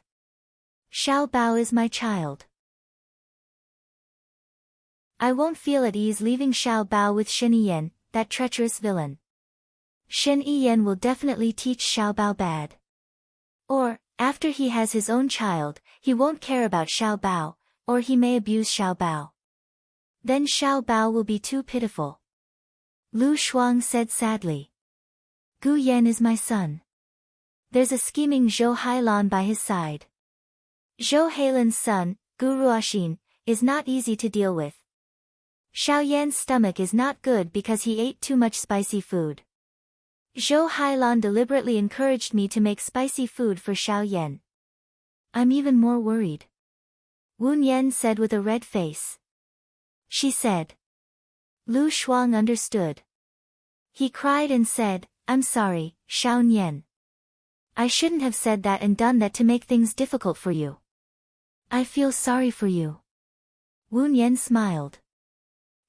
Speaker 1: Xiao Bao is my child. I won't feel at ease leaving Xiao Bao with Shen Yiyan, that treacherous villain. Shen Yiyan will definitely teach Xiao Bao bad. Or, after he has his own child, he won't care about Xiao Bao, or he may abuse Xiao Bao. Then Xiao Bao will be too pitiful. Lu Shuang said sadly. Gu Yan is my son. There's a scheming Zhou Hailan by his side. Zhou Hailan's son, Gu Ruoxin, is not easy to deal with. Xiao Yan's stomach is not good because he ate too much spicy food. Zhou Hailan deliberately encouraged me to make spicy food for Xiao Yan. I'm even more worried. Wu Yan said with a red face. She said. Lu Shuang understood. He cried and said, I'm sorry, Xiao Yan. I shouldn't have said that and done that to make things difficult for you. I feel sorry for you. Wu Yan smiled.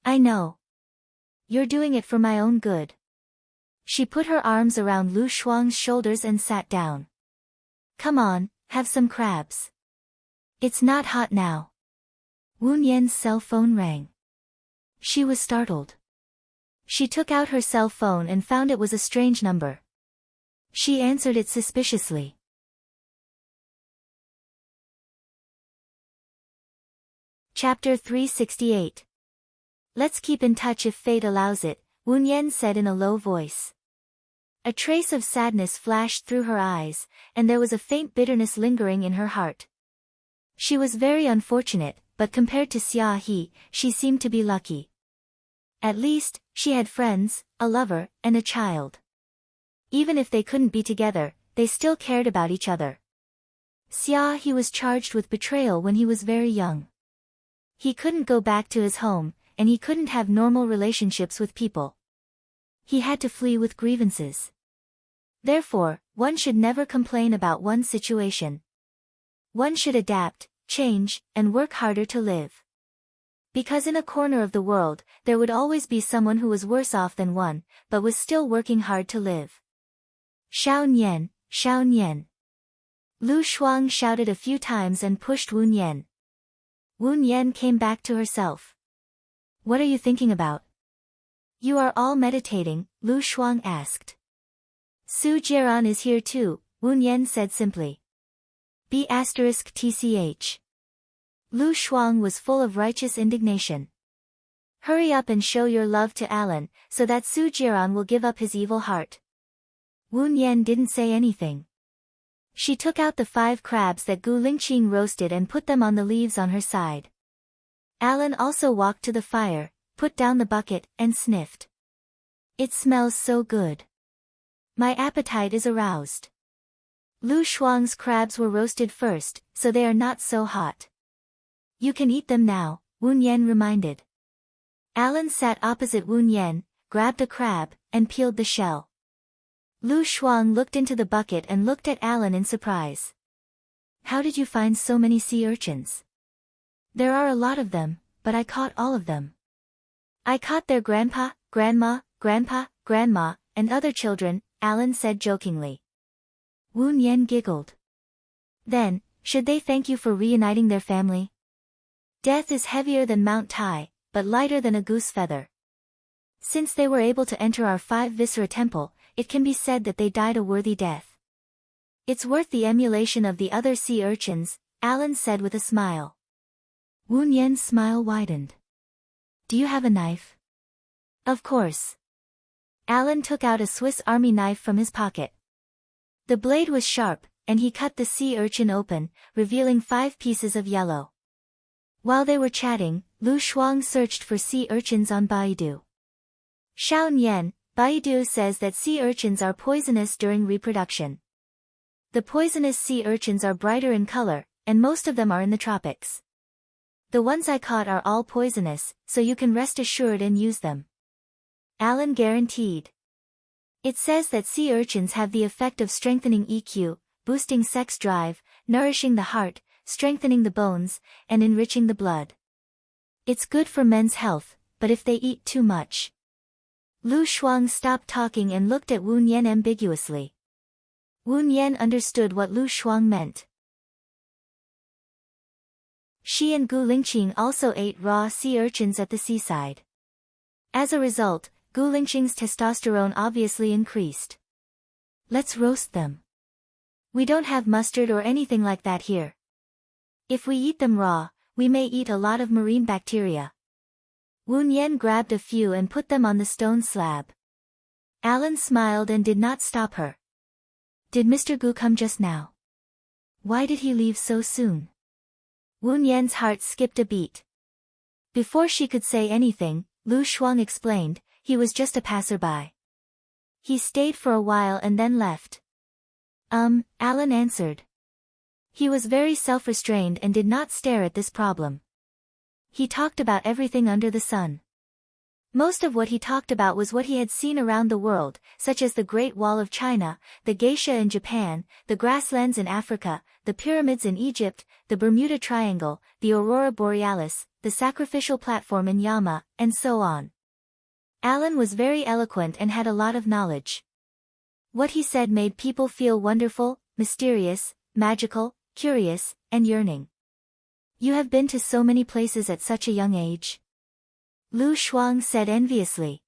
Speaker 1: I know. You're doing it for my own good. She put her arms around Lu Shuang's shoulders and sat down. Come on, have some crabs. It's not hot now. Wu Yan's cell phone rang. She was startled. She took out her cell phone and found it was a strange number. She answered it suspiciously. Chapter 368. Let's keep in touch if fate allows it, Wu Yan said in a low voice. A trace of sadness flashed through her eyes, and there was a faint bitterness lingering in her heart. She was very unfortunate, but compared to Xia He, she seemed to be lucky. At least, she had friends, a lover, and a child. Even if they couldn't be together, they still cared about each other. Xia He was charged with betrayal when he was very young. He couldn't go back to his home, and he couldn't have normal relationships with people. He had to flee with grievances. Therefore, one should never complain about one's situation. One should adapt, change, and work harder to live. Because in a corner of the world, there would always be someone who was worse off than one, but was still working hard to live. Xiao Nian, Xiao Nian. Lu Shuang shouted a few times and pushed Wu Nian. Wu Nian came back to herself. What are you thinking about? You are all meditating, Lu Shuang asked. Su Jiran is here too, Wu Nian said simply. B*TCH. Lu Shuang was full of righteous indignation. Hurry up and show your love to Alan, so that Su Jiran will give up his evil heart. Wu Nian didn't say anything. She took out the 5 crabs that Gu Lingqing roasted and put them on the leaves on her side. Alan also walked to the fire, put down the bucket, and sniffed. It smells so good. My appetite is aroused. Lu Shuang's crabs were roasted first, so they are not so hot. You can eat them now, Wu Nian reminded. Alan sat opposite Wu Nian, grabbed a crab, and peeled the shell. Lu Shuang looked into the bucket and looked at Alan in surprise. How did you find so many sea urchins? There are a lot of them, but I caught all of them. I caught their grandpa, grandma, grandpa, grandma, and other children, Alan said jokingly. Wu Nian giggled. Then, should they thank you for reuniting their family? Death is heavier than Mount Tai, but lighter than a goose feather. Since they were able to enter our 5 Viscera temple, it can be said that they died a worthy death. It's worth the emulation of the other sea urchins, Alan said with a smile. Wu Nian's smile widened. Do you have a knife? Of course. Alan took out a Swiss Army knife from his pocket. The blade was sharp, and he cut the sea urchin open, revealing 5 pieces of yellow. While they were chatting, Lu Shuang searched for sea urchins on Baidu. Xiao Nian, Baidu says that sea urchins are poisonous during reproduction. The poisonous sea urchins are brighter in color, and most of them are in the tropics. The ones I caught are all poisonous, so you can rest assured and use them. Alan guaranteed. It says that sea urchins have the effect of strengthening EQ, boosting sex drive, nourishing the heart, strengthening the bones, and enriching the blood. It's good for men's health, but if they eat too much. Lu Shuang stopped talking and looked at Wu Nian ambiguously. Wu Nian understood what Lu Shuang meant. She and Gu Lingqing also ate raw sea urchins at the seaside. As a result, Gu Lingqing's testosterone obviously increased. Let's roast them. We don't have mustard or anything like that here. If we eat them raw, we may eat a lot of marine bacteria. Wu Nian grabbed a few and put them on the stone slab. Alan smiled and did not stop her. Did Mr. Gu come just now? Why did he leave so soon? Wu Nian's heart skipped a beat. Before she could say anything, Lu Shuang explained, he was just a passerby. He stayed for a while and then left. Alan answered. He was very self-restrained and did not stare at this problem. He talked about everything under the sun. Most of what he talked about was what he had seen around the world, such as the Great Wall of China, the geisha in Japan, the grasslands in Africa, the pyramids in Egypt, the Bermuda Triangle, the Aurora Borealis, the sacrificial platform in Yama, and so on. Alan was very eloquent and had a lot of knowledge. What he said made people feel wonderful, mysterious, magical, curious, and yearning. You have been to so many places at such a young age? Lu Shuang said enviously.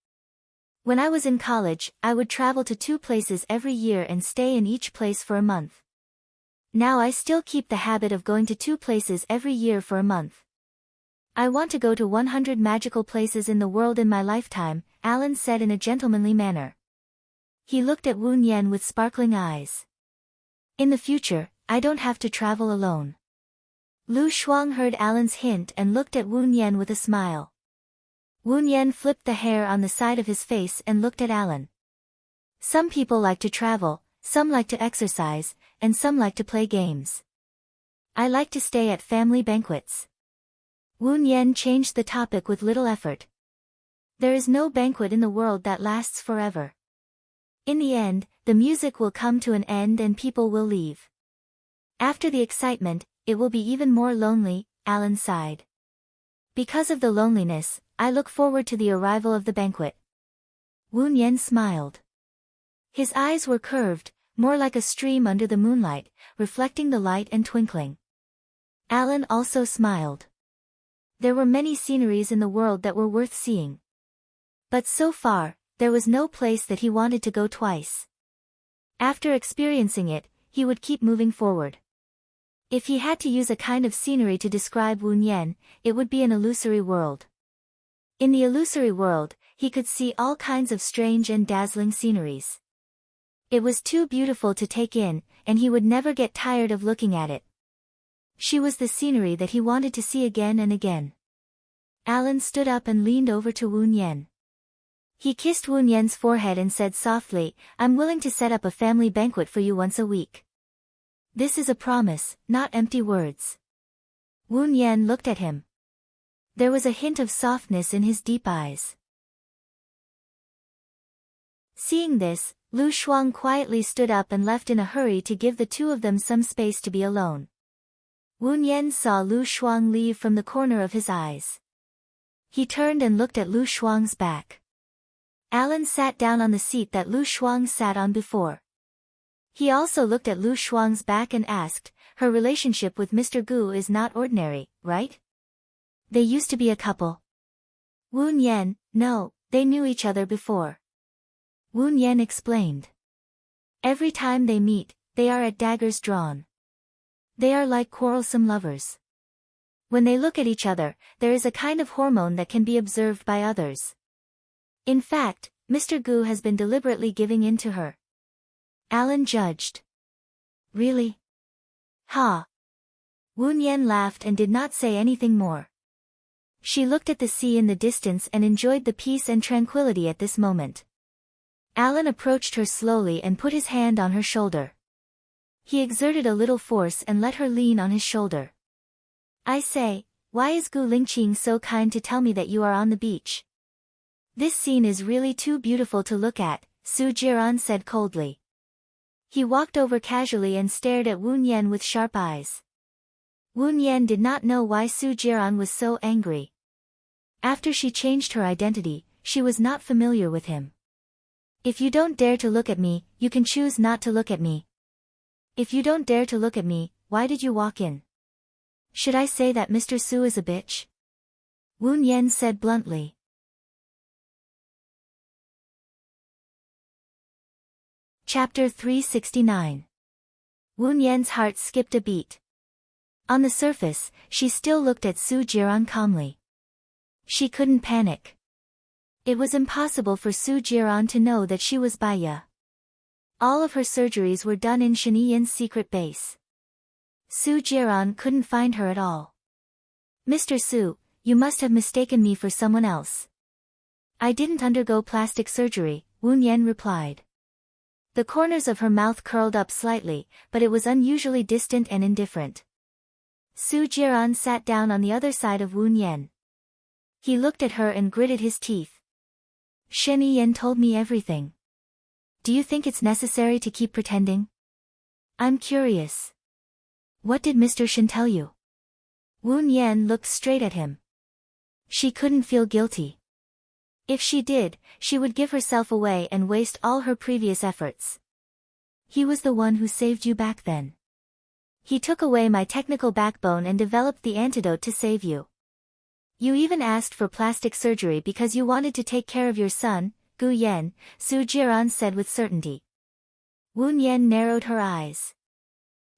Speaker 1: When I was in college, I would travel to 2 places every year and stay in each place for a month. Now I still keep the habit of going to 2 places every year for a month. I want to go to 100 magical places in the world in my lifetime, Alan said in a gentlemanly manner. He looked at Wu Nian with sparkling eyes. In the future, I don't have to travel alone. Lu Shuang heard Alan's hint and looked at Wu Nian with a smile. Wu Nian flipped the hair on the side of his face and looked at Alan. Some people like to travel, some like to exercise, and some like to play games. I like to stay at family banquets. Wu Nian changed the topic with little effort. There is no banquet in the world that lasts forever. In the end, the music will come to an end and people will leave. After the excitement, it will be even more lonely, Alan sighed. Because of the loneliness, I look forward to the arrival of the banquet. Wu Nian smiled. His eyes were curved, more like a stream under the moonlight, reflecting the light and twinkling. Alan also smiled. There were many sceneries in the world that were worth seeing. But so far, there was no place that he wanted to go twice. After experiencing it, he would keep moving forward. If he had to use a kind of scenery to describe Wu Nian, it would be an illusory world. In the illusory world, he could see all kinds of strange and dazzling sceneries. It was too beautiful to take in, and he would never get tired of looking at it. She was the scenery that he wanted to see again and again. Alan stood up and leaned over to Wu Nian. He kissed Wu Nian's forehead and said softly, "I'm willing to set up a family banquet for you once a week. This is a promise, not empty words." Wu Nian looked at him. There was a hint of softness in his deep eyes. Seeing this, Lu Shuang quietly stood up and left in a hurry to give the two of them some space to be alone. Wu Nian saw Lu Shuang leave from the corner of his eyes. He turned and looked at Lu Shuang's back. Alan sat down on the seat that Lu Shuang sat on before. He also looked at Lu Shuang's back and asked, "Her relationship with Mr. Gu is not ordinary, right? They used to be a couple." Wu Nian, "No, they knew each other before." Wu Nian explained. "Every time they meet, they are at daggers drawn. They are like quarrelsome lovers. When they look at each other, there is a kind of hormone that can be observed by others. In fact, Mr. Gu has been deliberately giving in to her." Alan judged. "Really? Ha!" Wu Nian laughed and did not say anything more. She looked at the sea in the distance and enjoyed the peace and tranquility at this moment. Alan approached her slowly and put his hand on her shoulder. He exerted a little force and let her lean on his shoulder. "I say, why is Gu Lingqing so kind to tell me that you are on the beach? This scene is really too beautiful to look at," Su Jiran said coldly. He walked over casually and stared at Wu Nian with sharp eyes. Wu Nian did not know why Su Jiran was so angry. After she changed her identity, she was not familiar with him. "If you don't dare to look at me, you can choose not to look at me. If you don't dare to look at me, why did you walk in? Should I say that Mr. Su is a bitch?" Wu Nian said bluntly. Chapter 369. Wu Nian's heart skipped a beat. On the surface, she still looked at Su Jiran calmly. She couldn't panic. It was impossible for Su Jiran to know that she was Baiya. All of her surgeries were done in Shaniyan's secret base. Su Jiran couldn't find her at all. "Mr. Su, you must have mistaken me for someone else." "I didn't undergo plastic surgery," Wu Nian replied. The corners of her mouth curled up slightly, but it was unusually distant and indifferent. Su Jiran sat down on the other side of Wu Nian. He looked at her and gritted his teeth. "Shen Yan told me everything. Do you think it's necessary to keep pretending? I'm curious. What did Mr. Shen tell you?" Wu Nian looked straight at him. She couldn't feel guilty. If she did, she would give herself away and waste all her previous efforts. "He was the one who saved you back then. He took away my technical backbone and developed the antidote to save you. You even asked for plastic surgery because you wanted to take care of your son, Gu Yan," Su Jiran said with certainty. Wu Nian narrowed her eyes.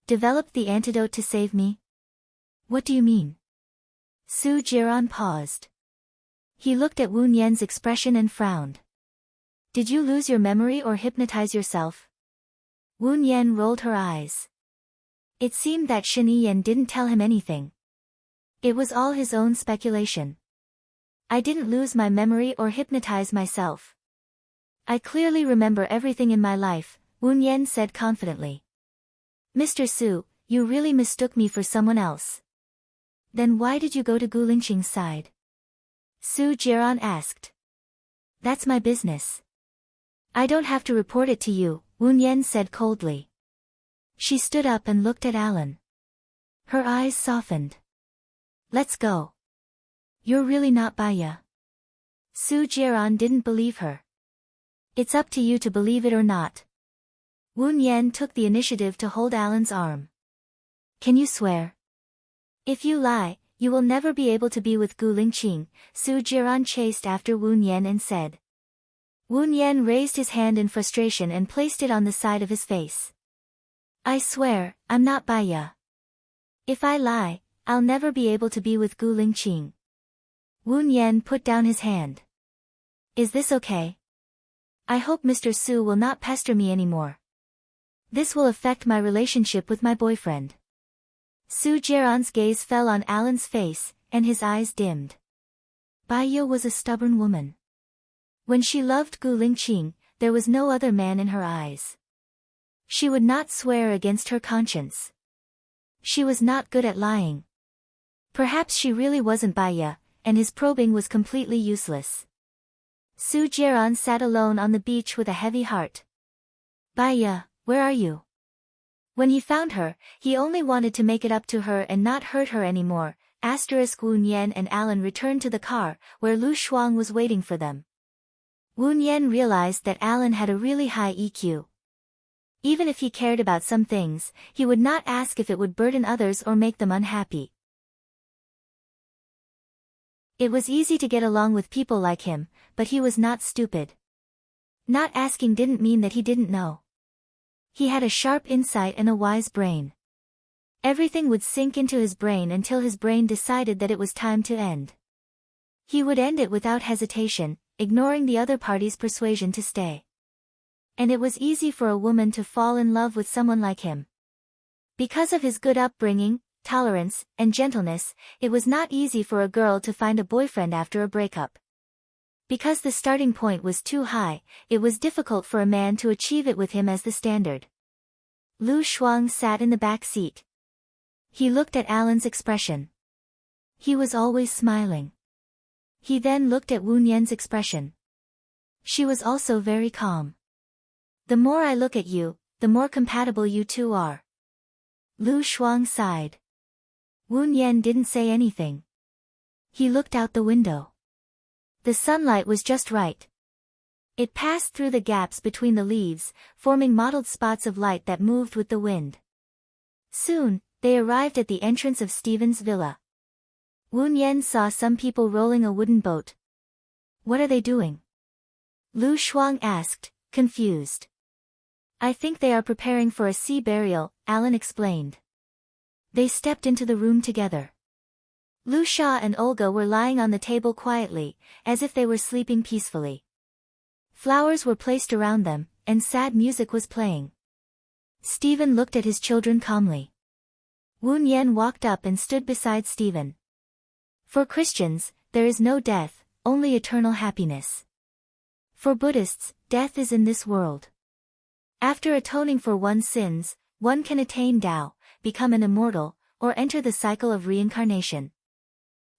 Speaker 1: "Developed the antidote to save me? What do you mean?" Su Jiran paused. He looked at Wu Nian's expression and frowned. "Did you lose your memory or hypnotize yourself?" Wu Nian rolled her eyes. It seemed that Shen Yan didn't tell him anything. It was all his own speculation. I didn't lose my memory or hypnotize myself. I clearly remember everything in my life, Wu Yan said confidently. Mr. Su, you really mistook me for someone else. Then why did you go to Gu Lingqing's side? Su Jiran asked. That's my business. I don't have to report it to you, Wu Yan said coldly. She stood up and looked at Alan. Her eyes softened. Let's go. You're really not Baya. Su Jiran didn't believe her. It's up to you to believe it or not. Wu Yan took the initiative to hold Alan's arm. Can you swear? If you lie, you will never be able to be with Gu Lingqing, Su Jiran chased after Wu Yan and said. Wu Yan raised his hand in frustration and placed it on the side of his face. I swear, I'm not Baya. If I lie, I'll never be able to be with Gu Lingqing. Wu Yan put down his hand. Is this okay? I hope Mr. Su will not pester me anymore. This will affect my relationship with my boyfriend. Su Jiran's gaze fell on Alan's face, and his eyes dimmed. Baya was a stubborn woman. When she loved Gu Lingqing, there was no other man in her eyes. She would not swear against her conscience. She was not good at lying. Perhaps she really wasn't Baya, and his probing was completely useless. Su Jiran sat alone on the beach with a heavy heart. Baya, where are you? When he found her, he only wanted to make it up to her and not hurt her anymore. Wu Yan and Alan returned to the car, where Lu Shuang was waiting for them. Wu Yan realized that Alan had a really high EQ. Even if he cared about some things, he would not ask if it would burden others or make them unhappy. It was easy to get along with people like him, but he was not stupid. Not asking didn't mean that he didn't know. He had a sharp insight and a wise brain. Everything would sink into his brain until his brain decided that it was time to end. He would end it without hesitation, ignoring the other party's persuasion to stay. And it was easy for a woman to fall in love with someone like him. Because of his good upbringing, tolerance, and gentleness, it was not easy for a girl to find a boyfriend after a breakup. Because the starting point was too high, it was difficult for a man to achieve it with him as the standard. Lu Shuang sat in the back seat. He looked at Alan's expression. He was always smiling. He then looked at Wu Yan's expression. She was also very calm. The more I look at you, the more compatible you two are. Lu Shuang sighed. Wu Yan didn't say anything. He looked out the window. The sunlight was just right. It passed through the gaps between the leaves, forming mottled spots of light that moved with the wind. Soon, they arrived at the entrance of Stephen's villa. Wu Yan saw some people rolling a wooden boat. What are they doing? Lu Shuang asked, confused. I think they are preparing for a sea burial, Alan explained. They stepped into the room together. Lu Sha and Olga were lying on the table quietly, as if they were sleeping peacefully. Flowers were placed around them, and sad music was playing. Stephen looked at his children calmly. Wu Yan walked up and stood beside Stephen. For Christians, there is no death, only eternal happiness. For Buddhists, death is in this world. After atoning for one's sins, one can attain Tao, become an immortal, or enter the cycle of reincarnation.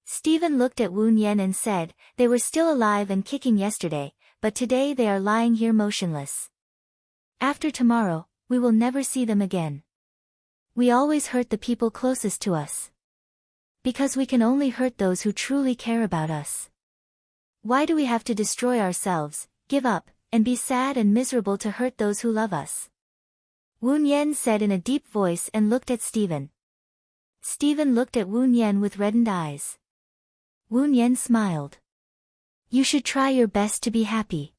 Speaker 1: Stephen looked at Wu Yan and said, they were still alive and kicking yesterday, but today they are lying here motionless. After tomorrow, we will never see them again. We always hurt the people closest to us. Because we can only hurt those who truly care about us. Why do we have to destroy ourselves, give up, and be sad and miserable to hurt those who love us? Wu Yan said in a deep voice and looked at Stephen. Stephen looked at Wu Yan with reddened eyes. Wu Yan smiled. You should try your best to be happy.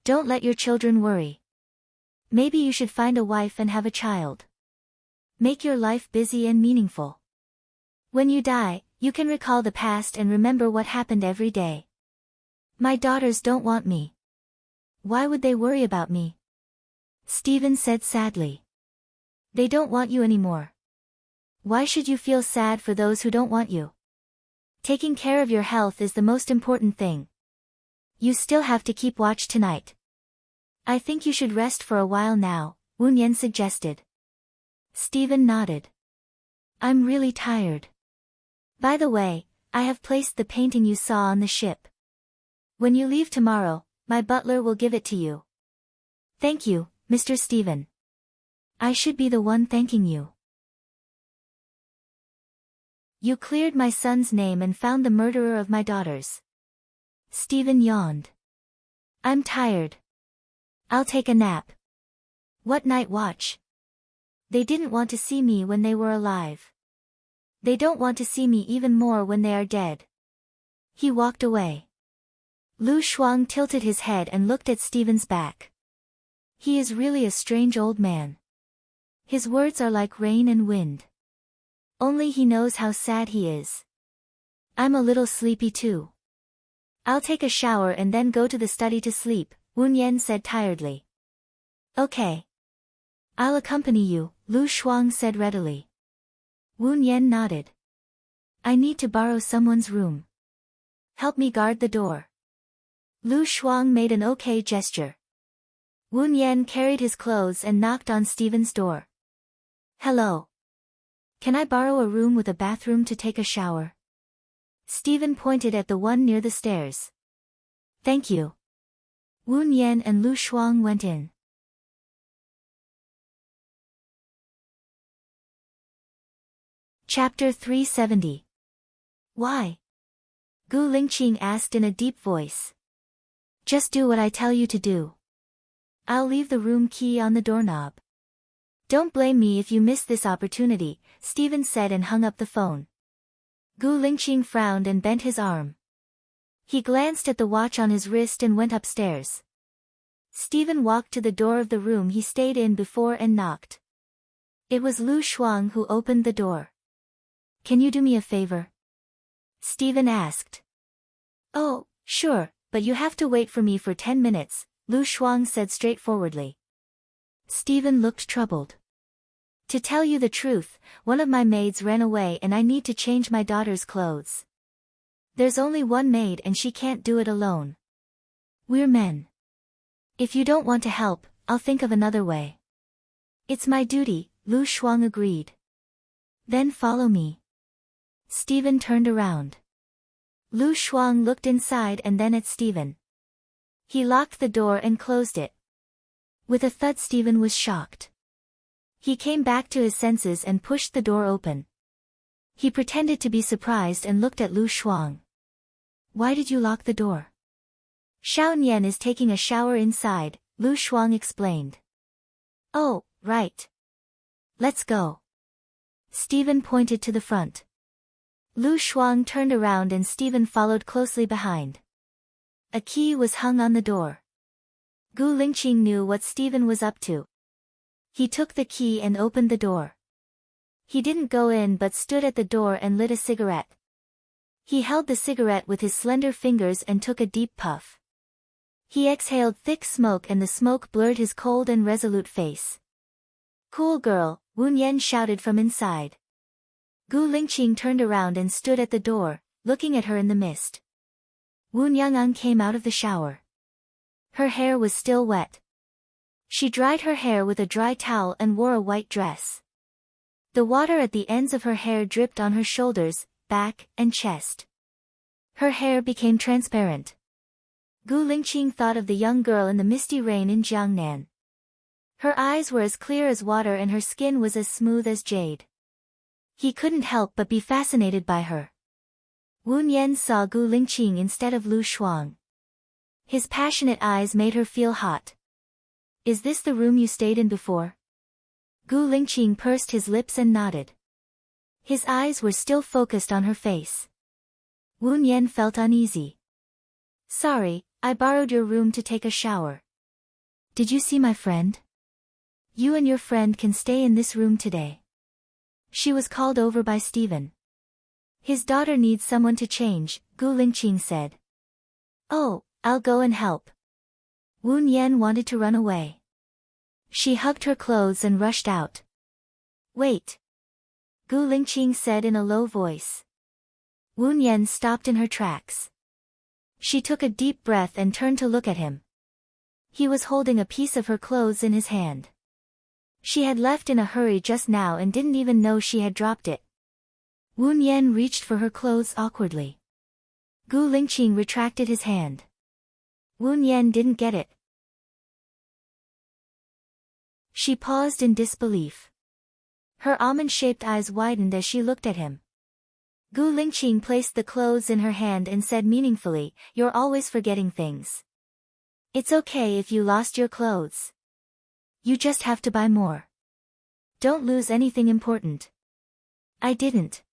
Speaker 1: Don't let your children worry. Maybe you should find a wife and have a child. Make your life busy and meaningful. When you die, you can recall the past and remember what happened every day. My daughters don't want me. Why would they worry about me? Stephen said sadly. They don't want you anymore. Why should you feel sad for those who don't want you? Taking care of your health is the most important thing. You still have to keep watch tonight. I think you should rest for a while now, Woon Yen suggested. Stephen nodded. I'm really tired. By the way, I have placed the painting you saw on the ship. When you leave tomorrow, my butler will give it to you. Thank you, Mr. Stephen. I should be the one thanking you. You cleared my son's name and found the murderer of my daughters. Stephen yawned. I'm tired. I'll take a nap. What night watch? They didn't want to see me when they were alive. They don't want to see me even more when they are dead. He walked away. Lu Shuang tilted his head and looked at Stephen's back. He is really a strange old man. His words are like rain and wind. Only he knows how sad he is. I'm a little sleepy too. I'll take a shower and then go to the study to sleep, Woon Yen said tiredly. Okay. I'll accompany you, Lu Shuang said readily. Woon Yen nodded. I need to borrow someone's room. Help me guard the door. Lu Shuang made an okay gesture. Woon Yen carried his clothes and knocked on Stephen's door. Hello. Can I borrow a room with a bathroom to take a shower? Stephen pointed at the one near the stairs. Thank you. Woon Yen and Lu Shuang went in. Chapter 370. Why? Gu Lingqing asked in a deep voice. Just do what I tell you to do. I'll leave the room key on the doorknob. Don't blame me if you miss this opportunity, Stephen said and hung up the phone. Gu Lingqing frowned and bent his arm. He glanced at the watch on his wrist and went upstairs. Stephen walked to the door of the room he stayed in before and knocked. It was Lu Shuang who opened the door. Can you do me a favor? Stephen asked. Oh, sure, but you have to wait for me for 10 minutes, Lu Shuang said straightforwardly. Stephen looked troubled. To tell you the truth, one of my maids ran away and I need to change my daughter's clothes. There's only one maid and she can't do it alone. We're men. If you don't want to help, I'll think of another way. It's my duty, Lu Shuang agreed. Then follow me. Stephen turned around. Lu Shuang looked inside and then at Stephen. He locked the door and closed it. With a thud, Stephen was shocked. He came back to his senses and pushed the door open. He pretended to be surprised and looked at Lu Shuang. Why did you lock the door? Xiao Nian is taking a shower inside, Lu Shuang explained. Oh, right. Let's go. Stephen pointed to the front. Lu Shuang turned around and Stephen followed closely behind. A key was hung on the door. Gu Lingqing knew what Stephen was up to. He took the key and opened the door. He didn't go in but stood at the door and lit a cigarette. He held the cigarette with his slender fingers and took a deep puff. He exhaled thick smoke and the smoke blurred his cold and resolute face. Cool girl, Woon Yen shouted from inside. Gu Lingqing turned around and stood at the door, looking at her in the mist. Woon Youngang came out of the shower. Her hair was still wet. She dried her hair with a dry towel and wore a white dress. The water at the ends of her hair dripped on her shoulders, back, and chest. Her hair became transparent. Gu Lingqing thought of the young girl in the misty rain in Jiangnan. Her eyes were as clear as water and her skin was as smooth as jade. He couldn't help but be fascinated by her. Woon Yen saw Gu Lingqing instead of Lu Shuang. His passionate eyes made her feel hot. Is this the room you stayed in before? Gu Lingqing pursed his lips and nodded. His eyes were still focused on her face. Woon Yen felt uneasy. Sorry, I borrowed your room to take a shower. Did you see my friend? You and your friend can stay in this room today. She was called over by Stephen. His daughter needs someone to change, Gu Lingqing said. Oh, I'll go and help. Woon Yen wanted to run away. She hugged her clothes and rushed out. Wait. Gu Lingqing said in a low voice. Woon Yen stopped in her tracks. She took a deep breath and turned to look at him. He was holding a piece of her clothes in his hand. She had left in a hurry just now and didn't even know she had dropped it. Woon Yen reached for her clothes awkwardly. Gu Lingqing retracted his hand. Woon Yen didn't get it. She paused in disbelief. Her almond-shaped eyes widened as she looked at him. Gu Lingqing placed the clothes in her hand and said meaningfully, "You're always forgetting things. It's okay if you lost your clothes. You just have to buy more. Don't lose anything important." "I didn't,"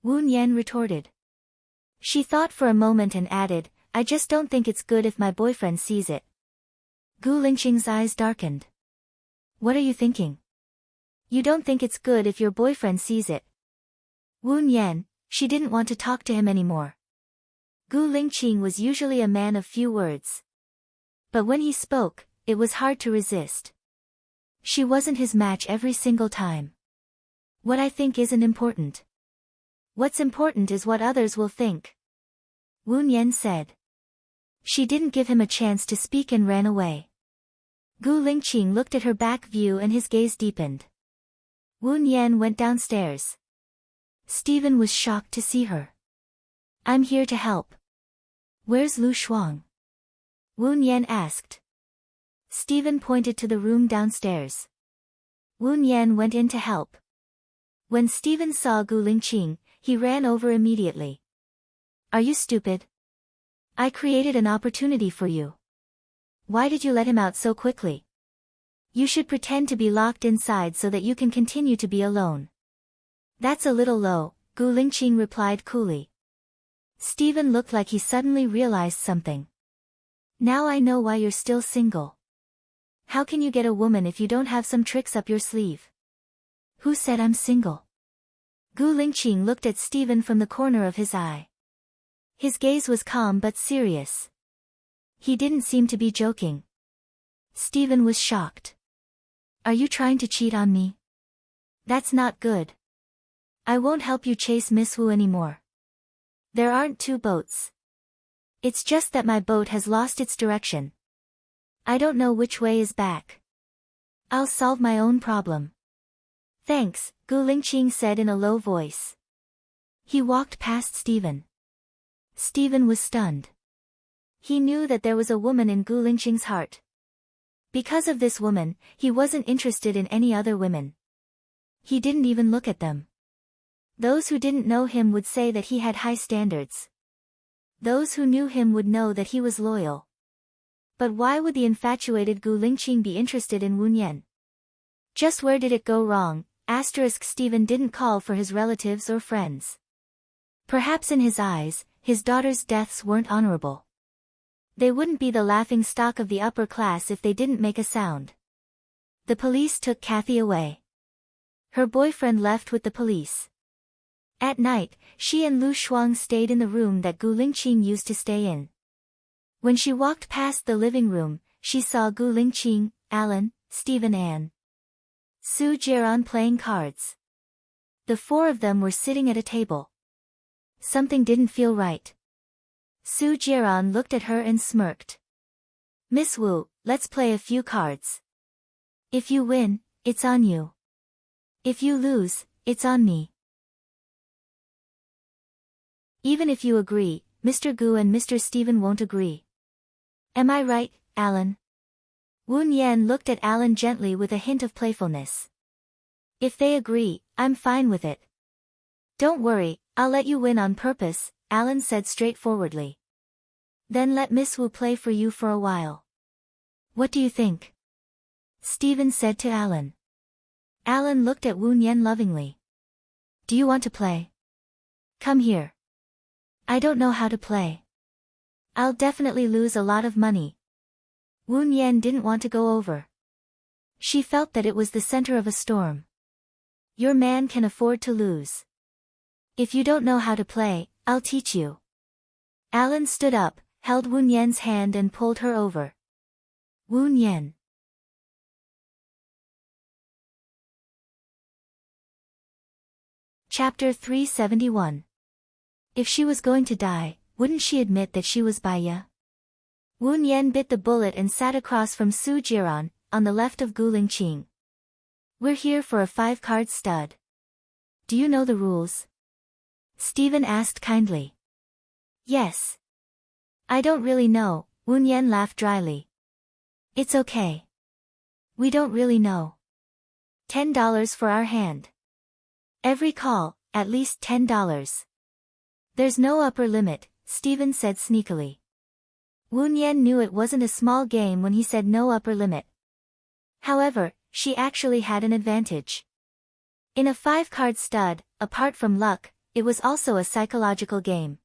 Speaker 1: Woon Yen retorted. She thought for a moment and added, "I just don't think it's good if my boyfriend sees it." Gu Lingqing's eyes darkened. "What are you thinking? You don't think it's good if your boyfriend sees it?" Woon Yen, she didn't want to talk to him anymore. Gu Lingqing was usually a man of few words. But when he spoke, it was hard to resist. She wasn't his match every single time. "What I think isn't important. What's important is what others will think," Woon Yen said. She didn't give him a chance to speak and ran away. Gu Lingqing looked at her back view and his gaze deepened. Woon Yen went downstairs. Stephen was shocked to see her. "I'm here to help." "Where's Lu Shuang?" Woon Yen asked. Stephen pointed to the room downstairs. Woon Yen went in to help. When Stephen saw Gu Lingqing, he ran over immediately. "Are you stupid? I created an opportunity for you. Why did you let him out so quickly? You should pretend to be locked inside so that you can continue to be alone." "That's a little low," Gu Lingqing replied coolly. Stephen looked like he suddenly realized something. "Now I know why you're still single. How can you get a woman if you don't have some tricks up your sleeve?" "Who said I'm single?" Gu Lingqing looked at Stephen from the corner of his eye. His gaze was calm but serious. He didn't seem to be joking. Stephen was shocked. "Are you trying to cheat on me? That's not good. I won't help you chase Miss Wu anymore. There aren't two boats. It's just that my boat has lost its direction. I don't know which way is back. I'll solve my own problem." "Thanks," Gu Lingqing said in a low voice. He walked past Stephen. Stephen was stunned. He knew that there was a woman in Gu Lingqing's heart. Because of this woman, he wasn't interested in any other women. He didn't even look at them. Those who didn't know him would say that he had high standards. Those who knew him would know that he was loyal. But why would the infatuated Gu Lingqing be interested in Woon Yen? Just where did it go wrong? Stephen didn't call for his relatives or friends. Perhaps in his eyes, his daughter's deaths weren't honorable. They wouldn't be the laughing stock of the upper class if they didn't make a sound. The police took Kathy away. Her boyfriend left with the police. At night, she and Lu Shuang stayed in the room that Gu Lingqing used to stay in. When she walked past the living room, she saw Gu Lingqing, Alan, Stephen and Su Jiran playing cards. The four of them were sitting at a table. Something didn't feel right. Su Jiran looked at her and smirked. "Miss Wu, let's play a few cards. If you win, it's on you. If you lose, it's on me. Even if you agree, Mr. Gu and Mr. Stephen won't agree. Am I right, Alan?" Woon Yen looked at Alan gently with a hint of playfulness. "If they agree, I'm fine with it." "Don't worry, I'll let you win on purpose," Alan said straightforwardly. "Then let Miss Wu play for you for a while. What do you think?" Stephen said to Alan. Alan looked at Woon Yen lovingly. "Do you want to play? Come here." "I don't know how to play. I'll definitely lose a lot of money." Woon Yen didn't want to go over. She felt that it was the center of a storm. Your man can afford to lose. If you don't know how to play, I'll teach you. Alan stood up, held Woon Yen's hand and pulled her over. Woon Yen. Chapter 371. If she was going to die, wouldn't she admit that she was Baiya? Wu Nian bit the bullet and sat across from Su Jiran, on the left of Gu Lingqing. We're here for a 5-card stud. Do you know the rules? Stephen asked kindly. Yes. I don't really know, Wu Nian laughed dryly. It's okay. We don't really know. $10 for our hand. Every call, at least $10. There's no upper limit, Stephen said sneakily. Wu Nian knew it wasn't a small game when he said no upper limit. However, she actually had an advantage. In a 5-card stud, apart from luck, it was also a psychological game.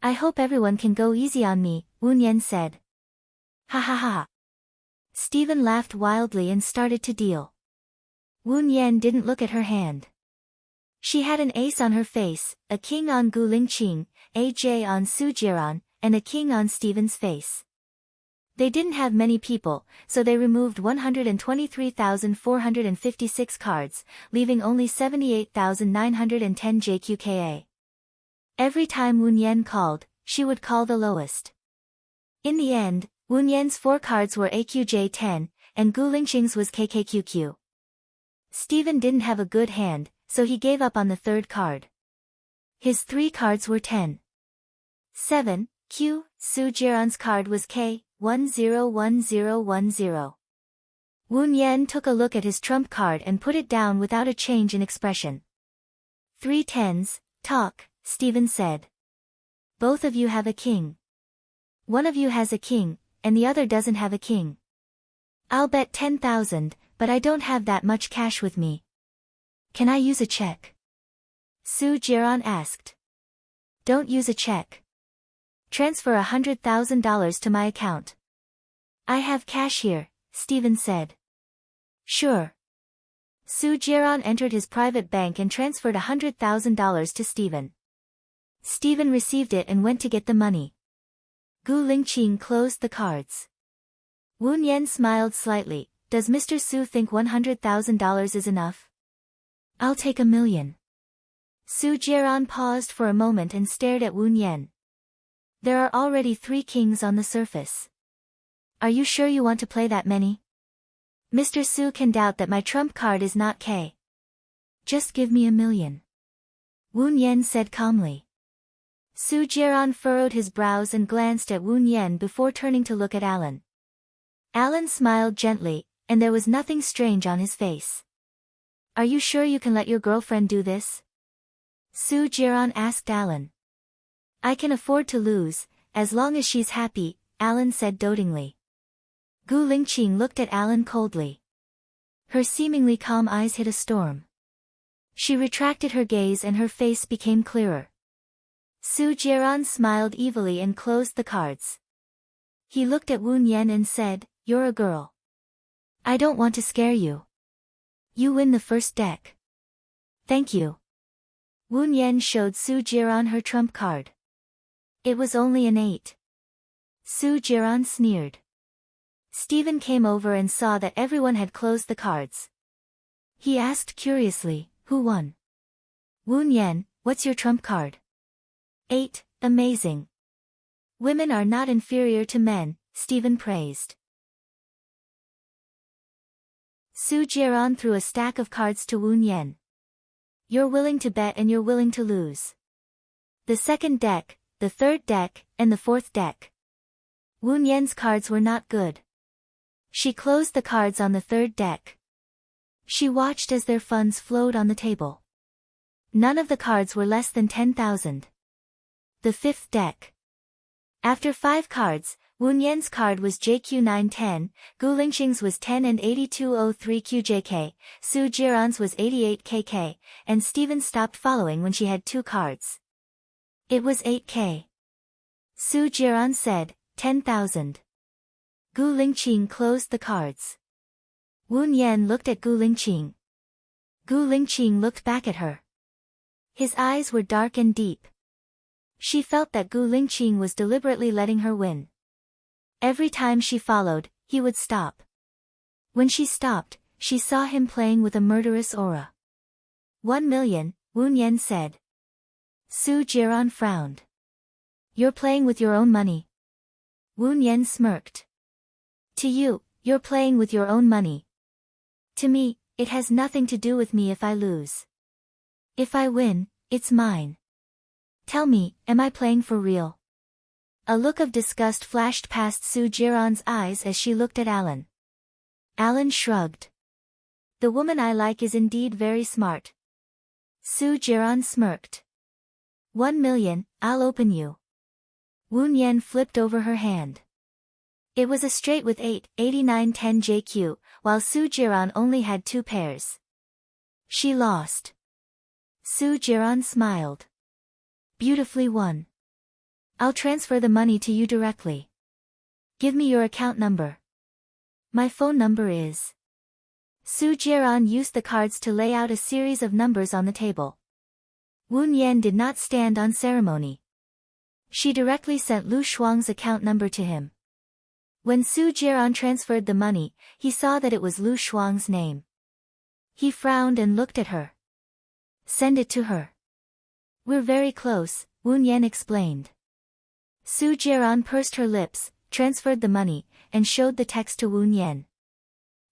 Speaker 1: I hope everyone can go easy on me, Wu Nian said. Ha ha ha. Stephen laughed wildly and started to deal. Wu Nian didn't look at her hand. She had an ace on her face, a king on Gu Lingqing, a j on Su Jiran, and a king on Stephen's face. They didn't have many people, so they removed 123,456 cards, leaving only 78,910 JQKA. Every time Wu Nian called, she would call the lowest. In the end, Wu Nian's 4 cards were AQJ10, and Gu Lingqing's was KKQQ. Stephen didn't have a good hand, so he gave up on the 3rd card. His 3 cards were 10. 7, Q, Su Jiran's card was K, 101010. Wu Nian took a look at his trump card and put it down without a change in expression. 3 tens, talk, Stephen said. Both of you have a king. One of you has a king, and the other doesn't have a king. I'll bet 10,000, but I don't have that much cash with me. Can I use a check? Su Jiran asked. Don't use a check. Transfer $100,000 to my account. I have cash here, Stephen said. Sure. Su Jiran entered his private bank and transferred $100,000 to Stephen. Stephen received it and went to get the money. Gu Lingqing closed the cards. Wu Nian smiled slightly. Does Mr. Su think $100,000 is enough? I'll take $1 million. Su Jiran paused for a moment and stared at Wu Nian. There are already 3 kings on the surface. Are you sure you want to play that many? Mr. Su can doubt that my trump card is not K. Just give me $1 million. Wu Nian said calmly. Su Jiran furrowed his brows and glanced at Wu Nian before turning to look at Alan. Alan smiled gently, and there was nothing strange on his face. Are you sure you can let your girlfriend do this? Su Jiran asked Alan. I can afford to lose, as long as she's happy, Alan said dotingly. Gu Lingqing looked at Alan coldly. Her seemingly calm eyes hid a storm. She retracted her gaze and her face became clearer. Su Jiran smiled evilly and closed the cards. He looked at Wu Nian and said, You're a girl. I don't want to scare you. You win the first deck. Thank you. Wu Nian showed Su Jiran her trump card. It was only an 8. Su Jiran sneered. Stephen came over and saw that everyone had closed the cards. He asked curiously, Who won? Wu Nian, what's your trump card? 8, amazing. Women are not inferior to men, Stephen praised. Su Jiran threw a stack of cards to Wu Nian. You're willing to bet and you're willing to lose. The second deck, the third deck, and the fourth deck. Wu Nian's cards were not good. She closed the cards on the third deck. She watched as their funds flowed on the table. None of the cards were less than 10,000. The fifth deck. After 5 cards, Wu Nian's card was JQ910, Gu Lingqing's was 10 and 8203 QJK, Su Jiran's was 88 KK, and Stephen stopped following when she had 2 cards. It was 8K. Su Jiran said, 10,000. Gu Lingqing closed the cards. Wu Nian looked at Gu Lingqing. Gu Lingqing looked back at her. His eyes were dark and deep. She felt that Gu Lingqing was deliberately letting her win. Every time she followed, he would stop. When she stopped, she saw him playing with a murderous aura. 1 million, Wu Nian said. Su Jiran frowned. You're playing with your own money. Wu Yan smirked. To you, you're playing with your own money. To me, it has nothing to do with me if I lose. If I win, it's mine. Tell me, am I playing for real? A look of disgust flashed past Su Jiran's eyes as she looked at Alan. Alan shrugged. The woman I like is indeed very smart. Su Jiran smirked. 1 million, I'll open you. Wu Yan flipped over her hand. It was a straight with 8, 89 10 JQ, while Su Jiran only had 2 pairs. She lost. Su Jiran smiled. Beautifully won. I'll transfer the money to you directly. Give me your account number. My phone number is. Su Jiran used the cards to lay out a series of numbers on the table. Wu Yan did not stand on ceremony. She directly sent Lu Shuang's account number to him. When Su Jiran transferred the money, he saw that it was Lu Shuang's name. He frowned and looked at her. Send it to her. We're very close, Wu Yan explained. Su Jiran pursed her lips, transferred the money, and showed the text to Wu Yan.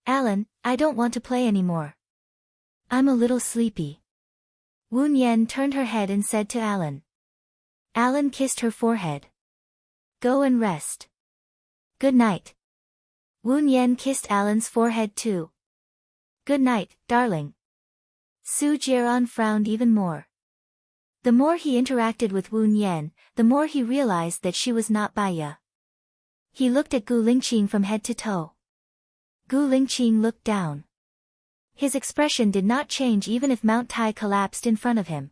Speaker 1: Alan, I don't want to play anymore. I'm a little sleepy. Wu Yan turned her head and said to Alan. Alan kissed her forehead. Go and rest. Good night. Wu Yan kissed Alan's forehead too. Good night, darling. Su Jiran frowned even more. The more he interacted with Wu Yan, the more he realized that she was not Baya. He looked at Gu Lingqing from head to toe. Gu Lingqing looked down. His expression did not change even if Mount Tai collapsed in front of him.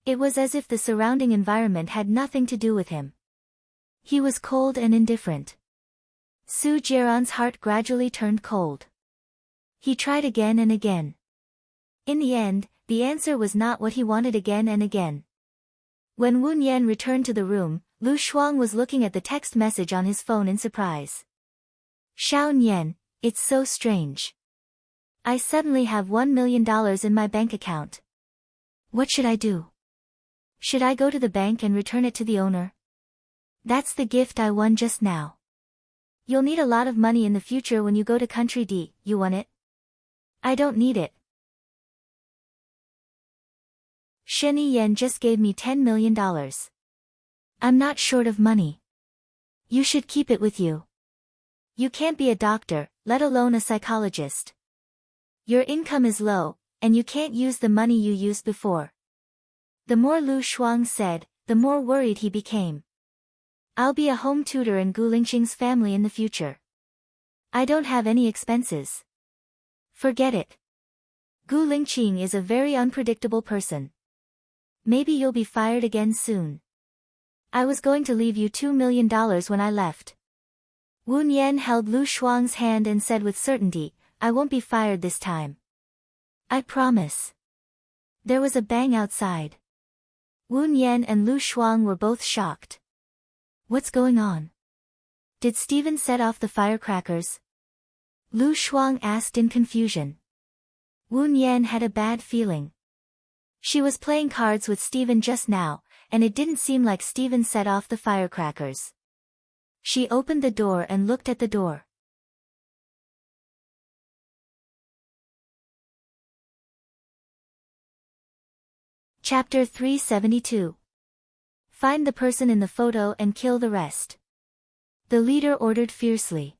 Speaker 1: It was as if the surrounding environment had nothing to do with him. He was cold and indifferent. Su Jiran's heart gradually turned cold. He tried again and again. In the end, the answer was not what he wanted again and again. When Wu Yan returned to the room, Lu Shuang was looking at the text message on his phone in surprise. Xiao Nian, it's so strange. I suddenly have $1 million in my bank account. What should I do? Should I go to the bank and return it to the owner? That's the gift I won just now. You'll need a lot of money in the future when you go to Country D, you won it? I don't need it. Sheni Yan just gave me $10 million. I'm not short of money. You should keep it with you. You can't be a doctor, let alone a psychologist. Your income is low, and you can't use the money you used before. The more Lu Shuang said, the more worried he became. I'll be a home tutor in Gu Lingqing's family in the future. I don't have any expenses. Forget it. Gu Lingqing is a very unpredictable person. Maybe you'll be fired again soon. I was going to leave you $2 million when I left. Wu Yan held Lu Shuang's hand and said with certainty, I won't be fired this time. I promise. There was a bang outside. Wu Yan and Lu Shuang were both shocked. What's going on? Did Stephen set off the firecrackers? Lu Shuang asked in confusion. Wu Yan had a bad feeling. She was playing cards with Stephen just now, and it didn't seem like Stephen set off the firecrackers. She opened the door and looked at the door. Chapter 372. Find the person in the photo and kill the rest. The leader ordered fiercely.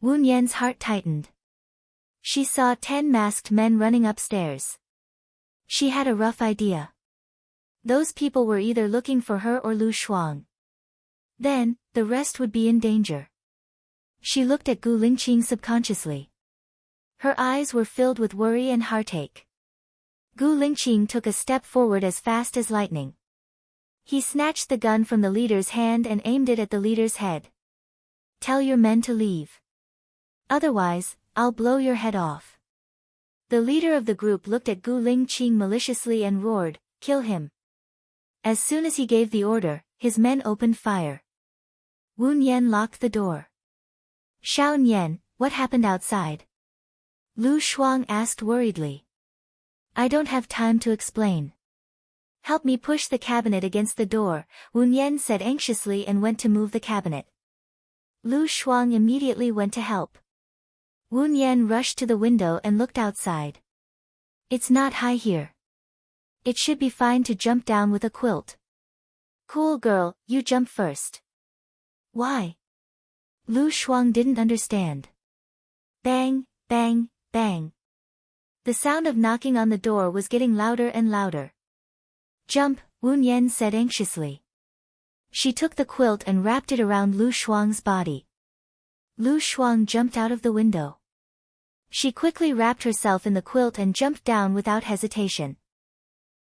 Speaker 1: Wu Yan's heart tightened. She saw 10 masked men running upstairs. She had a rough idea. Those people were either looking for her or Lu Shuang. Then, the rest would be in danger. She looked at Gu Lingqing subconsciously. Her eyes were filled with worry and heartache. Gu Lingqing took a step forward as fast as lightning. He snatched the gun from the leader's hand and aimed it at the leader's head. Tell your men to leave. Otherwise, I'll blow your head off. The leader of the group looked at Gu Lingqing maliciously and roared, kill him. As soon as he gave the order, his men opened fire. Wu Yan locked the door. Xiao Nian, what happened outside? Lu Shuang asked worriedly. I don't have time to explain. Help me push the cabinet against the door, Wu Nian said anxiously and went to move the cabinet. Lu Shuang immediately went to help. Wu Nian rushed to the window and looked outside. It's not high here. It should be fine to jump down with a quilt. Cool girl, you jump first. Why? Lu Shuang didn't understand. Bang, bang, bang. The sound of knocking on the door was getting louder and louder. Jump, Wu Nian said anxiously. She took the quilt and wrapped it around Lu Shuang's body. Lu Shuang jumped out of the window. She quickly wrapped herself in the quilt and jumped down without hesitation.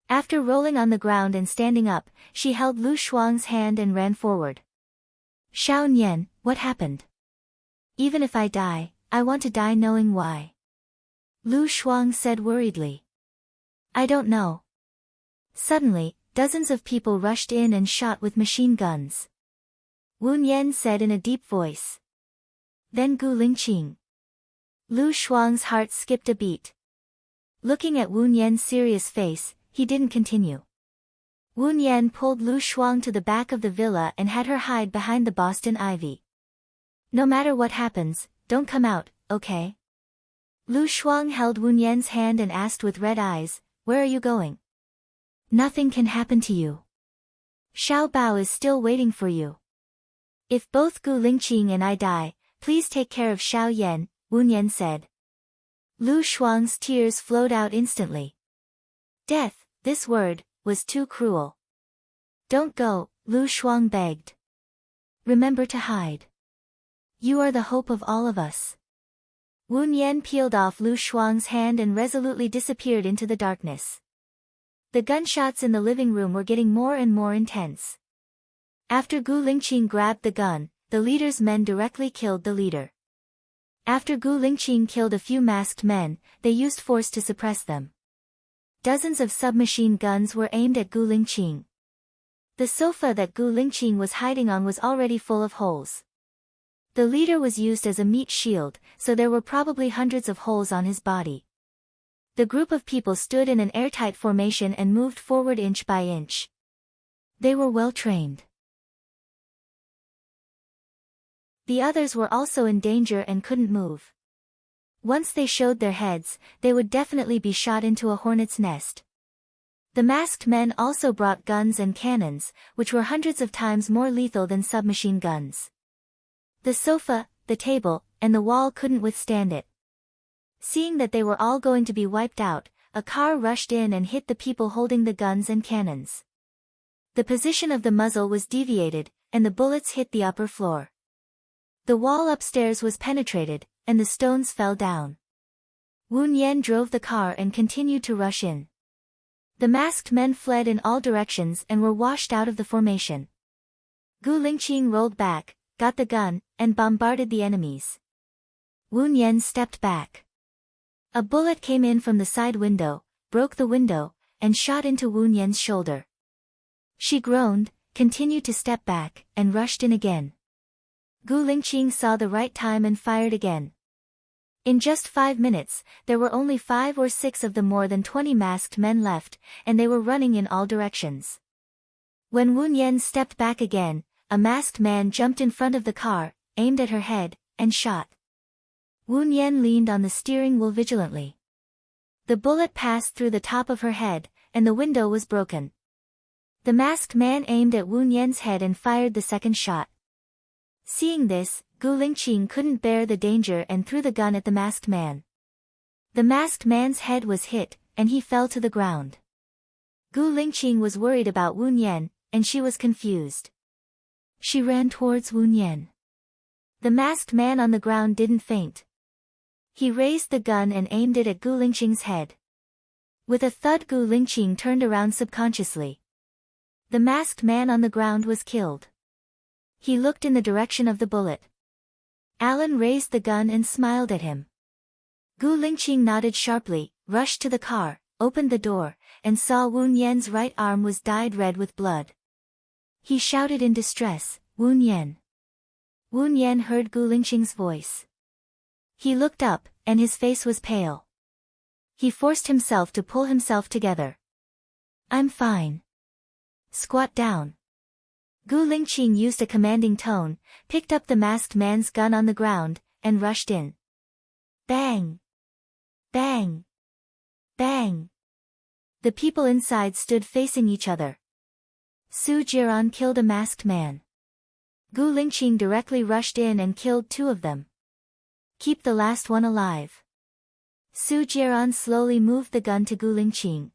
Speaker 1: After rolling on the ground and standing up, she held Lu Shuang's hand and ran forward. Xiao Nian, what happened? Even if I die, I want to die knowing why. Lu Shuang said worriedly. I don't know. Suddenly, dozens of people rushed in and shot with machine guns. Wu Nian said in a deep voice. Then Gu Lingqing. Lu Shuang's heart skipped a beat. Looking at Wu Nian's serious face, he didn't continue. Wu Nian pulled Lu Shuang to the back of the villa and had her hide behind the Boston ivy. No matter what happens, don't come out, okay? Lu Shuang held Wu Nian's hand and asked with red eyes, where are you going? Nothing can happen to you. Xiao Bao is still waiting for you. If both Gu Lingqing and I die, please take care of Xiao Yan, Wu Nian said. Lu Shuang's tears flowed out instantly. Death, this word, was too cruel. Don't go, Lu Shuang begged. Remember to hide. You are the hope of all of us. Wu Nian peeled off Lu Shuang's hand and resolutely disappeared into the darkness. The gunshots in the living room were getting more and more intense. After Gu Lingqing grabbed the gun, the leader's men directly killed the leader. After Gu Lingqing killed a few masked men, they used force to suppress them. Dozens of submachine guns were aimed at Gu Lingqing. The sofa that Gu Lingqing was hiding on was already full of holes. The leader was used as a meat shield, so there were probably hundreds of holes on his body. The group of people stood in an airtight formation and moved forward inch by inch. They were well trained. The others were also in danger and couldn't move. Once they showed their heads, they would definitely be shot into a hornet's nest. The masked men also brought guns and cannons, which were hundreds of times more lethal than submachine guns. The sofa, the table, and the wall couldn't withstand it. Seeing that they were all going to be wiped out, a car rushed in and hit the people holding the guns and cannons. The position of the muzzle was deviated, and the bullets hit the upper floor. The wall upstairs was penetrated, and the stones fell down. Wu Nian drove the car and continued to rush in. The masked men fled in all directions and were washed out of the formation. Gu Lingqing rolled back, got the gun, and bombarded the enemies. Wu Nian stepped back. A bullet came in from the side window, broke the window, and shot into Wu Nian's shoulder. She groaned, continued to step back, and rushed in again. Gu Lingqing saw the right time and fired again. In just 5 minutes, there were only 5 or 6 of the more than 20 masked men left, and they were running in all directions. When Wu Nian stepped back again, a masked man jumped in front of the car, aimed at her head, and shot. Wu Nian leaned on the steering wheel vigilantly. The bullet passed through the top of her head, and the window was broken. The masked man aimed at Wu Nian's head and fired the second shot. Seeing this, Gu Lingqing couldn't bear the danger and threw the gun at the masked man. The masked man's head was hit, and he fell to the ground. Gu Lingqing was worried about Wu Nian, and she was confused. She ran towards Wu Nian. The masked man on the ground didn't faint. He raised the gun and aimed it at Gu Lingqing's head. With a thud, Gu Lingqing turned around subconsciously. The masked man on the ground was killed. He looked in the direction of the bullet. Alan raised the gun and smiled at him. Gu Lingqing nodded sharply, rushed to the car, opened the door, and saw Wu Nian's right arm was dyed red with blood. He shouted in distress, "Wu Nian!" Wu Nian heard Gu Lingqing's voice. He looked up, and his face was pale. He forced himself to pull himself together. "I'm fine. Squat down. Gu Lingqing used a commanding tone, picked up the masked man's gun on the ground, and rushed in. Bang! Bang! Bang! The people inside stood facing each other. Su Jiran killed a masked man. Gu Lingqing directly rushed in and killed 2 of them. Keep the last one alive. Su Jiran slowly moved the gun to Gu Lingqing.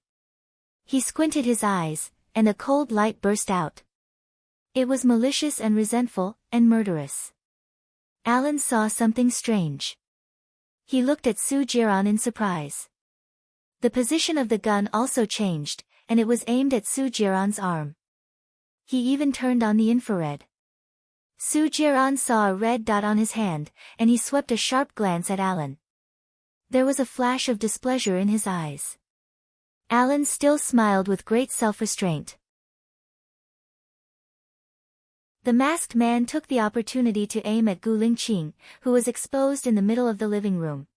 Speaker 1: He squinted his eyes, and a cold light burst out. It was malicious and resentful, and murderous. Alan saw something strange. He looked at Su Jiran in surprise. The position of the gun also changed, and it was aimed at Su Jiran's arm. He even turned on the infrared. Su Jiran saw a red dot on his hand, and he swept a sharp glance at Alan. There was a flash of displeasure in his eyes. Alan still smiled with great self-restraint. The masked man took the opportunity to aim at Gu Lingqing, who was exposed in the middle of the living room.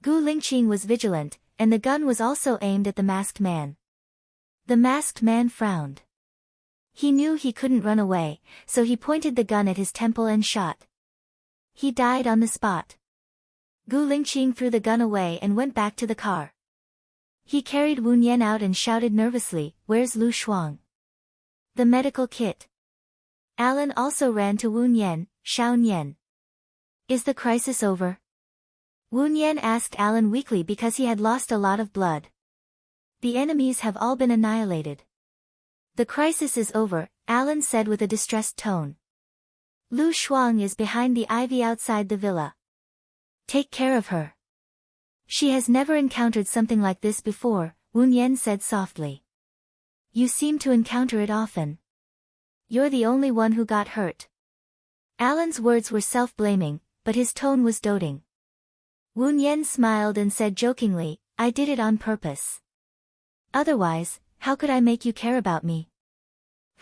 Speaker 1: Gu Lingqing was vigilant, and the gun was also aimed at the masked man. The masked man frowned. He knew he couldn't run away, so he pointed the gun at his temple and shot. He died on the spot. Gu Lingqing threw the gun away and went back to the car. He carried Wu Nian out and shouted nervously, "Where's Lu Shuang?" The medical kit. Alan also ran to Wu Nian, "Xiao Nian. Is the crisis over?" Wu Nian asked Alan weakly because he had lost a lot of blood. "The enemies have all been annihilated." "The crisis is over," Alan said with a distressed tone. "Lu Shuang is behind the ivy outside the villa. Take care of her. She has never encountered something like this before," Wu Nian said softly. "You seem to encounter it often. You're the only one who got hurt." Alan's words were self-blaming, but his tone was doting. Wu Nian smiled and said jokingly, "I did it on purpose. Otherwise, how could I make you care about me?"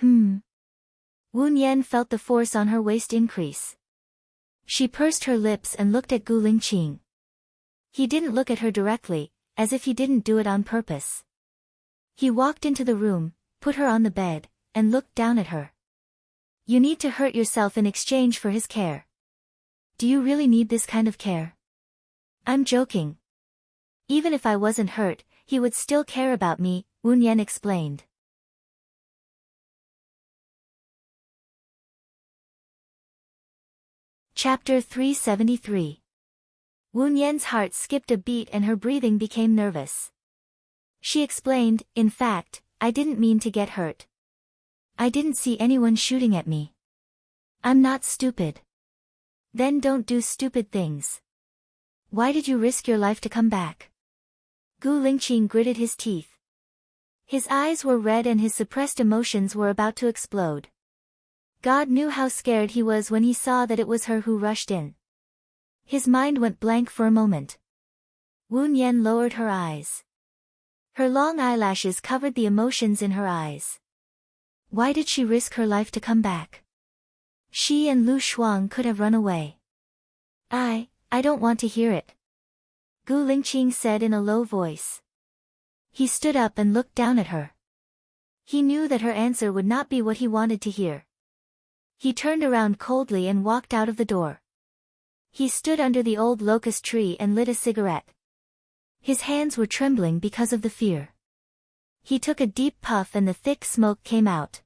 Speaker 1: Wu Nian felt the force on her waist increase. She pursed her lips and looked at Gu Lingqing. He didn't look at her directly, as if he didn't do it on purpose. He walked into the room, put her on the bed, and looked down at her. "You need to hurt yourself in exchange for his care. Do you really need this kind of care?" "I'm joking. Even if I wasn't hurt, he would still care about me," Wu Nian explained. Chapter 373. Wu Nian's heart skipped a beat and her breathing became nervous. She explained, "In fact, I didn't mean to get hurt. I didn't see anyone shooting at me. I'm not stupid." "Then don't do stupid things. Why did you risk your life to come back?" Gu Lingqing gritted his teeth. His eyes were red and his suppressed emotions were about to explode. God knew how scared he was when he saw that it was her who rushed in. His mind went blank for a moment. Wu Nian lowered her eyes. Her long eyelashes covered the emotions in her eyes. Why did she risk her life to come back? She and Lu Shuang could have run away. I don't want to hear it," Gu Lingqing said in a low voice. He stood up and looked down at her. He knew that her answer would not be what he wanted to hear. He turned around coldly and walked out of the door. He stood under the old locust tree and lit a cigarette. His hands were trembling because of the fear. He took a deep puff and the thick smoke came out.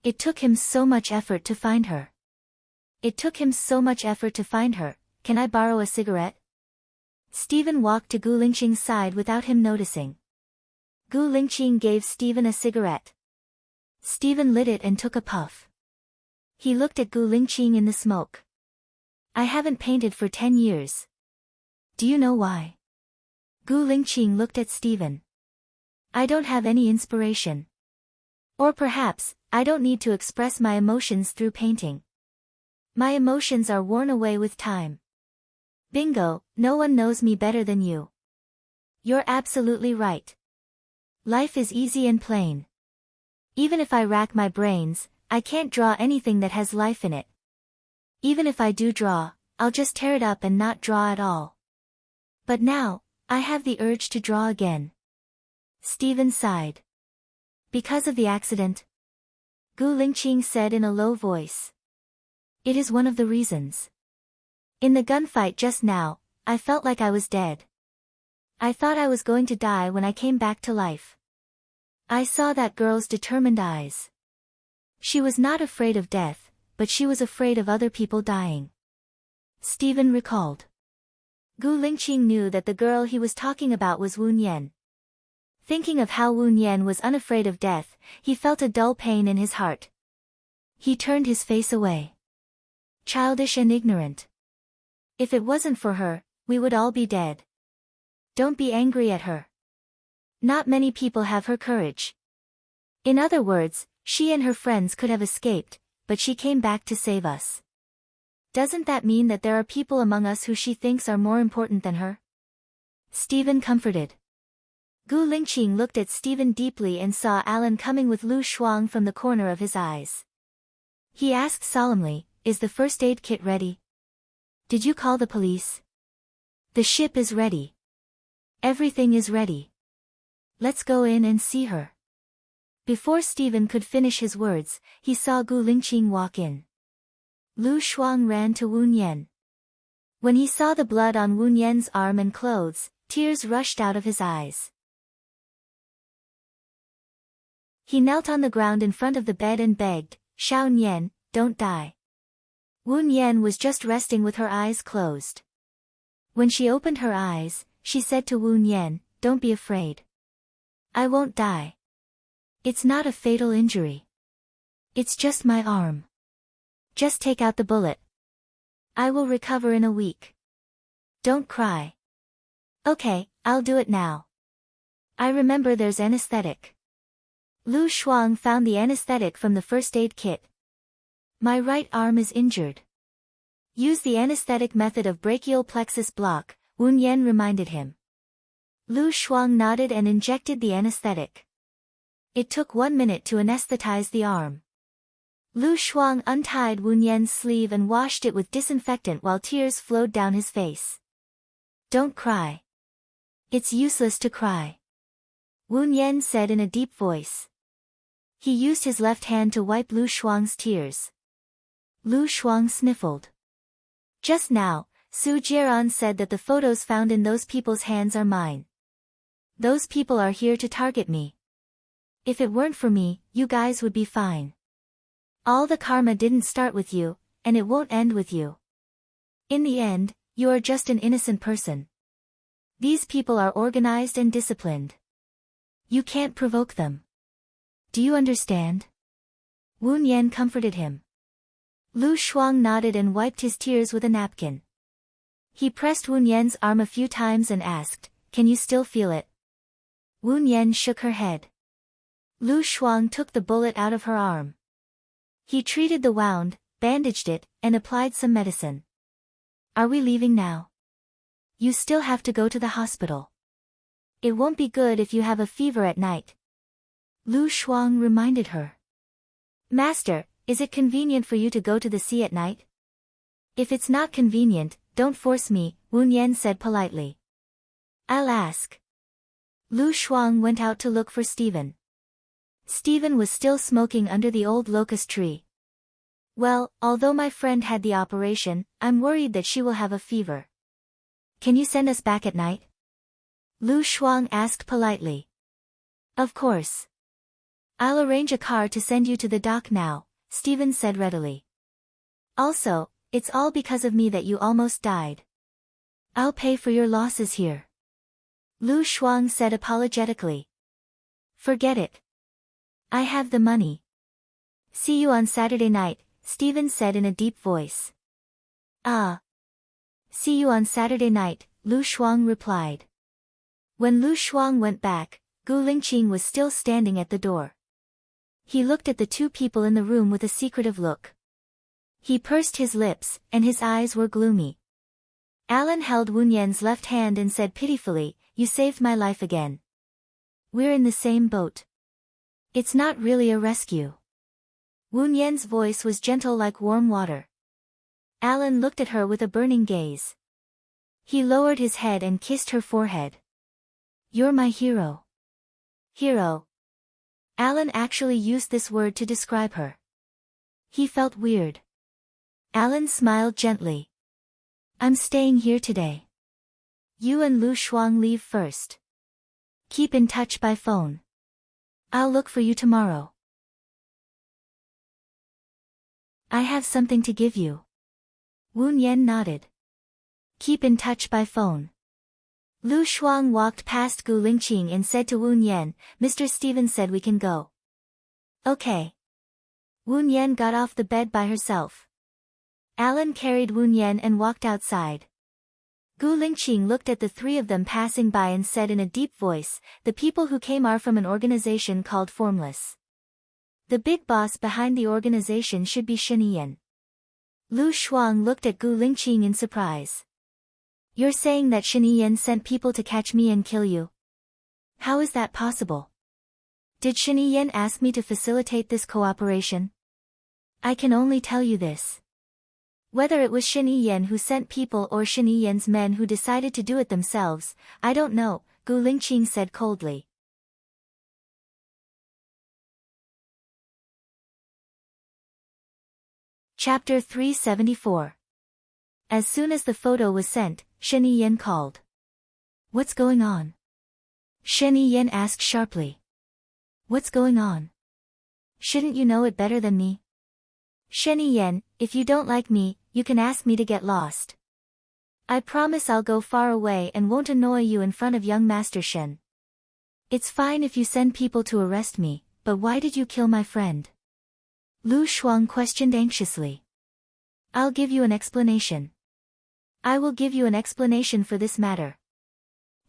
Speaker 1: It took him so much effort to find her. "Can I borrow a cigarette?" Stephen walked to Gu Lingqing's side without him noticing. Gu Lingqing gave Stephen a cigarette. Stephen lit it and took a puff. He looked at Gu Lingqing in the smoke. "I haven't painted for 10 years. Do you know why?" Gu Lingqing looked at Stephen. "I don't have any inspiration. Or perhaps, I don't need to express my emotions through painting. My emotions are worn away with time. Bingo, no one knows me better than you." "You're absolutely right. Life is easy and plain. Even if I rack my brains, I can't draw anything that has life in it. Even if I do draw, I'll just tear it up and not draw at all. But now, I have the urge to draw again." Stephen sighed. Because of the accident? Gu Lingqing said in a low voice. It is one of the reasons. In the gunfight just now, I felt like I was dead. I thought I was going to die when I came back to life. I saw that girl's determined eyes. She was not afraid of death, but she was afraid of other people dying. Stephen recalled. Gu Lingqing knew that the girl he was talking about was Wu Nian. Thinking of how Wu Nian was unafraid of death, he felt a dull pain in his heart. He turned his face away. Childish and ignorant. If it wasn't for her, we would all be dead. Don't be angry at her. Not many people have her courage. In other words, she and her friends could have escaped, but she came back to save us. Doesn't that mean that there are people among us who she thinks are more important than her? Stephen comforted. Gu Lingqing looked at Stephen deeply and saw Alan coming with Lu Shuang from the corner of his eyes. He asked solemnly, "Is the first aid kit ready? Did you call the police?" "The ship is ready. Everything is ready. Let's go in and see her." Before Stephen could finish his words, he saw Gu Lingqing walk in. Lu Shuang ran to Wu Nian. When he saw the blood on Wu Nian's arm and clothes, tears rushed out of his eyes. He knelt on the ground in front of the bed and begged, "Xiao Nian, don't die." Wu Nian was just resting with her eyes closed. When she opened her eyes, she said to Wu Nian, "Don't be afraid. I won't die. It's not a fatal injury. It's just my arm. Just take out the bullet. I will recover in a week. Don't cry." "Okay, I'll do it now. I remember there's anesthetic." Lu Shuang found the anesthetic from the first aid kit. "My right arm is injured. Use the anesthetic method of brachial plexus block," Wu Nian reminded him. Lu Shuang nodded and injected the anesthetic. It took 1 minute to anesthetize the arm. Lu Shuang untied Wu Nian's sleeve and washed it with disinfectant while tears flowed down his face. "Don't cry. It's useless to cry," Wu Nian said in a deep voice. He used his left hand to wipe Lu Shuang's tears. Lu Shuang sniffled. "Just now, Su Jiran said that the photos found in those people's hands are mine. Those people are here to target me. If it weren't for me, you guys would be fine. All the karma didn't start with you, and it won't end with you. In the end, you are just an innocent person. These people are organized and disciplined. You can't provoke them. Do you understand?" Wu Nian comforted him. Lu Shuang nodded and wiped his tears with a napkin. He pressed Wu Nian's arm a few times and asked, "Can you still feel it?" Wu Nian shook her head. Lu Shuang took the bullet out of her arm. He treated the wound, bandaged it, and applied some medicine. "Are we leaving now? You still have to go to the hospital. It won't be good if you have a fever at night," Lu Shuang reminded her. "Master, is it convenient for you to go to the sea at night?" "If it's not convenient, don't force me," Wu Nian said politely. "I'll ask." Lu Shuang went out to look for Stephen. Stephen was still smoking under the old locust tree. "Well, although my friend had the operation, I'm worried that she will have a fever. Can you send us back at night?" Lu Shuang asked politely. "Of course. I'll arrange a car to send you to the dock now," Stephen said readily. "Also, it's all because of me that you almost died. I'll pay for your losses here," Lu Shuang said apologetically. "Forget it. I have the money. See you on Saturday night," Stephen said in a deep voice. "Ah. See you on Saturday night," Lu Shuang replied. When Lu Shuang went back, Gu Lingqing was still standing at the door. He looked at the two people in the room with a secretive look. He pursed his lips, and his eyes were gloomy. Alan held Wu Nian's left hand and said pitifully, "You saved my life again. We're in the same boat. It's not really a rescue." Wu Nian's voice was gentle like warm water. Alan looked at her with a burning gaze. He lowered his head and kissed her forehead. "You're my hero." "Hero?" Alan actually used this word to describe her. He felt weird. Alan smiled gently. I'm staying here today. You and Lu Shuang leave first. Keep in touch by phone. I'll look for you tomorrow. I have something to give you. Wu Yan nodded. Keep in touch by phone. Lu Shuang walked past Gu Lingqing and said to Wu Yan, Mr. Stevens said we can go. Okay. Wu Yan got off the bed by herself. Alan carried Wu Yan and walked outside. Gu Lingqing looked at the three of them passing by and said in a deep voice, the people who came are from an organization called Formless. The big boss behind the organization should be Shiniyan. Lu Shuang looked at Gu Lingqing in surprise. You're saying that Shiniyan sent people to catch me and kill you? How is that possible? Did Shiniyan ask me to facilitate this cooperation? I can only tell you this. Whether it was Shiniyan who sent people or Shiniyan's men who decided to do it themselves, I don't know, Gu Lingqing said coldly. Chapter 374. As soon as the photo was sent, Shiniyan called. What's going on? Shiniyan asked sharply. What's going on? Shouldn't you know it better than me? Shiniyan, if you don't like me, you can ask me to get lost. I promise I'll go far away and won't annoy you in front of young Master Shen. It's fine if you send people to arrest me, but why did you kill my friend? Lu Shuang questioned anxiously. I'll give you an explanation. I will give you an explanation for this matter.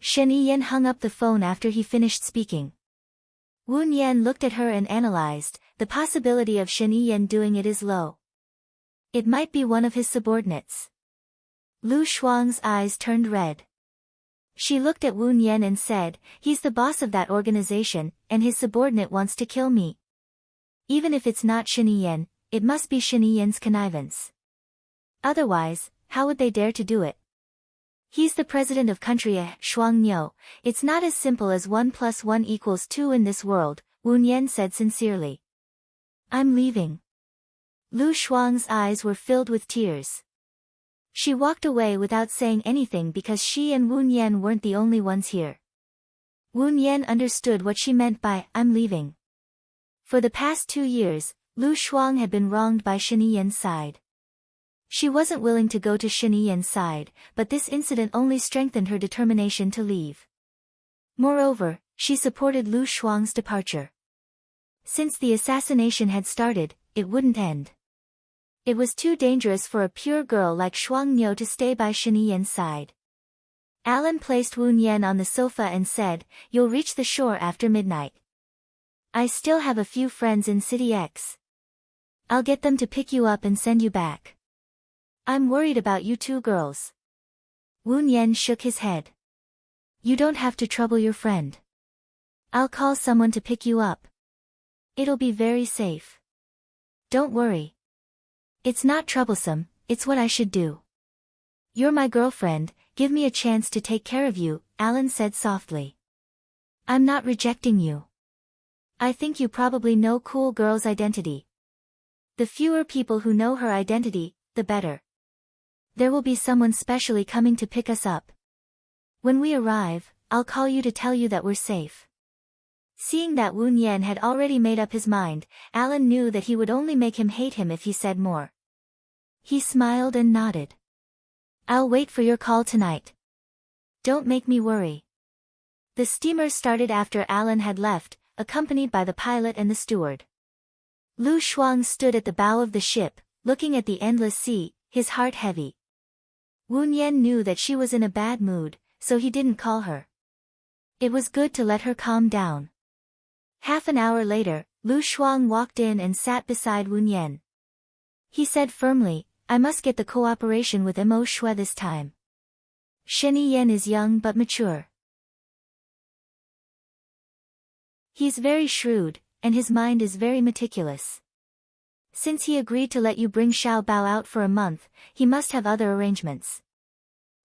Speaker 1: Shiniyan hung up the phone after he finished speaking. Wu Yan looked at her and analyzed, the possibility of Shiniyan doing it is low. It might be one of his subordinates. Lu Shuang's eyes turned red. She looked at Wu Yan and said, he's the boss of that organization, and his subordinate wants to kill me. Even if it's not Shiniyan, it must be Shiniyan's connivance. Otherwise, how would they dare to do it? He's the president of country Shuang Niu. It's not as simple as 1 + 1 = 2 in this world, Wu Yan said sincerely. I'm leaving. Lu Shuang's eyes were filled with tears. She walked away without saying anything because she and Wu Yan weren't the only ones here. Wu Yan understood what she meant by, I'm leaving. For the past 2 years, Lu Shuang had been wronged by Shiniyan's side. She wasn't willing to go to Shiniyan's side, but this incident only strengthened her determination to leave. Moreover, she supported Lu Shuang's departure. Since the assassination had started, it wouldn't end. It was too dangerous for a pure girl like Shuang Niu to stay by Shiniyan's side. Alan placed Wu Yan on the sofa and said, you'll reach the shore after midnight. I still have a few friends in City X. I'll get them to pick you up and send you back. I'm worried about you two girls. Wu Yan shook his head. You don't have to trouble your friend. I'll call someone to pick you up. It'll be very safe. Don't worry. It's not troublesome, it's what I should do. You're my girlfriend, give me a chance to take care of you, Alan said softly. I'm not rejecting you. I think you probably know cool girl's identity. The fewer people who know her identity, the better. There will be someone specially coming to pick us up. When we arrive, I'll call you to tell you that we're safe. Seeing that Wu Yan had already made up his mind, Alan knew that he would only make him hate him if he said more. He smiled and nodded. I'll wait for your call tonight. Don't make me worry. The steamer started after Alan had left, accompanied by the pilot and the steward. Lu Shuang stood at the bow of the ship, looking at the endless sea, his heart heavy. Wu Yan knew that she was in a bad mood, so he didn't call her. It was good to let her calm down. Half an hour later, Lu Shuang walked in and sat beside Wu Yan. He said firmly, I must get the cooperation with Mo Shui this time. Shiniyan is young but mature. He's very shrewd, and his mind is very meticulous. Since he agreed to let you bring Xiao Bao out for a month, he must have other arrangements.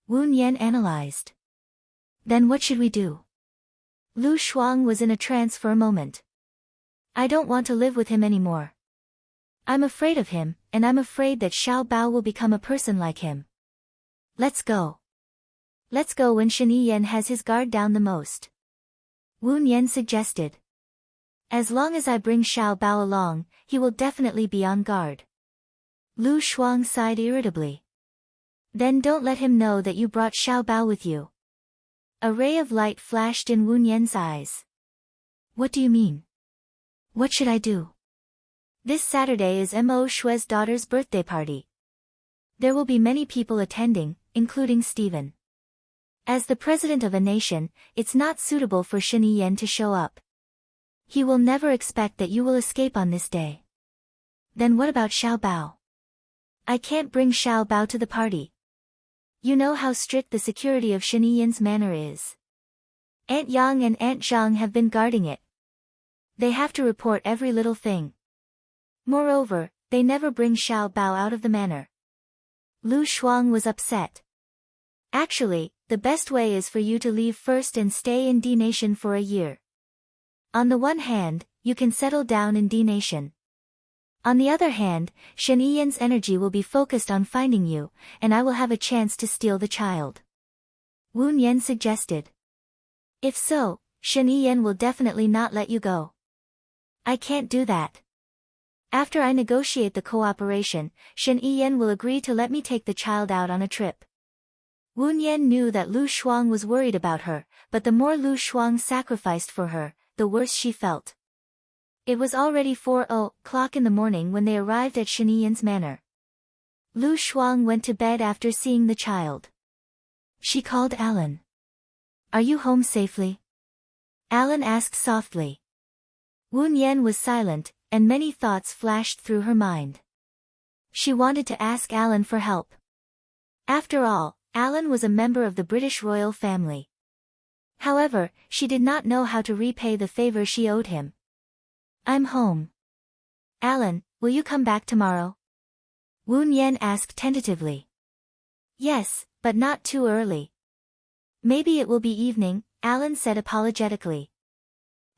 Speaker 1: Wu Yan analyzed. Then what should we do? Lu Shuang was in a trance for a moment. I don't want to live with him anymore. I'm afraid of him, and I'm afraid that Xiao Bao will become a person like him. Let's go. Let's go when Shen Yiyan has his guard down the most. Wu Nian suggested. As long as I bring Xiao Bao along, he will definitely be on guard. Lu Shuang sighed irritably. Then don't let him know that you brought Xiao Bao with you. A ray of light flashed in Wu Nian's eyes. What do you mean? What should I do? This Saturday is Mo Shui's daughter's birthday party. There will be many people attending, including Stephen. As the president of a nation, it's not suitable for Shen Yiyan to show up. He will never expect that you will escape on this day. Then what about Xiao Bao? I can't bring Xiao Bao to the party. You know how strict the security of Shen Yiyan's manor is. Aunt Yang and Aunt Zhang have been guarding it. They have to report every little thing. Moreover, they never bring Xiao Bao out of the manor. Lu Shuang was upset. Actually, the best way is for you to leave first and stay in D Nation for a year. On the one hand, you can settle down in D Nation. On the other hand, Shen Yiyan's energy will be focused on finding you, and I will have a chance to steal the child. Wu Nian suggested. If so, Shen Yiyan will definitely not let you go. I can't do that. After I negotiate the cooperation, Shen Yiyan will agree to let me take the child out on a trip. Wu Nian knew that Lu Shuang was worried about her, but the more Lu Shuang sacrificed for her, the worse she felt. It was already 4:00 in the morning when they arrived at Shen Yiyan's manor. Lu Shuang went to bed after seeing the child. She called Alan. Are you home safely? Alan asked softly. Wu Nian was silent, and many thoughts flashed through her mind. She wanted to ask Alan for help. After all, Alan was a member of the British royal family. However, she did not know how to repay the favor she owed him. I'm home. Alan, will you come back tomorrow? Wu Nian asked tentatively. Yes, but not too early. Maybe it will be evening, Alan said apologetically.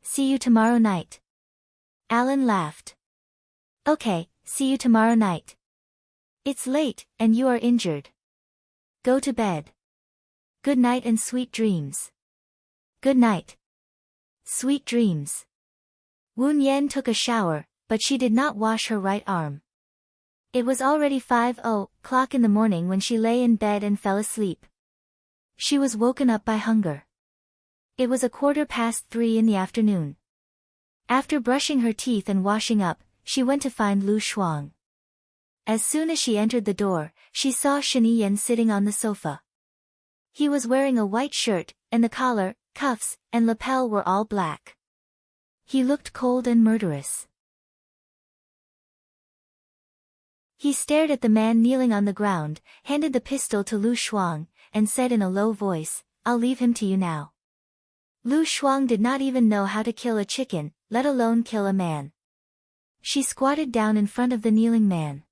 Speaker 1: See you tomorrow night. Alan laughed. Okay, see you tomorrow night. It's late, and you are injured. Go to bed. Good night and sweet dreams. Good night. Sweet dreams. Wu Nian took a shower, but she did not wash her right arm. It was already 5:00 in the morning when she lay in bed and fell asleep. She was woken up by hunger. It was 3:15 in the afternoon. After brushing her teeth and washing up, she went to find Lu Shuang. As soon as she entered the door, she saw Shen Yiyan sitting on the sofa. He was wearing a white shirt, and the collar, cuffs, and lapel were all black. He looked cold and murderous. He stared at the man kneeling on the ground, handed the pistol to Lu Shuang, and said in a low voice, I'll leave him to you now. Lu Shuang did not even know how to kill a chicken, let alone kill a man. She squatted down in front of the kneeling man.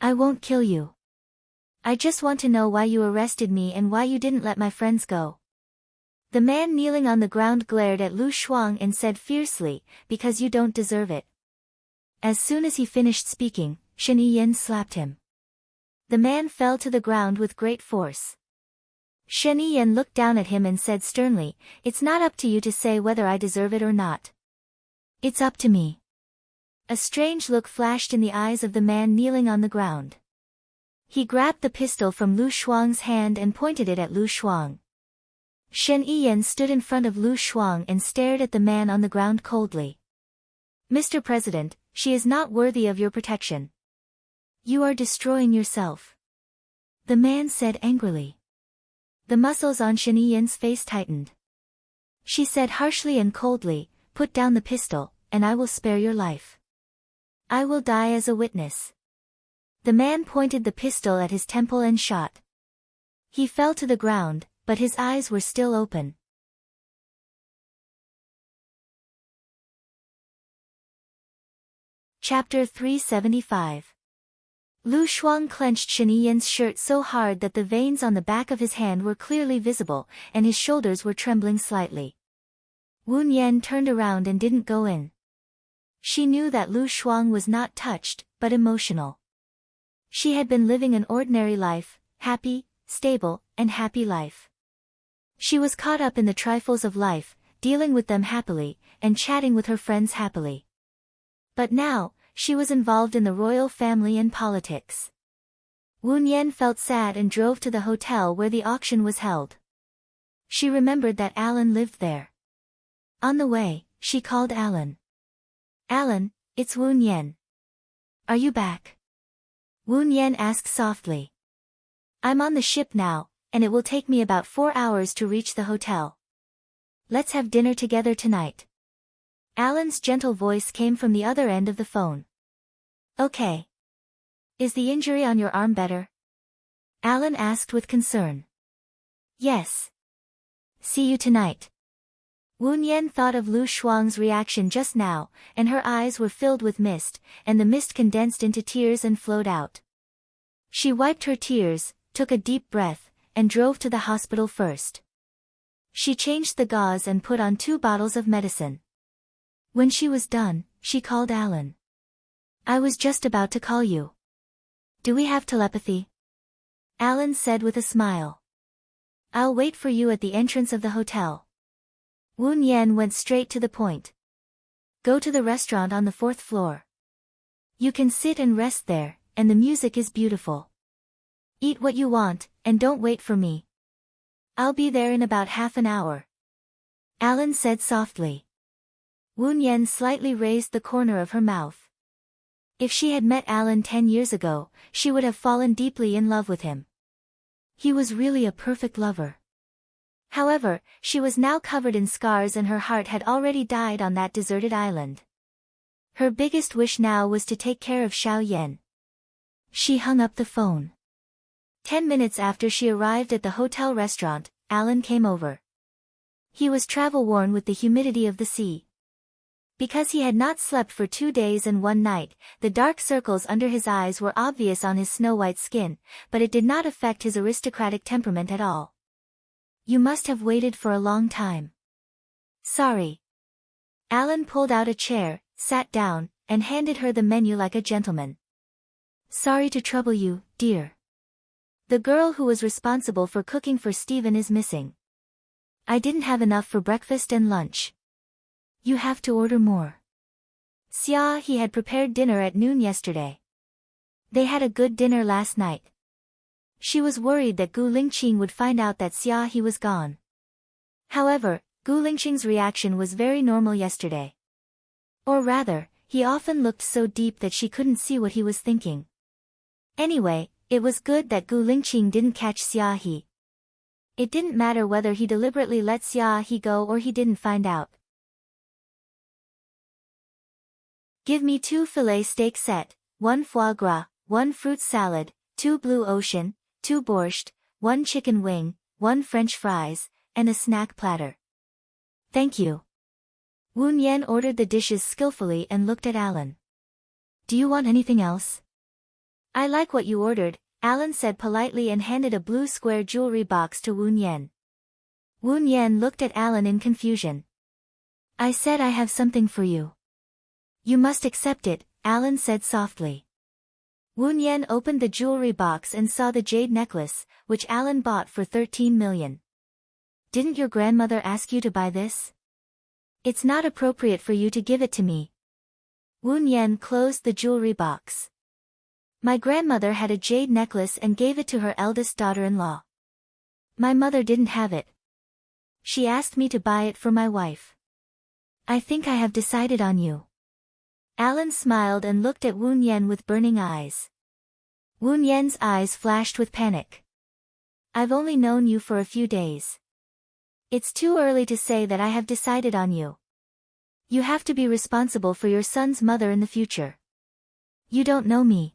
Speaker 1: I won't kill you. I just want to know why you arrested me and why you didn't let my friends go. The man kneeling on the ground glared at Lu Shuang and said fiercely, because you don't deserve it. As soon as he finished speaking, Shen Yiyan slapped him. The man fell to the ground with great force. Shen Yiyan looked down at him and said sternly, It's not up to you to say whether I deserve it or not. It's up to me. A strange look flashed in the eyes of the man kneeling on the ground. He grabbed the pistol from Lu Shuang's hand and pointed it at Lu Shuang. Shen Yiyan stood in front of Lu Shuang and stared at the man on the ground coldly. Mr. President, she is not worthy of your protection. You are destroying yourself. The man said angrily. The muscles on Shen Yiyan's face tightened. She said harshly and coldly, Put down the pistol, and I will spare your life. I will die as a witness. The man pointed the pistol at his temple and shot. He fell to the ground, but his eyes were still open. Chapter 375. Lu Shuang clenched Shen Yiyan's shirt so hard that the veins on the back of his hand were clearly visible, and his shoulders were trembling slightly. Wu Nian turned around and didn't go in. She knew that Lu Shuang was not touched, but emotional. She had been living an ordinary life, happy, stable, and happy life. She was caught up in the trifles of life, dealing with them happily, and chatting with her friends happily. But now, she was involved in the royal family and politics. Wu Yan felt sad and drove to the hotel where the auction was held. She remembered that Alan lived there. On the way, she called Alan. Alan, it's Wu Yan. Are you back? Wu Yan asked softly. I'm on the ship now, and it will take me about 4 hours to reach the hotel. Let's have dinner together tonight. Alan's gentle voice came from the other end of the phone. Okay. Is the injury on your arm better? Alan asked with concern. Yes. See you tonight. Wu Yan thought of Lu Shuang's reaction just now, and her eyes were filled with mist, and the mist condensed into tears and flowed out. She wiped her tears, took a deep breath, and drove to the hospital first. She changed the gauze and put on 2 bottles of medicine. When she was done, she called Alan. I was just about to call you. Do we have telepathy? Alan said with a smile. I'll wait for you at the entrance of the hotel. Wu Yan went straight to the point. Go to the restaurant on the 4th floor. You can sit and rest there, and the music is beautiful. Eat what you want, and don't wait for me. I'll be there in about half an hour. Alan said softly. Wu Yan slightly raised the corner of her mouth. If she had met Alan 10 years ago, she would have fallen deeply in love with him. He was really a perfect lover. However, she was now covered in scars and her heart had already died on that deserted island. Her biggest wish now was to take care of Xiao Yan. She hung up the phone. 10 minutes after she arrived at the hotel restaurant, Alan came over. He was travel-worn with the humidity of the sea. Because he had not slept for 2 days and 1 night, the dark circles under his eyes were obvious on his snow-white skin, but it did not affect his aristocratic temperament at all. You must have waited for a long time. Sorry. Alan pulled out a chair, sat down, and handed her the menu like a gentleman. Sorry to trouble you, dear. The girl who was responsible for cooking for Stephen is missing. I didn't have enough for breakfast and lunch. You have to order more. Xia he had prepared dinner at noon yesterday. They had a good dinner last night. She was worried that Gu Lingqing would find out that Xia he was gone. However, Gu Lingqing's reaction was very normal yesterday. Or rather, he often looked so deep that she couldn't see what he was thinking. Anyway, it was good that Gu Lingqing didn't catch Xia he. It didn't matter whether he deliberately let Xia he go or he didn't find out. Give me 2 filet steak set, 1 foie gras, 1 fruit salad, 2 blue ocean, 2 borscht, 1 chicken wing, 1 French fries, and a snack platter. Thank you. Wu Yan ordered the dishes skillfully and looked at Alan. Do you want anything else? I like what you ordered, Alan said politely and handed a blue square jewelry box to Wu Yan. Wu Yan looked at Alan in confusion. I said I have something for you. You must accept it, Alan said softly. Wu Yan opened the jewelry box and saw the jade necklace, which Alan bought for 13 million. Didn't your grandmother ask you to buy this? It's not appropriate for you to give it to me. Wu Yan closed the jewelry box. My grandmother had a jade necklace and gave it to her eldest daughter-in-law. My mother didn't have it. She asked me to buy it for my wife. I think I have decided on you. Alan smiled and looked at Wu Yan with burning eyes. Wu Yan's eyes flashed with panic. I've only known you for a few days. It's too early to say that I have decided on you. You have to be responsible for your son's mother in the future. You don't know me.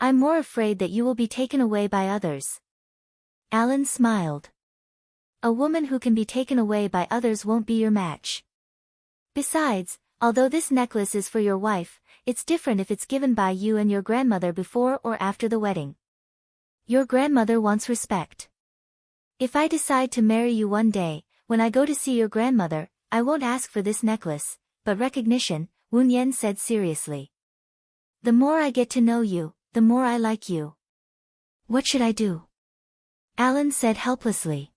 Speaker 1: I'm more afraid that you will be taken away by others. Alan smiled. A woman who can be taken away by others won't be your match. Besides, although this necklace is for your wife, it's different if it's given by you and your grandmother before or after the wedding. Your grandmother wants respect. If I decide to marry you one day, when I go to see your grandmother, I won't ask for this necklace, but recognition, Wu Yan said seriously. The more I get to know you, the more I like you. What should I do? Alan said helplessly.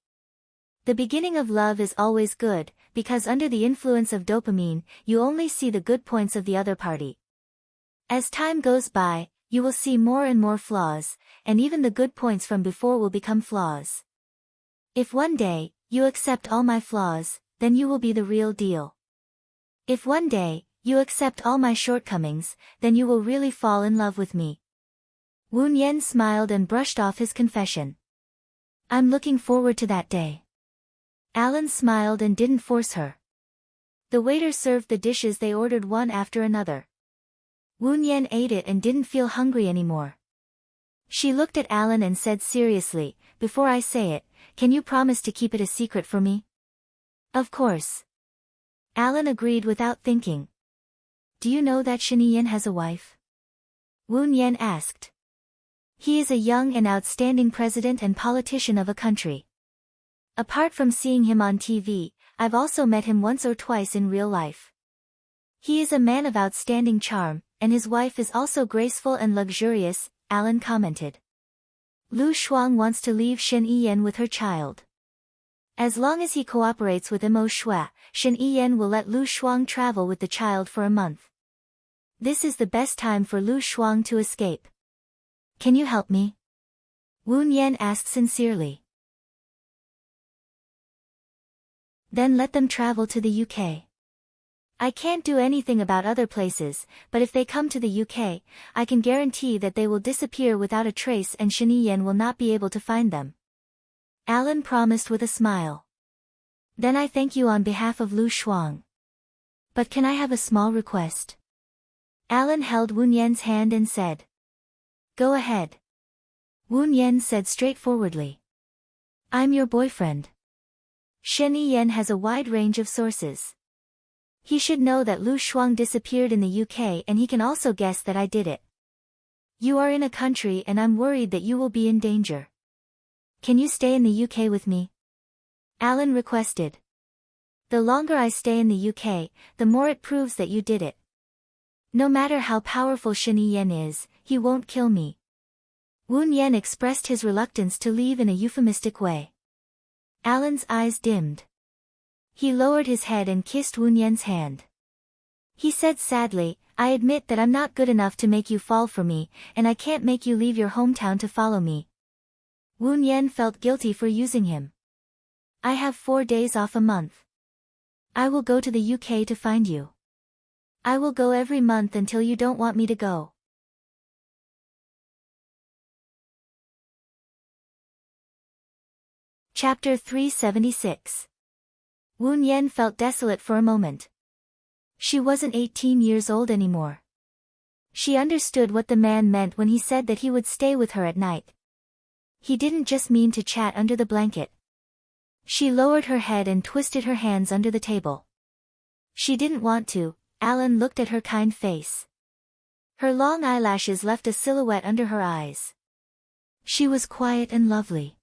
Speaker 1: The beginning of love is always good, because under the influence of dopamine, you only see the good points of the other party. As time goes by, you will see more and more flaws, and even the good points from before will become flaws. If one day, you accept all my flaws, then you will be the real deal. If one day, you accept all my shortcomings, then you will really fall in love with me. Wu Yan smiled and brushed off his confession. I'm looking forward to that day. Alan smiled and didn't force her. The waiter served the dishes they ordered one after another. Wu Yan ate it and didn't feel hungry anymore. She looked at Alan and said seriously, before I say it, can you promise to keep it a secret for me? Of course. Alan agreed without thinking. Do you know that Shen Yan has a wife? Wu Yan asked. He is a young and outstanding president and politician of a country. Apart from seeing him on TV, I've also met him once or twice in real life. He is a man of outstanding charm, and his wife is also graceful and luxurious, Alan commented. Lu Shuang wants to leave Shen Yan with her child. As long as he cooperates with Mo Shui, Shen Yan will let Lu Shuang travel with the child for a month. This is the best time for Lu Shuang to escape. Can you help me? Wu Yan asked sincerely. Then let them travel to the UK. I can't do anything about other places, but if they come to the UK, I can guarantee that they will disappear without a trace and Shen Yan will not be able to find them. Alan promised with a smile. Then I thank you on behalf of Lu Shuang. But can I have a small request? Alan held Wu Yan's hand and said. Go ahead. Wu Yan said straightforwardly. I'm your boyfriend. Shen Yan has a wide range of sources. He should know that Lu Shuang disappeared in the UK and he can also guess that I did it. You are in a country and I'm worried that you will be in danger. Can you stay in the UK with me? Alan requested. The longer I stay in the UK, the more it proves that you did it. No matter how powerful Shen Yan is, he won't kill me. Wu Yan expressed his reluctance to leave in a euphemistic way. Alan's eyes dimmed. He lowered his head and kissed Wu Yan's hand. He said sadly, I admit that I'm not good enough to make you fall for me, and I can't make you leave your hometown to follow me. Wu Yan felt guilty for using him. I have 4 days off a month. I will go to the UK to find you. I will go every month until you don't want me to go. Chapter 376. Wu Yan felt desolate for a moment. She wasn't 18 years old anymore. She understood what the man meant when he said that he would stay with her at night. He didn't just mean to chat under the blanket. She lowered her head and twisted her hands under the table. She didn't want to. Alan looked at her kind face. Her long eyelashes left a silhouette under her eyes. She was quiet and lovely.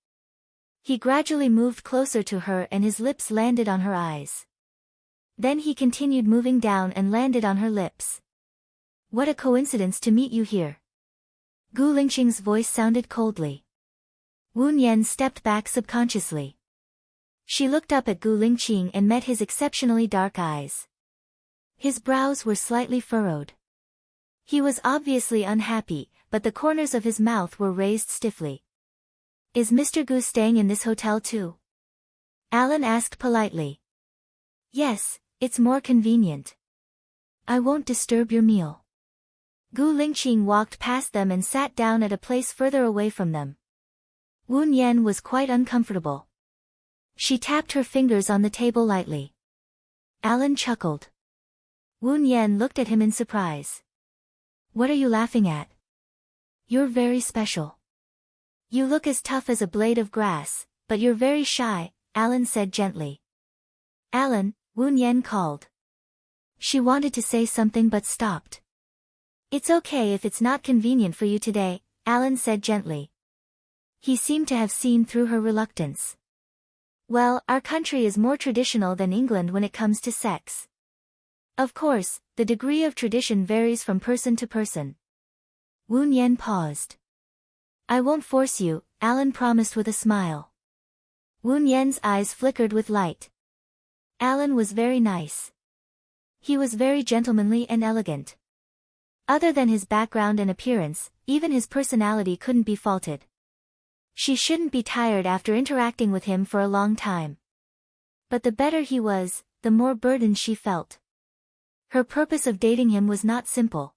Speaker 1: He gradually moved closer to her and his lips landed on her eyes. Then he continued moving down and landed on her lips. What a coincidence to meet you here. Gu Lingqing's voice sounded coldly. Wu Yan stepped back subconsciously. She looked up at Gu Lingqing and met his exceptionally dark eyes. His brows were slightly furrowed. He was obviously unhappy, but the corners of his mouth were raised stiffly. Is Mr. Gu staying in this hotel too? Alan asked politely. Yes, it's more convenient. I won't disturb your meal. Gu Lingqing walked past them and sat down at a place further away from them. Wu Yan was quite uncomfortable. She tapped her fingers on the table lightly. Alan chuckled. Wu Yan looked at him in surprise. What are you laughing at? You're very special. You look as tough as a blade of grass, but you're very shy, Alan said gently. Alan, Wu Yan called. She wanted to say something but stopped. It's okay if it's not convenient for you today, Alan said gently. He seemed to have seen through her reluctance. Well, our country is more traditional than England when it comes to sex. Of course, the degree of tradition varies from person to person. Woon Yen paused. I won't force you, Alan promised with a smile. Woon Yen's eyes flickered with light. Alan was very nice. He was very gentlemanly and elegant. Other than his background and appearance, even his personality couldn't be faulted. She shouldn't be tired after interacting with him for a long time. But the better he was, the more burdened she felt. Her purpose of dating him was not simple.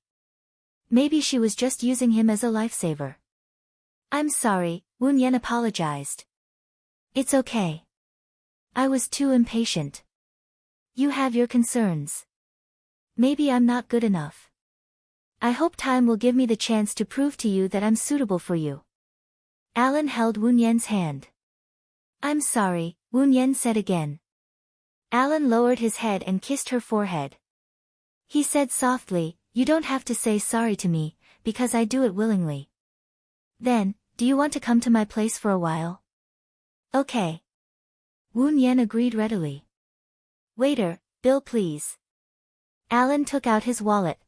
Speaker 1: Maybe she was just using him as a lifesaver. I'm sorry, Woon Yen apologized. It's okay. I was too impatient. You have your concerns. Maybe I'm not good enough. I hope time will give me the chance to prove to you that I'm suitable for you. Alan held Woon Yen's hand. I'm sorry, Woon Yen said again. Alan lowered his head and kissed her forehead. He said softly, you don't have to say sorry to me, because I do it willingly. Then, do you want to come to my place for a while? Okay. Woon Yen agreed readily. Waiter, bill please. Alan took out his wallet.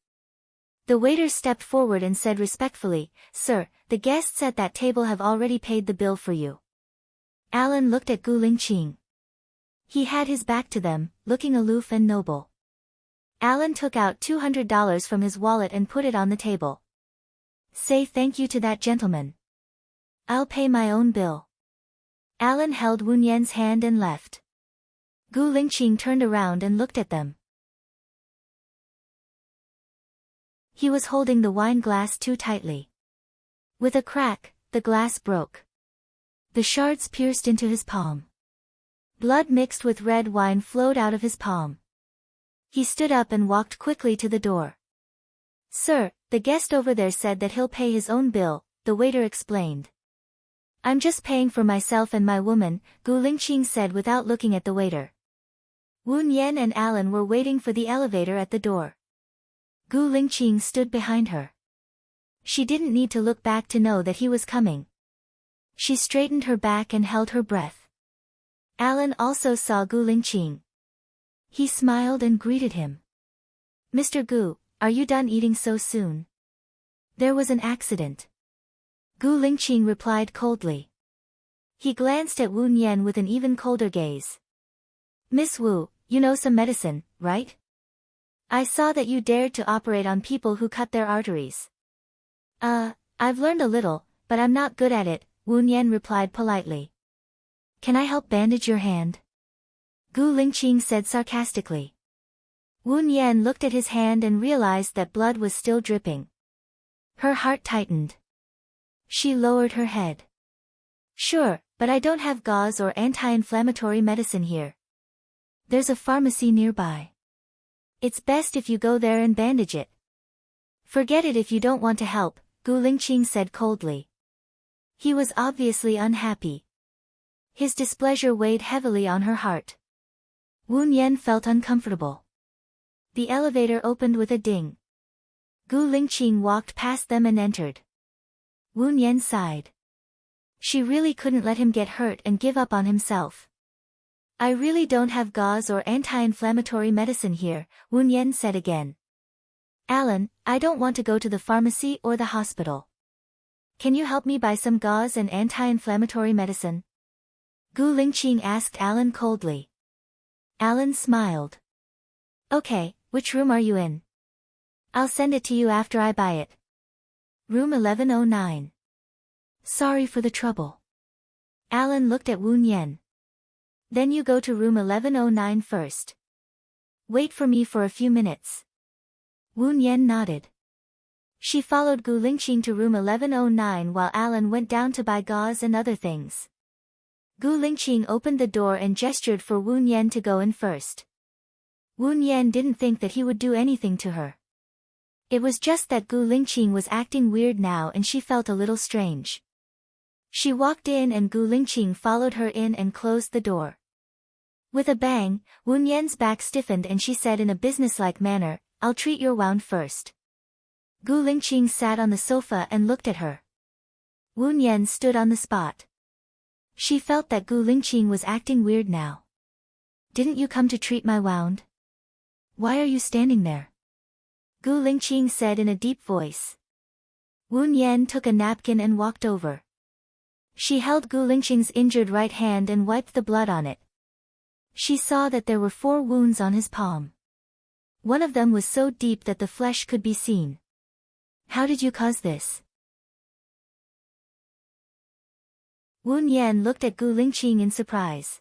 Speaker 1: The waiter stepped forward and said respectfully, Sir, the guests at that table have already paid the bill for you. Alan looked at Gu Lingqing. He had his back to them, looking aloof and noble. Alan took out $200 from his wallet and put it on the table. Say thank you to that gentleman. I'll pay my own bill. Alan held Woon Yen's hand and left. Gu Lingqing turned around and looked at them. He was holding the wine glass too tightly. With a crack, the glass broke. The shards pierced into his palm. Blood mixed with red wine flowed out of his palm. He stood up and walked quickly to the door. Sir, the guest over there said that he'll pay his own bill, the waiter explained. I'm just paying for myself and my woman, Gu Lingqing said without looking at the waiter. Woon Yen and Alan were waiting for the elevator at the door. Gu Lingqing stood behind her. She didn't need to look back to know that he was coming. She straightened her back and held her breath. Alan also saw Gu Lingqing. He smiled and greeted him. Mr. Gu, are you done eating so soon? There was an accident. Gu Lingqing replied coldly. He glanced at Woon Yen with an even colder gaze. Miss Wu, you know some medicine, right? I saw that you dared to operate on people who cut their arteries. I've learned a little, but I'm not good at it, Woon Yen replied politely. Can I help bandage your hand? Gu Lingqing said sarcastically. Woon Yen looked at his hand and realized that blood was still dripping. Her heart tightened. She lowered her head. Sure, but I don't have gauze or anti-inflammatory medicine here. There's a pharmacy nearby. It's best if you go there and bandage it. Forget it if you don't want to help, Gu Lingqing said coldly. He was obviously unhappy. His displeasure weighed heavily on her heart. Woon Yen felt uncomfortable. The elevator opened with a ding. Gu Lingqing walked past them and entered. Woon Yen sighed. She really couldn't let him get hurt and give up on himself. I really don't have gauze or anti-inflammatory medicine here, Woon Yen said again. Alan, I don't want to go to the pharmacy or the hospital. Can you help me buy some gauze and anti-inflammatory medicine? Gu Lingqing asked Alan coldly. Alan smiled. Okay, which room are you in? I'll send it to you after I buy it. Room 1109. Sorry for the trouble. Alan looked at Woon Yen. Then you go to room 1109 first. Wait for me for a few minutes. Woon Yen nodded. She followed Gu Lingqing to room 1109 while Alan went down to buy gauze and other things. Gu Lingqing opened the door and gestured for Woon Yen to go in first. Woon Yen didn't think that he would do anything to her. It was just that Gu Lingqing was acting weird now and she felt a little strange. She walked in and Gu Lingqing followed her in and closed the door. With a bang, Woon Yen's back stiffened and she said in a businesslike manner, I'll treat your wound first. Gu Lingqing sat on the sofa and looked at her. Woon Yen stood on the spot. She felt that Gu Lingqing was acting weird now. Didn't you come to treat my wound? Why are you standing there? Gu Lingqing said in a deep voice. Wu Yan took a napkin and walked over. She held Gu Lingqing's injured right hand and wiped the blood on it. She saw that there were 4 wounds on his palm. One of them was so deep that the flesh could be seen. How did you cause this? Wu Yan looked at Gu Lingqing in surprise.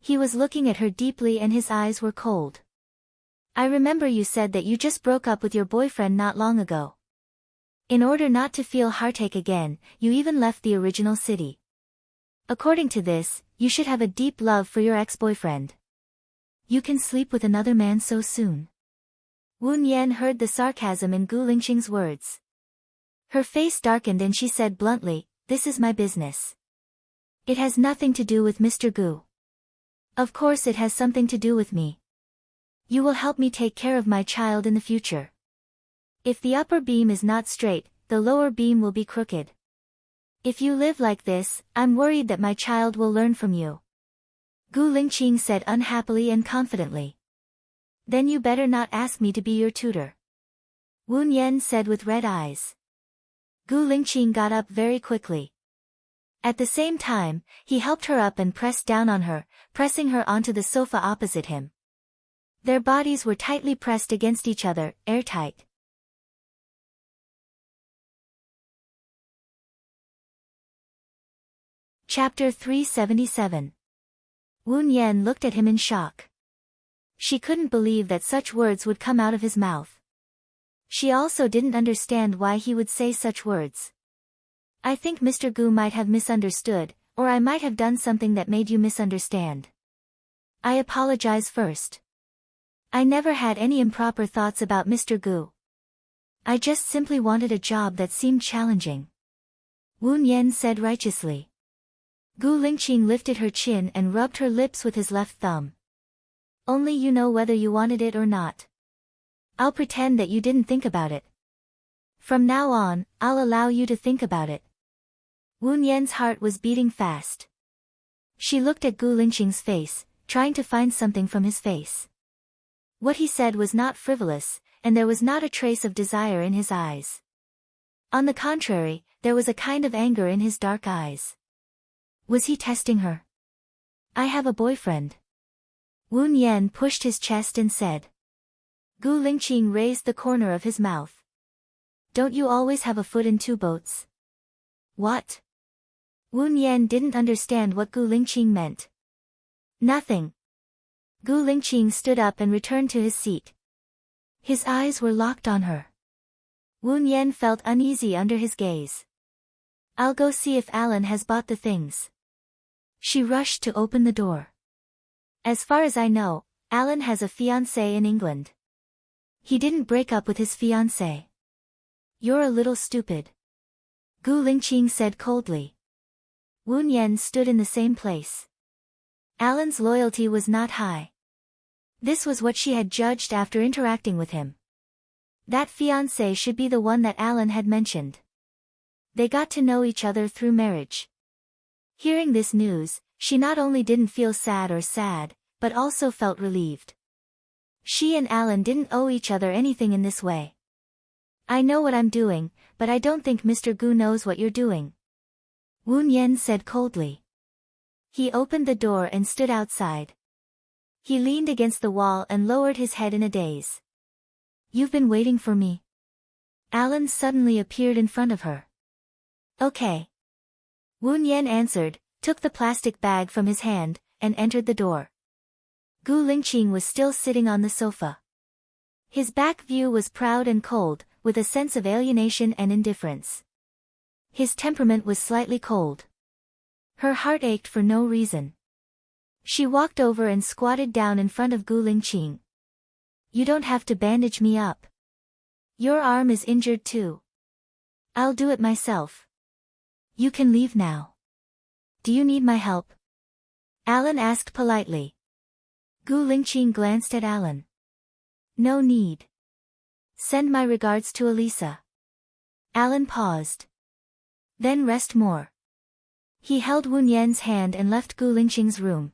Speaker 1: He was looking at her deeply and his eyes were cold. I remember you said that you just broke up with your boyfriend not long ago. In order not to feel heartache again, you even left the original city. According to this, you should have a deep love for your ex-boyfriend. You can sleep with another man so soon. Wu Yan heard the sarcasm in Gu Lingqing's words. Her face darkened and she said bluntly, this is my business. It has nothing to do with Mr. Gu. Of course it has something to do with me. You will help me take care of my child in the future. If the upper beam is not straight, the lower beam will be crooked. If you live like this, I'm worried that my child will learn from you. Gu Lingqing said unhappily and confidently. Then you better not ask me to be your tutor. Wu Yan said with red eyes. Gu Lingqing got up very quickly. At the same time, he helped her up and pressed down on her, pressing her onto the sofa opposite him. Their bodies were tightly pressed against each other, airtight. Chapter 377. Wu Yan looked at him in shock. She couldn't believe that such words would come out of his mouth. She also didn't understand why he would say such words. I think Mr. Gu might have misunderstood, or I might have done something that made you misunderstand. I apologize first. I never had any improper thoughts about Mr. Gu. I just simply wanted a job that seemed challenging. Wu Yan said righteously. Gu Lingqing lifted her chin and rubbed her lips with his left thumb. Only you know whether you wanted it or not. I'll pretend that you didn't think about it. From now on, I'll allow you to think about it. Wu Yan's heart was beating fast. She looked at Gu Lingqing's face, trying to find something from his face. What he said was not frivolous, and there was not a trace of desire in his eyes. On the contrary, there was a kind of anger in his dark eyes. Was he testing her? I have a boyfriend. Wu Yan pushed his chest and said. Gu Lingqing raised the corner of his mouth. Don't you always have a foot in 2 boats? What? Wu Yan didn't understand what Gu Lingqing meant. Nothing. Gu Lingqing stood up and returned to his seat. His eyes were locked on her. Wu Yan felt uneasy under his gaze. I'll go see if Alan has bought the things. She rushed to open the door. As far as I know, Alan has a fiancé in England. He didn't break up with his fiancée. You're a little stupid. Gu Lingqing said coldly. Wu Yan stood in the same place. Alan's loyalty was not high. This was what she had judged after interacting with him. That fiancé should be the one that Alan had mentioned. They got to know each other through marriage. Hearing this news, she not only didn't feel sad, but also felt relieved. She and Alan didn't owe each other anything in this way. I know what I'm doing, but I don't think Mr. Gu knows what you're doing. Wu Yan said coldly. He opened the door and stood outside. He leaned against the wall and lowered his head in a daze. You've been waiting for me? Alan suddenly appeared in front of her. Okay. Wu Yan answered, took the plastic bag from his hand, and entered the door. Gu Lingqing was still sitting on the sofa. His back view was proud and cold, with a sense of alienation and indifference. His temperament was slightly cold. Her heart ached for no reason. She walked over and squatted down in front of Gu Lingqing. You don't have to bandage me up. Your arm is injured too. I'll do it myself. You can leave now. Do you need my help? Alan asked politely. Gu Lingqing glanced at Alan. No need. Send my regards to Elisa. Alan paused. Then rest more. He held Wu Yan's hand and left Gu Lingqing's room.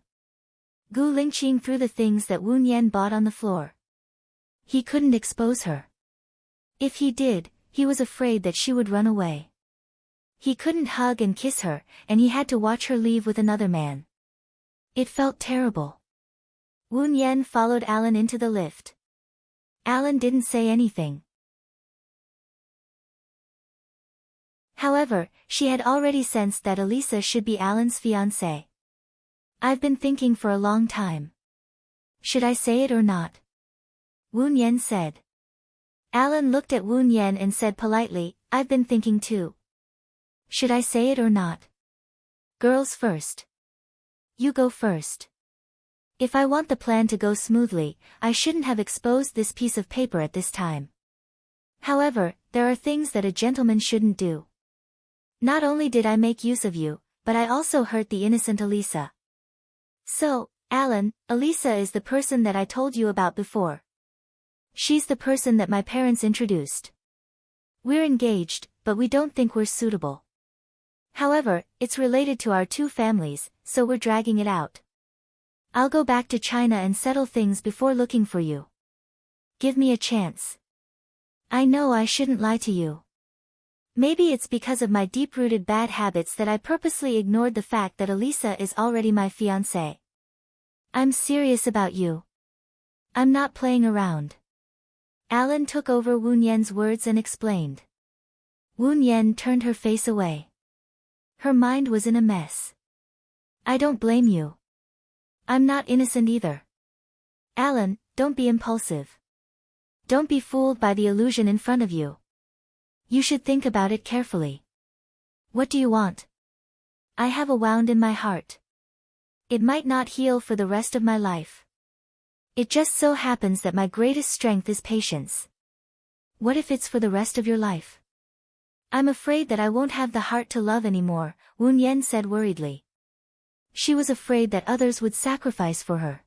Speaker 1: Gu Lingqing threw the things that Wu Yan bought on the floor. He couldn't expose her. If he did, he was afraid that she would run away. He couldn't hug and kiss her, and he had to watch her leave with another man. It felt terrible. Woon Yen followed Alan into the lift. Alan didn't say anything. However, she had already sensed that Elisa should be Alan's fiancé. I've been thinking for a long time. Should I say it or not? Woon Yen said. Alan looked at Woon Yen and said politely, I've been thinking too. Should I say it or not? Girls first. You go first. If I want the plan to go smoothly, I shouldn't have exposed this piece of paper at this time. However, there are things that a gentleman shouldn't do. Not only did I make use of you, but I also hurt the innocent Elisa. So, Alan, Elisa is the person that I told you about before. She's the person that my parents introduced. We're engaged, but we don't think we're suitable. However, it's related to our two families, so we're dragging it out. I'll go back to China and settle things before looking for you. Give me a chance. I know I shouldn't lie to you. Maybe it's because of my deep-rooted bad habits that I purposely ignored the fact that Elisa is already my fiancé. I'm serious about you. I'm not playing around. Alan took over Woon Yen's words and explained. Woon Yen turned her face away. Her mind was in a mess. I don't blame you. I'm not innocent either. Alan, don't be impulsive. Don't be fooled by the illusion in front of you. You should think about it carefully. What do you want? I have a wound in my heart. It might not heal for the rest of my life. It just so happens that my greatest strength is patience. What if it's for the rest of your life? I'm afraid that I won't have the heart to love anymore, Woon Yen said worriedly. She was afraid that others would sacrifice for her.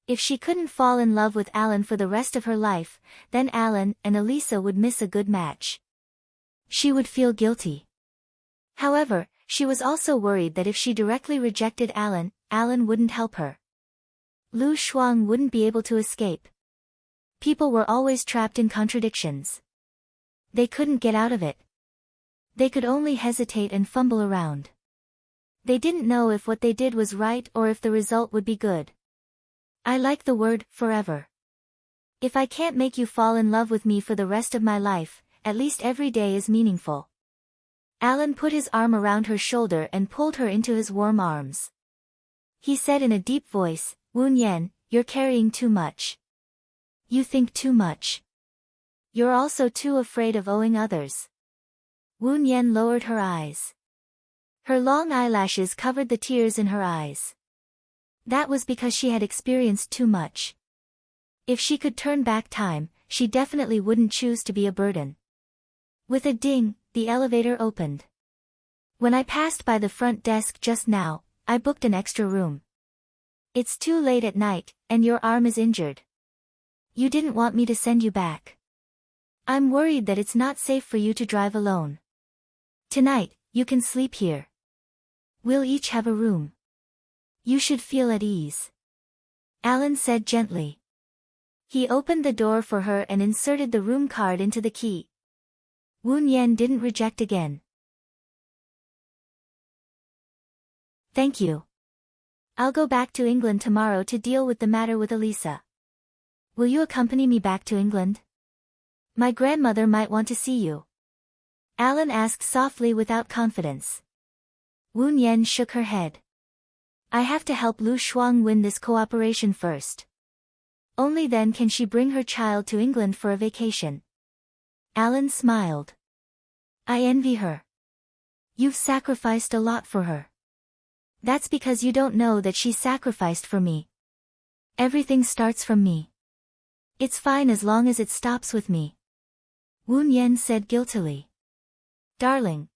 Speaker 1: If she couldn't fall in love with Alan for the rest of her life, then Alan and Elisa would miss a good match. She would feel guilty. However, she was also worried that if she directly rejected Alan, Alan wouldn't help her. Lu Shuang wouldn't be able to escape. People were always trapped in contradictions. They couldn't get out of it. They could only hesitate and fumble around. They didn't know if what they did was right or if the result would be good. I like the word, forever. If I can't make you fall in love with me for the rest of my life, at least every day is meaningful. Alan put his arm around her shoulder and pulled her into his warm arms. He said in a deep voice, Woon Yen, you're carrying too much. You think too much. You're also too afraid of owing others. Woon Yen lowered her eyes. Her long eyelashes covered the tears in her eyes. That was because she had experienced too much. If she could turn back time, she definitely wouldn't choose to be a burden. With a ding, the elevator opened. When I passed by the front desk just now, I booked an extra room. It's too late at night, and your arm is injured. You didn't want me to send you back. I'm worried that it's not safe for you to drive alone. Tonight, you can sleep here. We'll each have a room. You should feel at ease. Alan said gently. He opened the door for her and inserted the room card into the key. Woon Yen didn't reject again. Thank you. I'll go back to England tomorrow to deal with the matter with Elisa. Will you accompany me back to England? My grandmother might want to see you. Alan asked softly without confidence. Woon Yen shook her head. I have to help Lu Shuang win this cooperation first. Only then can she bring her child to England for a vacation. Alan smiled. I envy her. You've sacrificed a lot for her. That's because you don't know that she sacrificed for me. Everything starts from me. It's fine as long as it stops with me. Woon Yen said guiltily. Darling.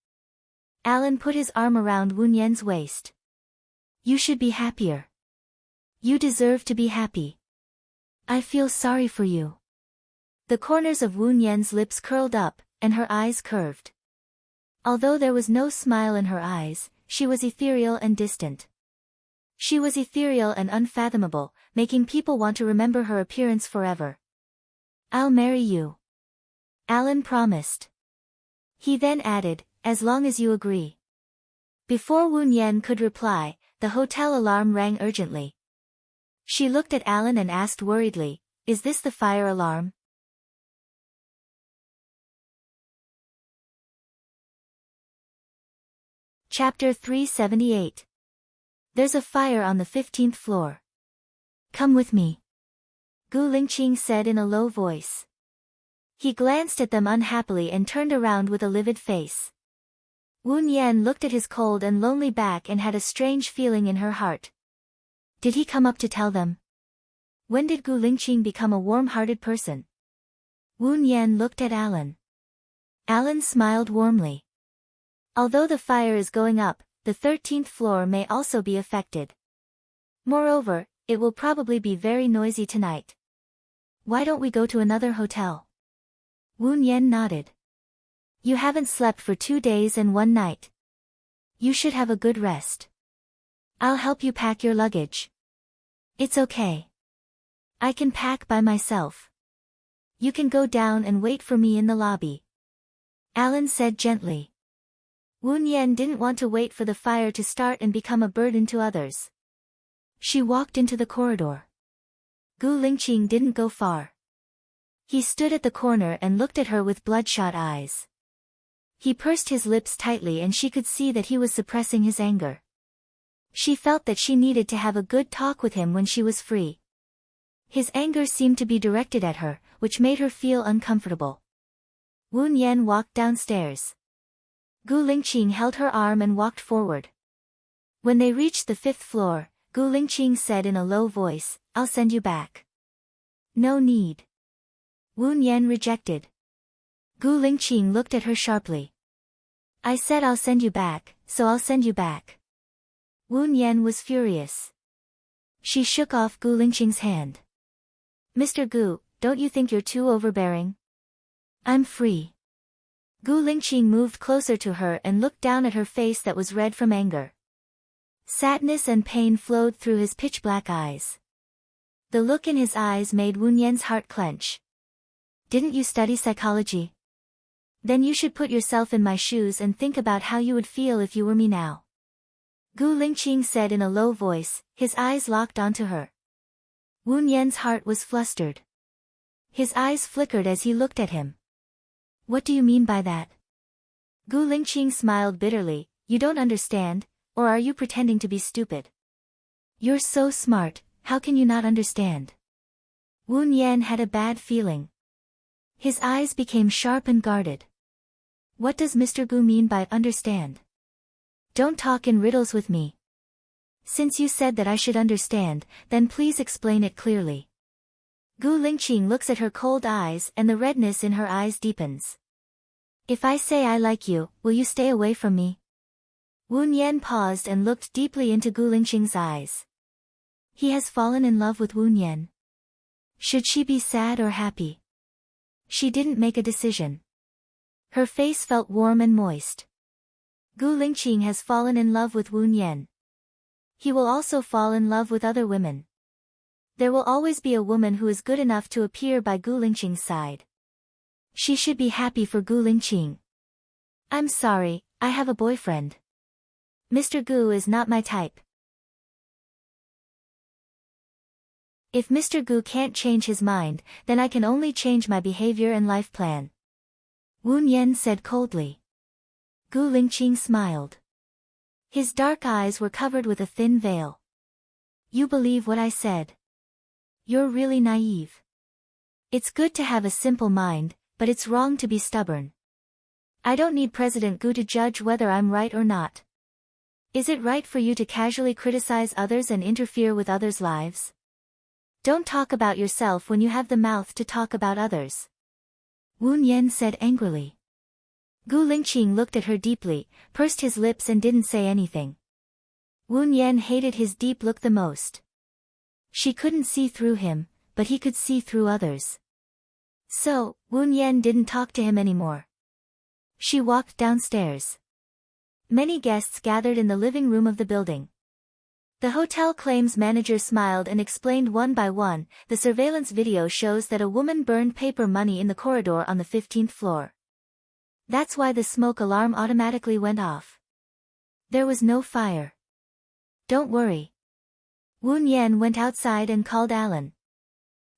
Speaker 1: Alan put his arm around Woon Yen's waist. You should be happier. You deserve to be happy. I feel sorry for you. The corners of Woon Yen's lips curled up, and her eyes curved. Although there was no smile in her eyes, she was ethereal and distant. She was ethereal and unfathomable, making people want to remember her appearance forever. I'll marry you. Alan promised. He then added, as long as you agree. Before Woon Yen could reply, the hotel alarm rang urgently. She looked at Alan and asked worriedly, is this the fire alarm? Chapter 378. There's a fire on the 15th floor. Come with me. Gu Lingqing said in a low voice. He glanced at them unhappily and turned around with a livid face. Woon Yen looked at his cold and lonely back and had a strange feeling in her heart. Did he come up to tell them? When did Gu Lingqing become a warm-hearted person? Woon Yen looked at Alan. Alan smiled warmly. Although the fire is going up, the 13th floor may also be affected. Moreover, it will probably be very noisy tonight. Why don't we go to another hotel? Woon Yen nodded. You haven't slept for 2 days and 1 night. You should have a good rest. I'll help you pack your luggage. It's okay. I can pack by myself. You can go down and wait for me in the lobby. Alan said gently. Woon Yen didn't want to wait for the fire to start and become a burden to others. She walked into the corridor. Gu Lingqing didn't go far. He stood at the corner and looked at her with bloodshot eyes. He pursed his lips tightly and she could see that he was suppressing his anger. She felt that she needed to have a good talk with him when she was free. His anger seemed to be directed at her, which made her feel uncomfortable. Woon Yen walked downstairs. Gu Lingqing held her arm and walked forward. When they reached the 5th floor, Gu Lingqing said in a low voice, I'll send you back. No need. Woon Yen rejected. Gu Lingqing looked at her sharply. I said I'll send you back, so I'll send you back. Woon Yen was furious. She shook off Gu Lingqing's hand. Mr. Gu, don't you think you're too overbearing? I'm free. Gu Lingqing moved closer to her and looked down at her face that was red from anger. Sadness and pain flowed through his pitch-black eyes. The look in his eyes made Woon Yen's heart clench. Didn't you study psychology? Then you should put yourself in my shoes and think about how you would feel if you were me now. Gu Lingqing said in a low voice, his eyes locked onto her. Woon Yen's heart was flustered. His eyes flickered as he looked at him. What do you mean by that? Gu Lingqing smiled bitterly, you don't understand, or are you pretending to be stupid? You're so smart, how can you not understand? Woon Yen had a bad feeling. His eyes became sharp and guarded. What does Mr. Gu mean by understand? Don't talk in riddles with me. Since you said that I should understand, then please explain it clearly. Gu Lingqing looks at her cold eyes and the redness in her eyes deepens. If I say I like you, will you stay away from me? Woon Yen paused and looked deeply into Gu Lingqing's eyes. He has fallen in love with Woon Yen. Should she be sad or happy? She didn't make a decision. Her face felt warm and moist. Gu Lingqing has fallen in love with Woon Yen. He will also fall in love with other women. There will always be a woman who is good enough to appear by Gu Lingqing's side. She should be happy for Gu Lingqing. I'm sorry, I have a boyfriend. Mr. Gu is not my type. If Mr. Gu can't change his mind, then I can only change my behavior and life plan. Woon Yen said coldly. Gu Lingqing smiled. His dark eyes were covered with a thin veil. You believe what I said. You're really naive. It's good to have a simple mind, but it's wrong to be stubborn. I don't need President Gu to judge whether I'm right or not. Is it right for you to casually criticize others and interfere with others' lives? Don't talk about yourself when you have the mouth to talk about others. Woon Yen said angrily. Gu Lingqing looked at her deeply, pursed his lips and didn't say anything. Woon Yen hated his deep look the most. She couldn't see through him, but he could see through others. So, Woon Yen didn't talk to him anymore. She walked downstairs. Many guests gathered in the living room of the building. The hotel claims manager smiled and explained one by one. The surveillance video shows that a woman burned paper money in the corridor on the 15th floor. That's why the smoke alarm automatically went off. There was no fire. Don't worry. Woon Yen went outside and called Alan.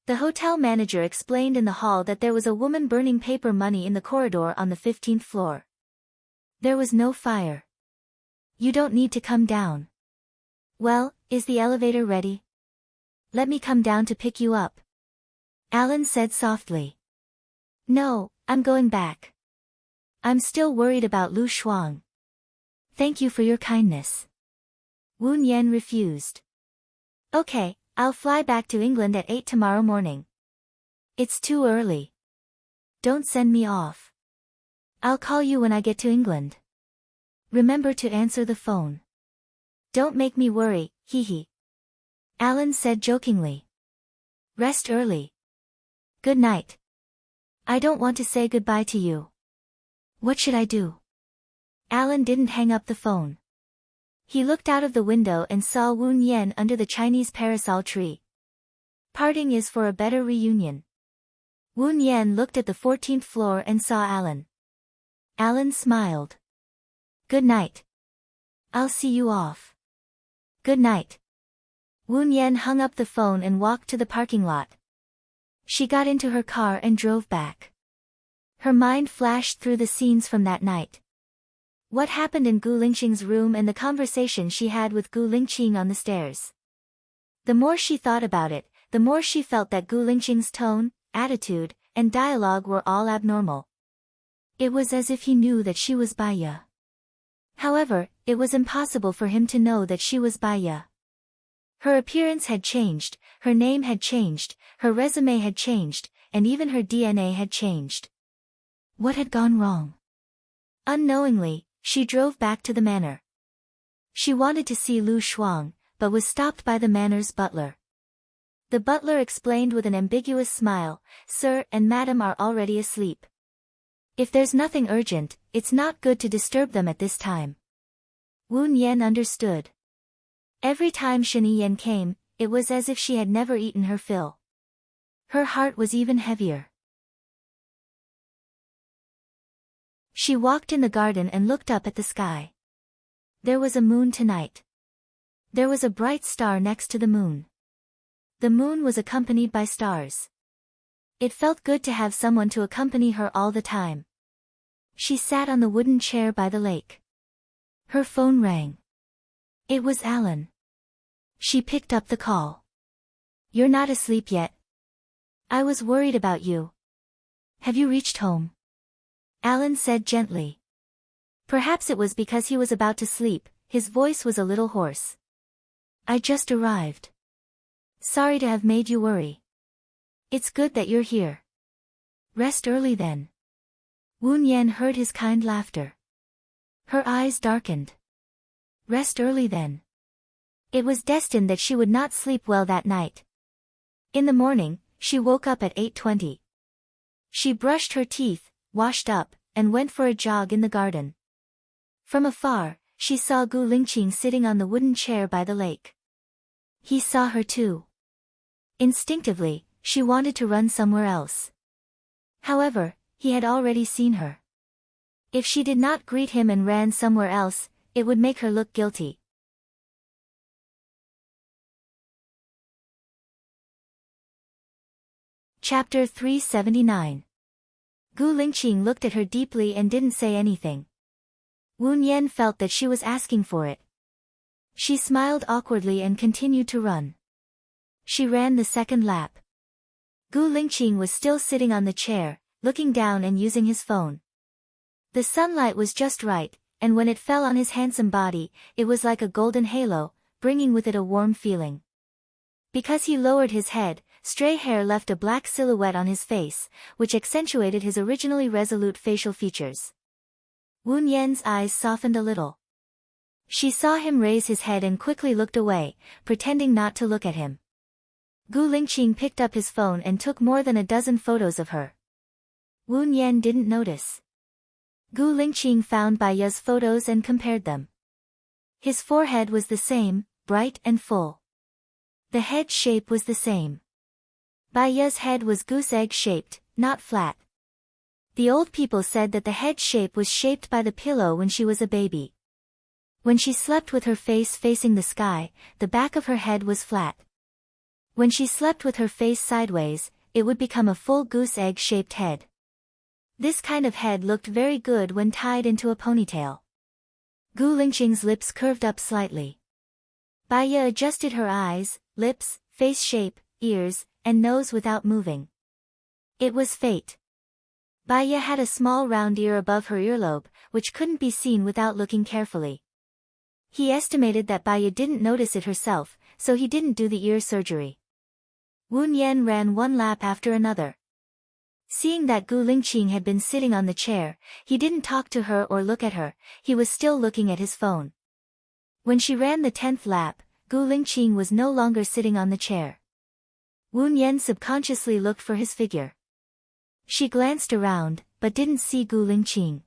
Speaker 1: The hotel manager explained in the hall that there was a woman burning paper money in the corridor on the 15th floor. There was no fire. You don't need to come down. Well, is the elevator ready? Let me come down to pick you up. Alan said softly. No, I'm going back. I'm still worried about Lu Shuang. Thank you for your kindness. Woon Yen refused. Okay, I'll fly back to England at 8 tomorrow morning. It's too early. Don't send me off. I'll call you when I get to England. Remember to answer the phone. Don't make me worry, hee hee. Alan said jokingly. Rest early. Good night. I don't want to say goodbye to you. What should I do? Alan didn't hang up the phone. He looked out of the window and saw Woon Yen under the Chinese parasol tree. Parting is for a better reunion. Woon Yen looked at the 14th floor and saw Alan. Alan smiled. Good night. I'll see you off. Good night. Woon Yen hung up the phone and walked to the parking lot. She got into her car and drove back. Her mind flashed through the scenes from that night. What happened in Gu Lingqing's room and the conversation she had with Gu Lingqing on the stairs. The more she thought about it, the more she felt that Gu Lingqing's tone, attitude, and dialogue were all abnormal. It was as if he knew that she was Baya. However, it was impossible for him to know that she was Baya. Her appearance had changed, her name had changed, her resume had changed, and even her DNA had changed. What had gone wrong? Unknowingly, she drove back to the manor. She wanted to see Lu Shuang, but was stopped by the manor's butler. The butler explained with an ambiguous smile, Sir and Madam are already asleep. If there's nothing urgent, it's not good to disturb them at this time. Woon Yen understood. Every time Shani Yen came, it was as if she had never eaten her fill. Her heart was even heavier. She walked in the garden and looked up at the sky. There was a moon tonight. There was a bright star next to the moon. The moon was accompanied by stars. It felt good to have someone to accompany her all the time. She sat on the wooden chair by the lake. Her phone rang. It was Alan. She picked up the call. You're not asleep yet? I was worried about you. Have you reached home? Alan said gently. Perhaps it was because he was about to sleep, his voice was a little hoarse. I just arrived. Sorry to have made you worry. It's good that you're here. Rest early then. Woon Yen heard his kind laughter. Her eyes darkened. Rest early then. It was destined that she would not sleep well that night. In the morning, she woke up at 8:20. She brushed her teeth, washed up, and went for a jog in the garden. From afar, she saw Gu Lingqing sitting on the wooden chair by the lake. He saw her too. Instinctively, she wanted to run somewhere else. However, he had already seen her. If she did not greet him and ran somewhere else, it would make her look guilty. Chapter 379. Gu Lingqing looked at her deeply and didn't say anything. Woon Yen felt that she was asking for it. She smiled awkwardly and continued to run. She ran the second lap. Gu Lingqing was still sitting on the chair, looking down and using his phone. The sunlight was just right, and when it fell on his handsome body, it was like a golden halo, bringing with it a warm feeling. Because he lowered his head, stray hair left a black silhouette on his face, which accentuated his originally resolute facial features. Woon Yen's eyes softened a little. She saw him raise his head and quickly looked away, pretending not to look at him. Gu Lingqing picked up his phone and took more than a dozen photos of her. Woon Yen didn't notice. Gu Lingqing found Baya's photos and compared them. His forehead was the same, bright and full. The head shape was the same. Baya's head was goose egg shaped, not flat. The old people said that the head shape was shaped by the pillow when she was a baby. When she slept with her face facing the sky, the back of her head was flat. When she slept with her face sideways, it would become a full goose egg shaped head. This kind of head looked very good when tied into a ponytail. Gu Lingqing's lips curved up slightly. Baya adjusted her eyes, lips, face shape, ears, and nose without moving. It was fate. Baya had a small round ear above her earlobe, which couldn't be seen without looking carefully. He estimated that Baya didn't notice it herself, so he didn't do the ear surgery. Wu Nian ran one lap after another. Seeing that Gu Lingqing had been sitting on the chair, he didn't talk to her or look at her, he was still looking at his phone. When she ran the 10th lap, Gu Lingqing was no longer sitting on the chair. Wu Nian subconsciously looked for his figure. She glanced around, but didn't see Gu Lingqing.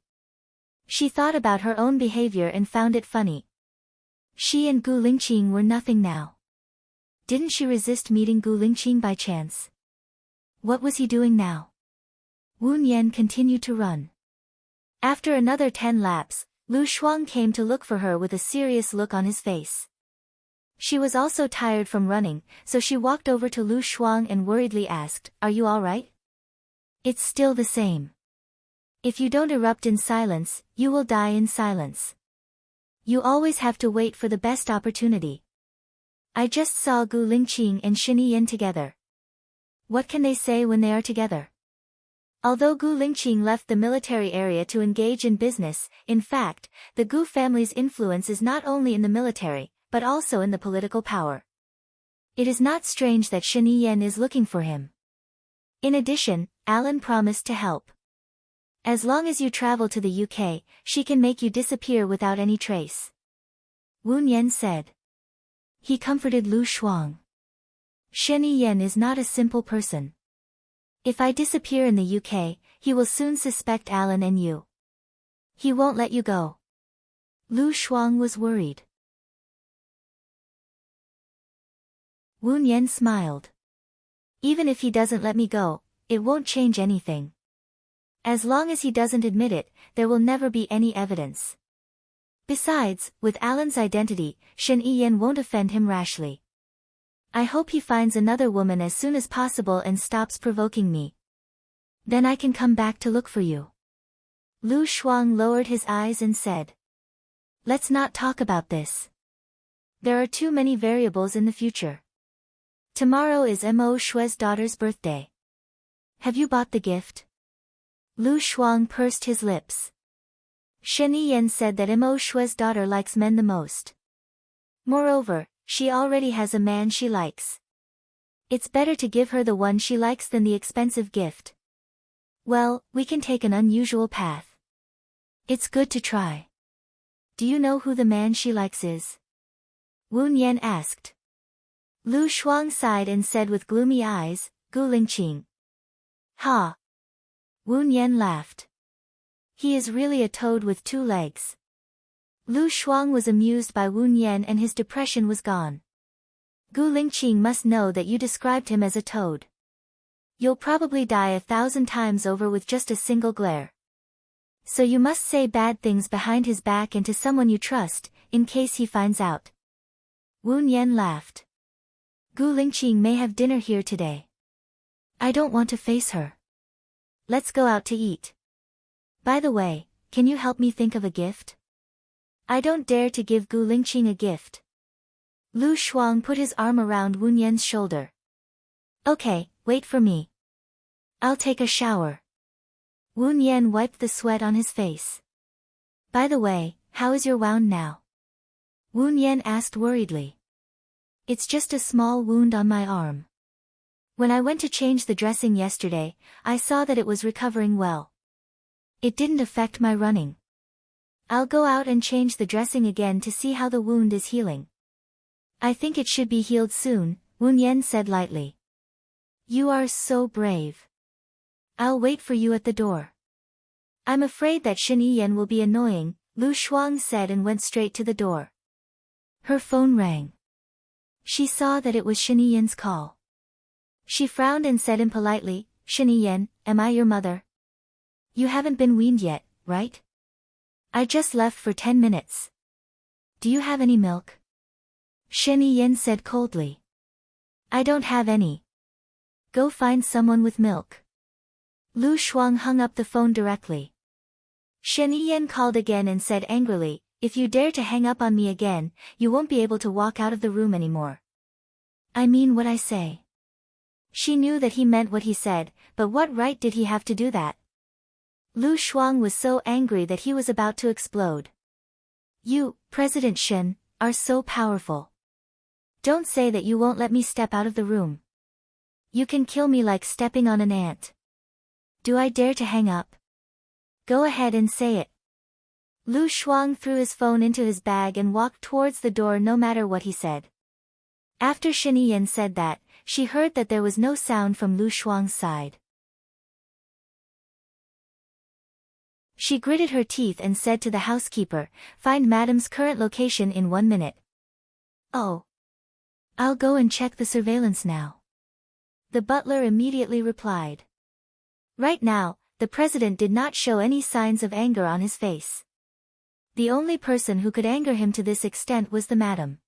Speaker 1: She thought about her own behavior and found it funny. She and Gu Lingqing were nothing now. Didn't she resist meeting Gu Lingqing by chance? What was he doing now? Wu Nian continued to run. After another 10 laps, Lu Shuang came to look for her with a serious look on his face. She was also tired from running, so she walked over to Lu Shuang and worriedly asked, "Are you all right?" "It's still the same. If you don't erupt in silence, you will die in silence. You always have to wait for the best opportunity. I just saw Gu Lingqing and Shen Yiyan together. What can they say when they are together?" Although Gu Lingqing left the military area to engage in business, in fact, the Gu family's influence is not only in the military, but also in the political power. It is not strange that Shen Yiyan is looking for him. In addition, Alan promised to help. As long as you travel to the UK, she can make you disappear without any trace. Wu Nian said. He comforted Lu Shuang. Shen Yiyan is not a simple person. If I disappear in the UK, he will soon suspect Alan and you. He won't let you go. Lu Shuang was worried. Wu Nian smiled. Even if he doesn't let me go, it won't change anything. As long as he doesn't admit it, there will never be any evidence. Besides, with Alan's identity, Shen Yiyan won't offend him rashly. I hope he finds another woman as soon as possible and stops provoking me. Then I can come back to look for you. Lu Shuang lowered his eyes and said. Let's not talk about this. There are too many variables in the future. Tomorrow is Mo Shui's daughter's birthday. Have you bought the gift? Lu Shuang pursed his lips. Shen Yiyan said that Mo Shui's daughter likes men the most. Moreover, she already has a man she likes. It's better to give her the one she likes than the expensive gift. Well, we can take an unusual path. It's good to try. Do you know who the man she likes is? Wu Nian asked. Lu Shuang sighed and said with gloomy eyes, Gu Lingqing. Ha! Wu Nian laughed. He is really a toad with 2 legs. Lu Shuang was amused by Wu Nian and his depression was gone. Gu Lingqing must know that you described him as a toad. You'll probably die 1,000 times over with just a single glare. So you must say bad things behind his back and to someone you trust, in case he finds out. Wu Nian laughed. Gu Lingqing may have dinner here today. I don't want to face her. Let's go out to eat. By the way, can you help me think of a gift? I don't dare to give Gu Lingqing a gift. Lu Shuang put his arm around Wu Nian's shoulder. Okay, wait for me. I'll take a shower. Wu Nian wiped the sweat on his face. By the way, how is your wound now? Wu Nian asked worriedly. It's just a small wound on my arm. When I went to change the dressing yesterday, I saw that it was recovering well. It didn't affect my running. I'll go out and change the dressing again to see how the wound is healing. I think it should be healed soon, Wu Nian said lightly. You are so brave. I'll wait for you at the door. I'm afraid that Shen Yiyan will be annoying, Lu Shuang said and went straight to the door. Her phone rang. She saw that it was Shiniyen's call. She frowned and said impolitely, Shiniyen, am I your mother? You haven't been weaned yet, right? I just left for 10 minutes. Do you have any milk? Shiniyen said coldly. I don't have any. Go find someone with milk. Lu Shuang hung up the phone directly. Shiniyen called again and said angrily, if you dare to hang up on me again, you won't be able to walk out of the room anymore. I mean what I say. She knew that he meant what he said, but what right did he have to do that? Lu Shuang was so angry that he was about to explode. You, President Shen, are so powerful. Don't say that you won't let me step out of the room. You can kill me like stepping on an ant. Do I dare to hang up? Go ahead and say it. Lu Shuang threw his phone into his bag and walked towards the door no matter what he said. After Shiniyen said that, she heard that there was no sound from Lu Shuang's side. She gritted her teeth and said to the housekeeper, find Madam's current location in 1 minute. Oh. I'll go and check the surveillance now. The butler immediately replied. Right now, the president did not show any signs of anger on his face. The only person who could anger him to this extent was the madam.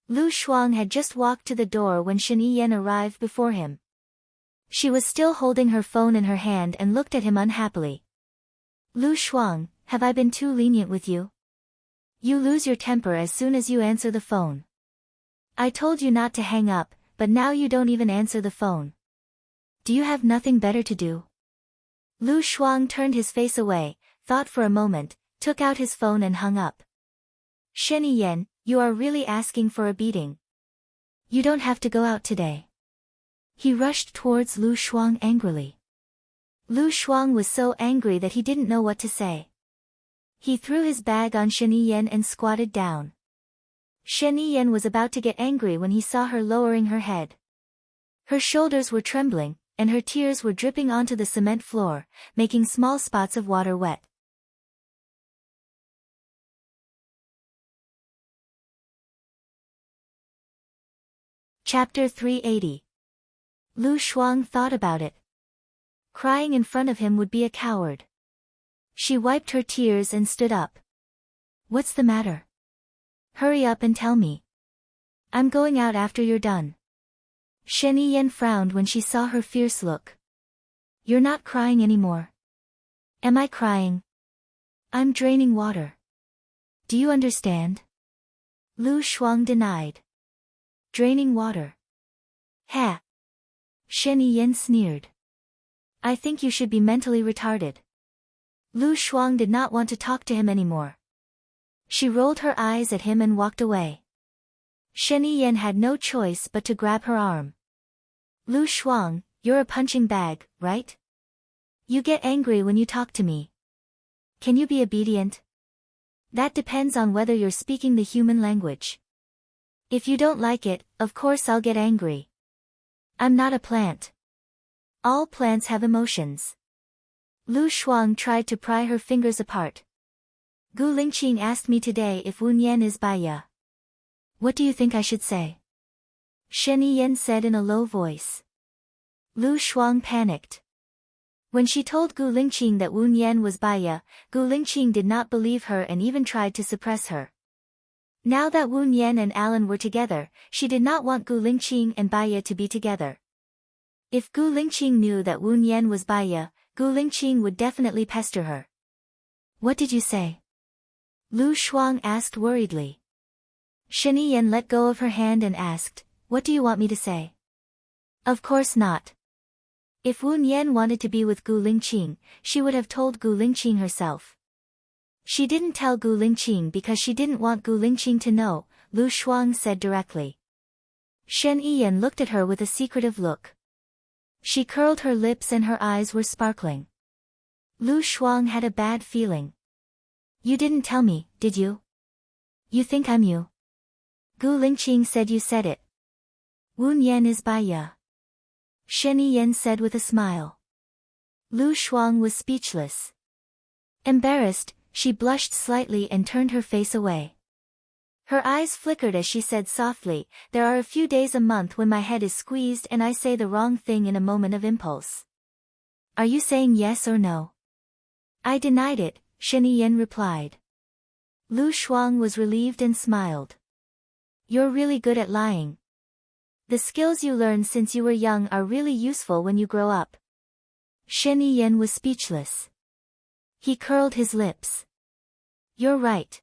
Speaker 1: Lu Shuang had just walked to the door when Shiniyen arrived before him. She was still holding her phone in her hand and looked at him unhappily. Lu Shuang, have I been too lenient with you? You lose your temper as soon as you answer the phone. I told you not to hang up, but now you don't even answer the phone. Do you have nothing better to do? Lu Shuang turned his face away, thought for a moment, took out his phone and hung up. Shiniyen, you are really asking for a beating. You don't have to go out today. He rushed towards Lu Shuang angrily. Lu Shuang was so angry that he didn't know what to say. He threw his bag on Shiniyen and squatted down. Shiniyen was about to get angry when he saw her lowering her head. Her shoulders were trembling, and her tears were dripping onto the cement floor, making small spots of water wet. Chapter 380. Lu Shuang thought about it. Crying in front of him would be a coward. She wiped her tears and stood up. What's the matter? Hurry up and tell me. I'm going out after you're done. Shiniyen frowned when she saw her fierce look. You're not crying anymore. Am I crying? I'm draining water. Do you understand? Lu Shuang denied. Draining water. Ha! Shiniyen sneered. I think you should be mentally retarded. Lu Shuang did not want to talk to him anymore. She rolled her eyes at him and walked away. Shiniyen had no choice but to grab her arm. Lu Shuang, you're a punching bag, right? You get angry when you talk to me. Can you be obedient? That depends on whether you're speaking the human language. If you don't like it, of course I'll get angry. I'm not a plant. All plants have emotions. Lu Shuang tried to pry her fingers apart. Gu Lingqing asked me today if Wu Nian is Baiya. What do you think I should say? Shiniyen said in a low voice. Lu Shuang panicked. When she told Gu Lingqing that Wu Nian was Baiya, Gu Lingqing did not believe her and even tried to suppress her. Now that Wu Nian and Alan were together, she did not want Gu Lingqing and Baiya to be together. If Gu Lingqing knew that Wu Nian was Baiya, Gu Lingqing would definitely pester her. What did you say? Lu Shuang asked worriedly. Shiniyen let go of her hand and asked, what do you want me to say? Of course not. If Wu Nian wanted to be with Gu Lingqing, she would have told Gu Lingqing herself. She didn't tell Gu Lingqing because she didn't want Gu Lingqing to know, Lu Shuang said directly. Shiniyen looked at her with a secretive look. She curled her lips and her eyes were sparkling. Lu Shuang had a bad feeling. You didn't tell me, did you? You think I'm you? Gu Lingqing said you said it. Wu Nian is Baiya. Shiniyen said with a smile. Lu Shuang was speechless. Embarrassed, she blushed slightly and turned her face away. Her eyes flickered as she said softly, "There are a few days a month when my head is squeezed and I say the wrong thing in a moment of impulse." "Are you saying yes or no?" "I denied it," Shen Yiyan replied. Lu Shuang was relieved and smiled. "You're really good at lying. The skills you learned since you were young are really useful when you grow up." Shen Yiyan was speechless. He curled his lips. "You're right.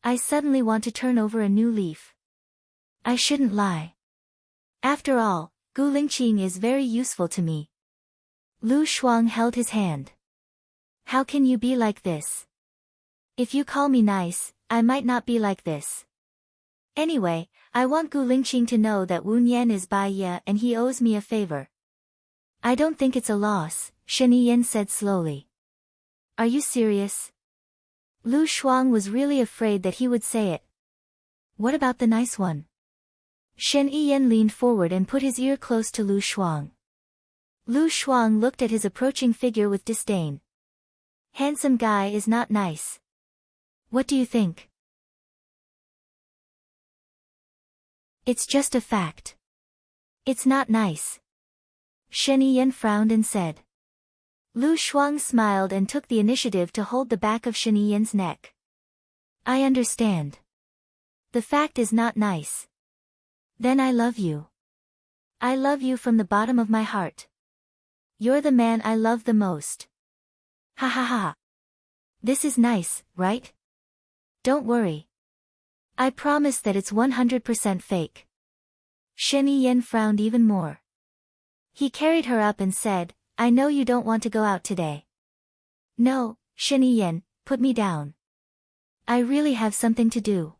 Speaker 1: I suddenly want to turn over a new leaf. I shouldn't lie. After all, Gu Lingqing is very useful to me." Lu Shuang held his hand. "How can you be like this? If you call me nice, I might not be like this. Anyway, I want Gu Lingqing to know that Wu Nian is Bai Ye and he owes me a favor." "I don't think it's a loss," Shen Yiyan said slowly. "Are you serious?" Lu Shuang was really afraid that he would say it. "What about the nice one?" Shen Yiyan leaned forward and put his ear close to Lu Shuang. Lu Shuang looked at his approaching figure with disdain. "Handsome guy is not nice. What do you think?" "It's just a fact. It's not nice." Shen Yiyan frowned and said. Lu Shuang smiled and took the initiative to hold the back of Shen Yiyan's neck. "I understand. The fact is not nice. Then I love you. I love you from the bottom of my heart. You're the man I love the most. Ha ha ha. This is nice, right? Don't worry. I promise that it's 100% fake." Shen Yiyan frowned even more. He carried her up and said, "I know you don't want to go out today." "No, Shen Yiyan, put me down. I really have something to do.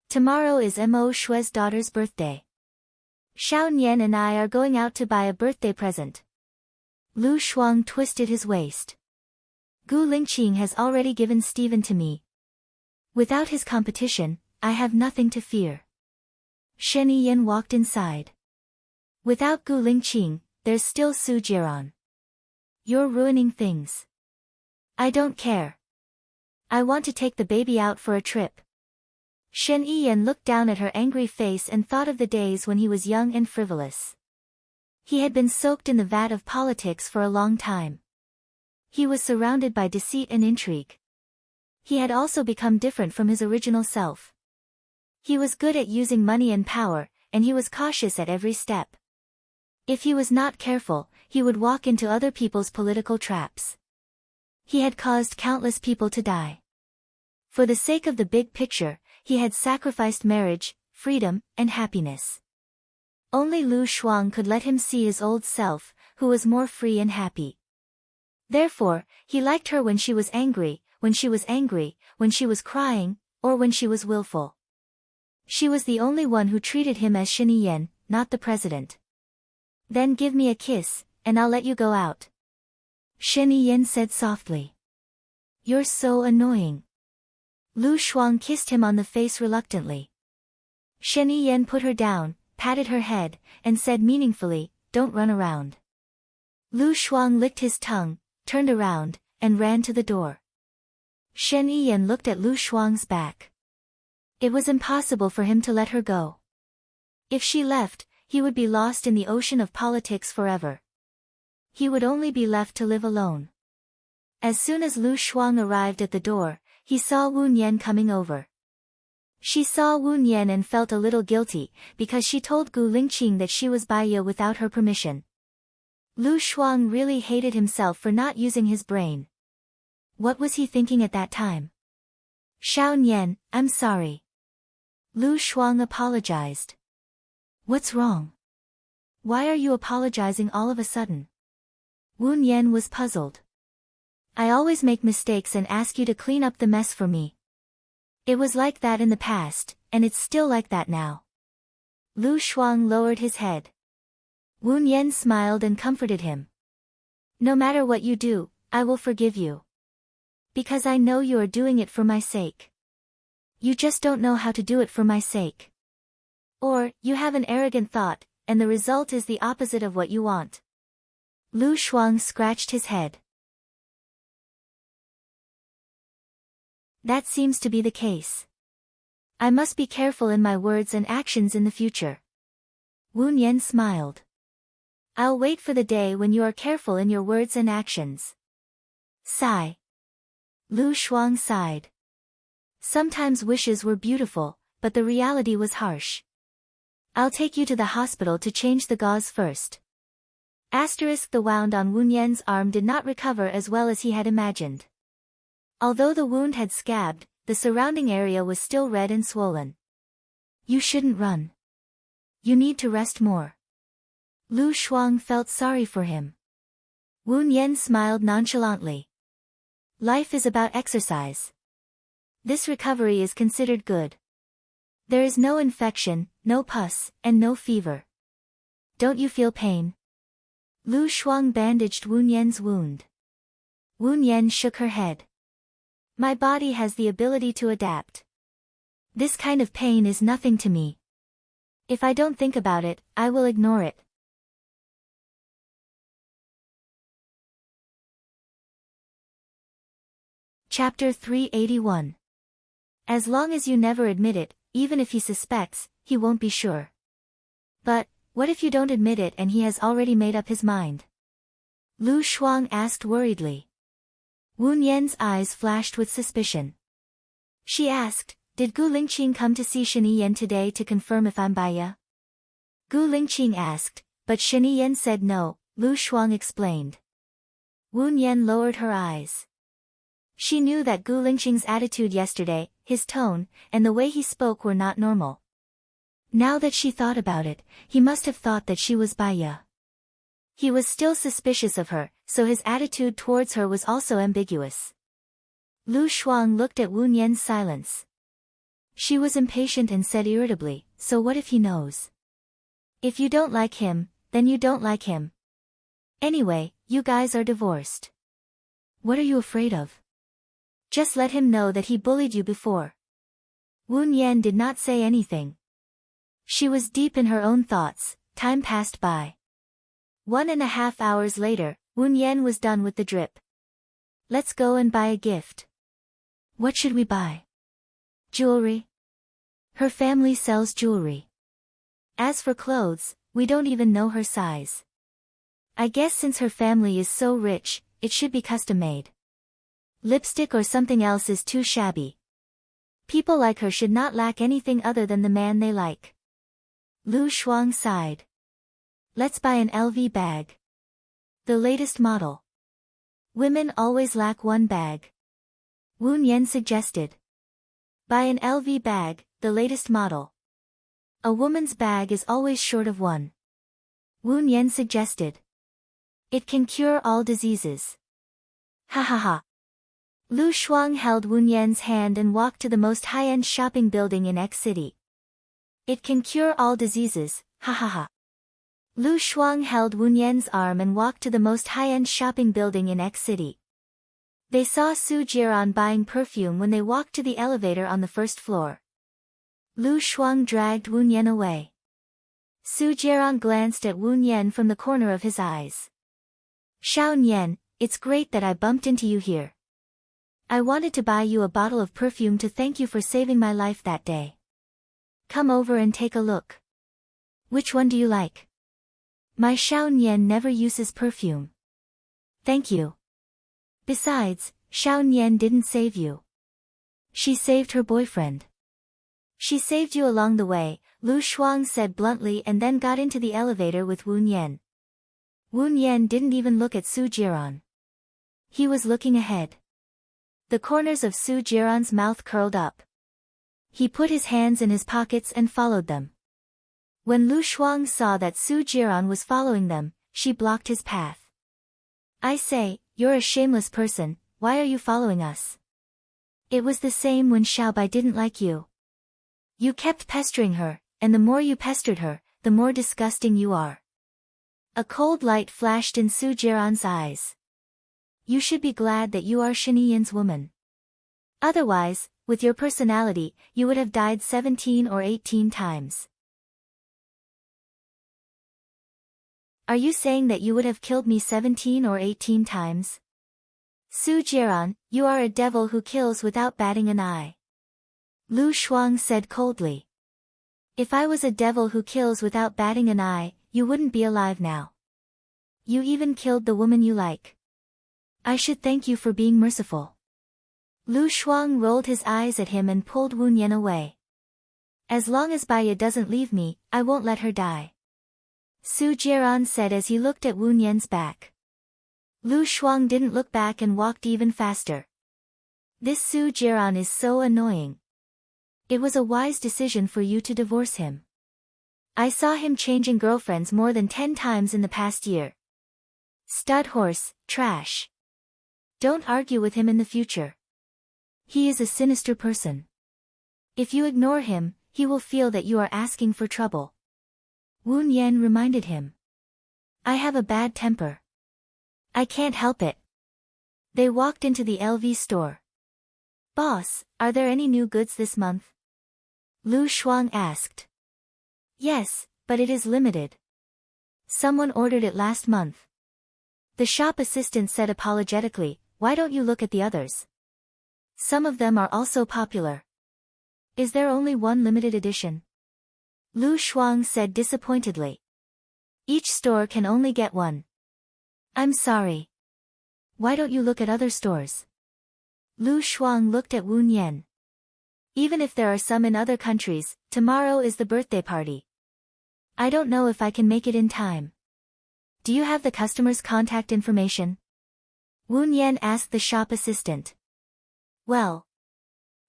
Speaker 1: Tomorrow is Mo Shui's daughter's birthday. Xiao Nian and I are going out to buy a birthday present." Lu Shuang twisted his waist. "Gu Lingqing has already given Stephen to me. Without his competition, I have nothing to fear." Shen Yiyan walked inside. "Without Gu Lingqing, there's still Su Jiran. You're ruining things." "I don't care. I want to take the baby out for a trip." Shen Yiyan looked down at her angry face and thought of the days when he was young and frivolous. He had been soaked in the vat of politics for a long time. He was surrounded by deceit and intrigue. He had also become different from his original self. He was good at using money and power, and he was cautious at every step. If he was not careful, he would walk into other people's political traps. He had caused countless people to die. For the sake of the big picture, he had sacrificed marriage, freedom, and happiness. Only Lu Shuang could let him see his old self, who was more free and happy. Therefore, he liked her when she was angry, when she was crying, or when she was willful. She was the only one who treated him as Shen Yiyan, not the president. "Then give me a kiss, and I'll let you go out," Shen Yiyan said softly. "You're so annoying." Lu Shuang kissed him on the face reluctantly. Shen Yiyan put her down, patted her head, and said meaningfully, "Don't run around." Lu Shuang licked his tongue, turned around, and ran to the door. Shen Yiyan looked at Lu Shuang's back. It was impossible for him to let her go. If she left, he would be lost in the ocean of politics forever. He would only be left to live alone. As soon as Lu Shuang arrived at the door, he saw Wu Nian coming over. She saw Wu Nian and felt a little guilty, because she told Gu Lingqing that she was Bai Ye without her permission. Lu Shuang really hated himself for not using his brain. What was he thinking at that time? "Xiao Nian, I'm sorry." Lu Shuang apologized. "What's wrong? Why are you apologizing all of a sudden?" Wu Nian was puzzled. "I always make mistakes and ask you to clean up the mess for me. It was like that in the past, and it's still like that now." Lu Shuang lowered his head. Wu Nian smiled and comforted him. "No matter what you do, I will forgive you. Because I know you are doing it for my sake. You just don't know how to do it for my sake. Or, you have an arrogant thought, and the result is the opposite of what you want." Lu Shuang scratched his head. "That seems to be the case. I must be careful in my words and actions in the future. Wu Nian smiled. I'll wait for the day when you are careful in your words and actions. Sigh. Lu Shuang sighed. Sometimes wishes were beautiful, but the reality was harsh. I'll take you to the hospital to change the gauze first. The wound on Wu Nian's arm did not recover as well as he had imagined. Although the wound had scabbed, the surrounding area was still red and swollen. You shouldn't run. You need to rest more. Lu Shuang felt sorry for him. Wu Nian smiled nonchalantly. Life is about exercise. This recovery is considered good. There is no infection, no pus, and no fever. Don't you feel pain? Lu Shuang bandaged Wu Nian's wound. Wu Nian shook her head. My body has the ability to adapt. This kind of pain is nothing to me. If I don't think about it, I will ignore it. Chapter 381. As long as you never admit it, even if he suspects, he won't be sure. But, what if you don't admit it and he has already made up his mind? Lu Shuang asked worriedly. Wu Nian's eyes flashed with suspicion. She asked, did Gu Lingqing come to see Shiniyan today to confirm if I'm Baiya? Gu Lingqing asked, but Shiniyan said no, Lu Shuang explained. Wu Nian lowered her eyes. She knew that Gu Lingqing's attitude yesterday, his tone, and the way he spoke were not normal. Now that she thought about it, he must have thought that she was Baiya. He was still suspicious of her, so his attitude towards her was also ambiguous. Lu Shuang looked at Wu Nian's silence. She was impatient and said irritably, so what if he knows? If you don't like him, then you don't like him. Anyway, you guys are divorced. What are you afraid of? Just let him know that he bullied you before. Wu Nian did not say anything. She was deep in her own thoughts. Time passed by. 1.5 hours later, Wu Nian was done with the drip. Let's go and buy a gift. What should we buy? Jewelry. Her family sells jewelry. As for clothes, we don't even know her size. I guess since her family is so rich, it should be custom-made. Lipstick or something else is too shabby. People like her should not lack anything other than the man they like. Lu Shuang sighed. Let's buy an LV bag. The latest model. Women always lack one bag. Wu Nian suggested. Buy an LV bag, the latest model. A woman's bag is always short of one. Wu Nian suggested. It can cure all diseases. Ha ha ha. Lu Shuang held Wu Nian's hand and walked to the most high-end shopping building in X City. It can cure all diseases, ha ha ha. Lu Shuang held Wu Nian's arm and walked to the most high-end shopping building in X City. They saw Su Jiran buying perfume when they walked to the elevator on the first floor. Lu Shuang dragged Wu Nian away. Su Jiran glanced at Wu Nian from the corner of his eyes. Xiao Nian, it's great that I bumped into you here. I wanted to buy you a bottle of perfume to thank you for saving my life that day. Come over and take a look. Which one do you like? My Xiao Nian never uses perfume. Thank you. Besides, Xiao Nian didn't save you. She saved her boyfriend. She saved you along the way, Lu Shuang said bluntly and then got into the elevator with Wu Nian. Wu Nian didn't even look at Su Jiran. He was looking ahead. The corners of Su Jiran's mouth curled up. He put his hands in his pockets and followed them. When Lu Shuang saw that Su Jiran was following them, she blocked his path. I say, you're a shameless person, why are you following us? It was the same when Xiaobai didn't like you. You kept pestering her, and the more you pestered her, the more disgusting you are. A cold light flashed in Su Jiran's eyes. You should be glad that you are Shiniyan's woman. Otherwise, with your personality, you would have died 17 or 18 times. Are you saying that you would have killed me 17 or 18 times? Su Jiran, you are a devil who kills without batting an eye. Lu Shuang said coldly. If I was a devil who kills without batting an eye, you wouldn't be alive now. You even killed the woman you like. I should thank you for being merciful. Lu Shuang rolled his eyes at him and pulled Wu Nian away. As long as Baiya doesn't leave me, I won't let her die. Su Jiran said as he looked at Wu Nian's back. Lu Shuang didn't look back and walked even faster. This Su Jiran is so annoying. It was a wise decision for you to divorce him. I saw him changing girlfriends more than 10 times in the past year. Stud horse, trash. Don't argue with him in the future. He is a sinister person. If you ignore him, he will feel that you are asking for trouble. Wu Nian reminded him. I have a bad temper. I can't help it. They walked into the LV store. Boss, are there any new goods this month? Lu Shuang asked. Yes, but it is limited. Someone ordered it last month. The shop assistant said apologetically, why don't you look at the others? Some of them are also popular. Is there only one limited edition? Lu Shuang said disappointedly. Each store can only get one. I'm sorry. Why don't you look at other stores? Lu Shuang looked at Wu Nian. Even if there are some in other countries, tomorrow is the birthday party. I don't know if I can make it in time. Do you have the customer's contact information? Wu Nian asked the shop assistant. Well.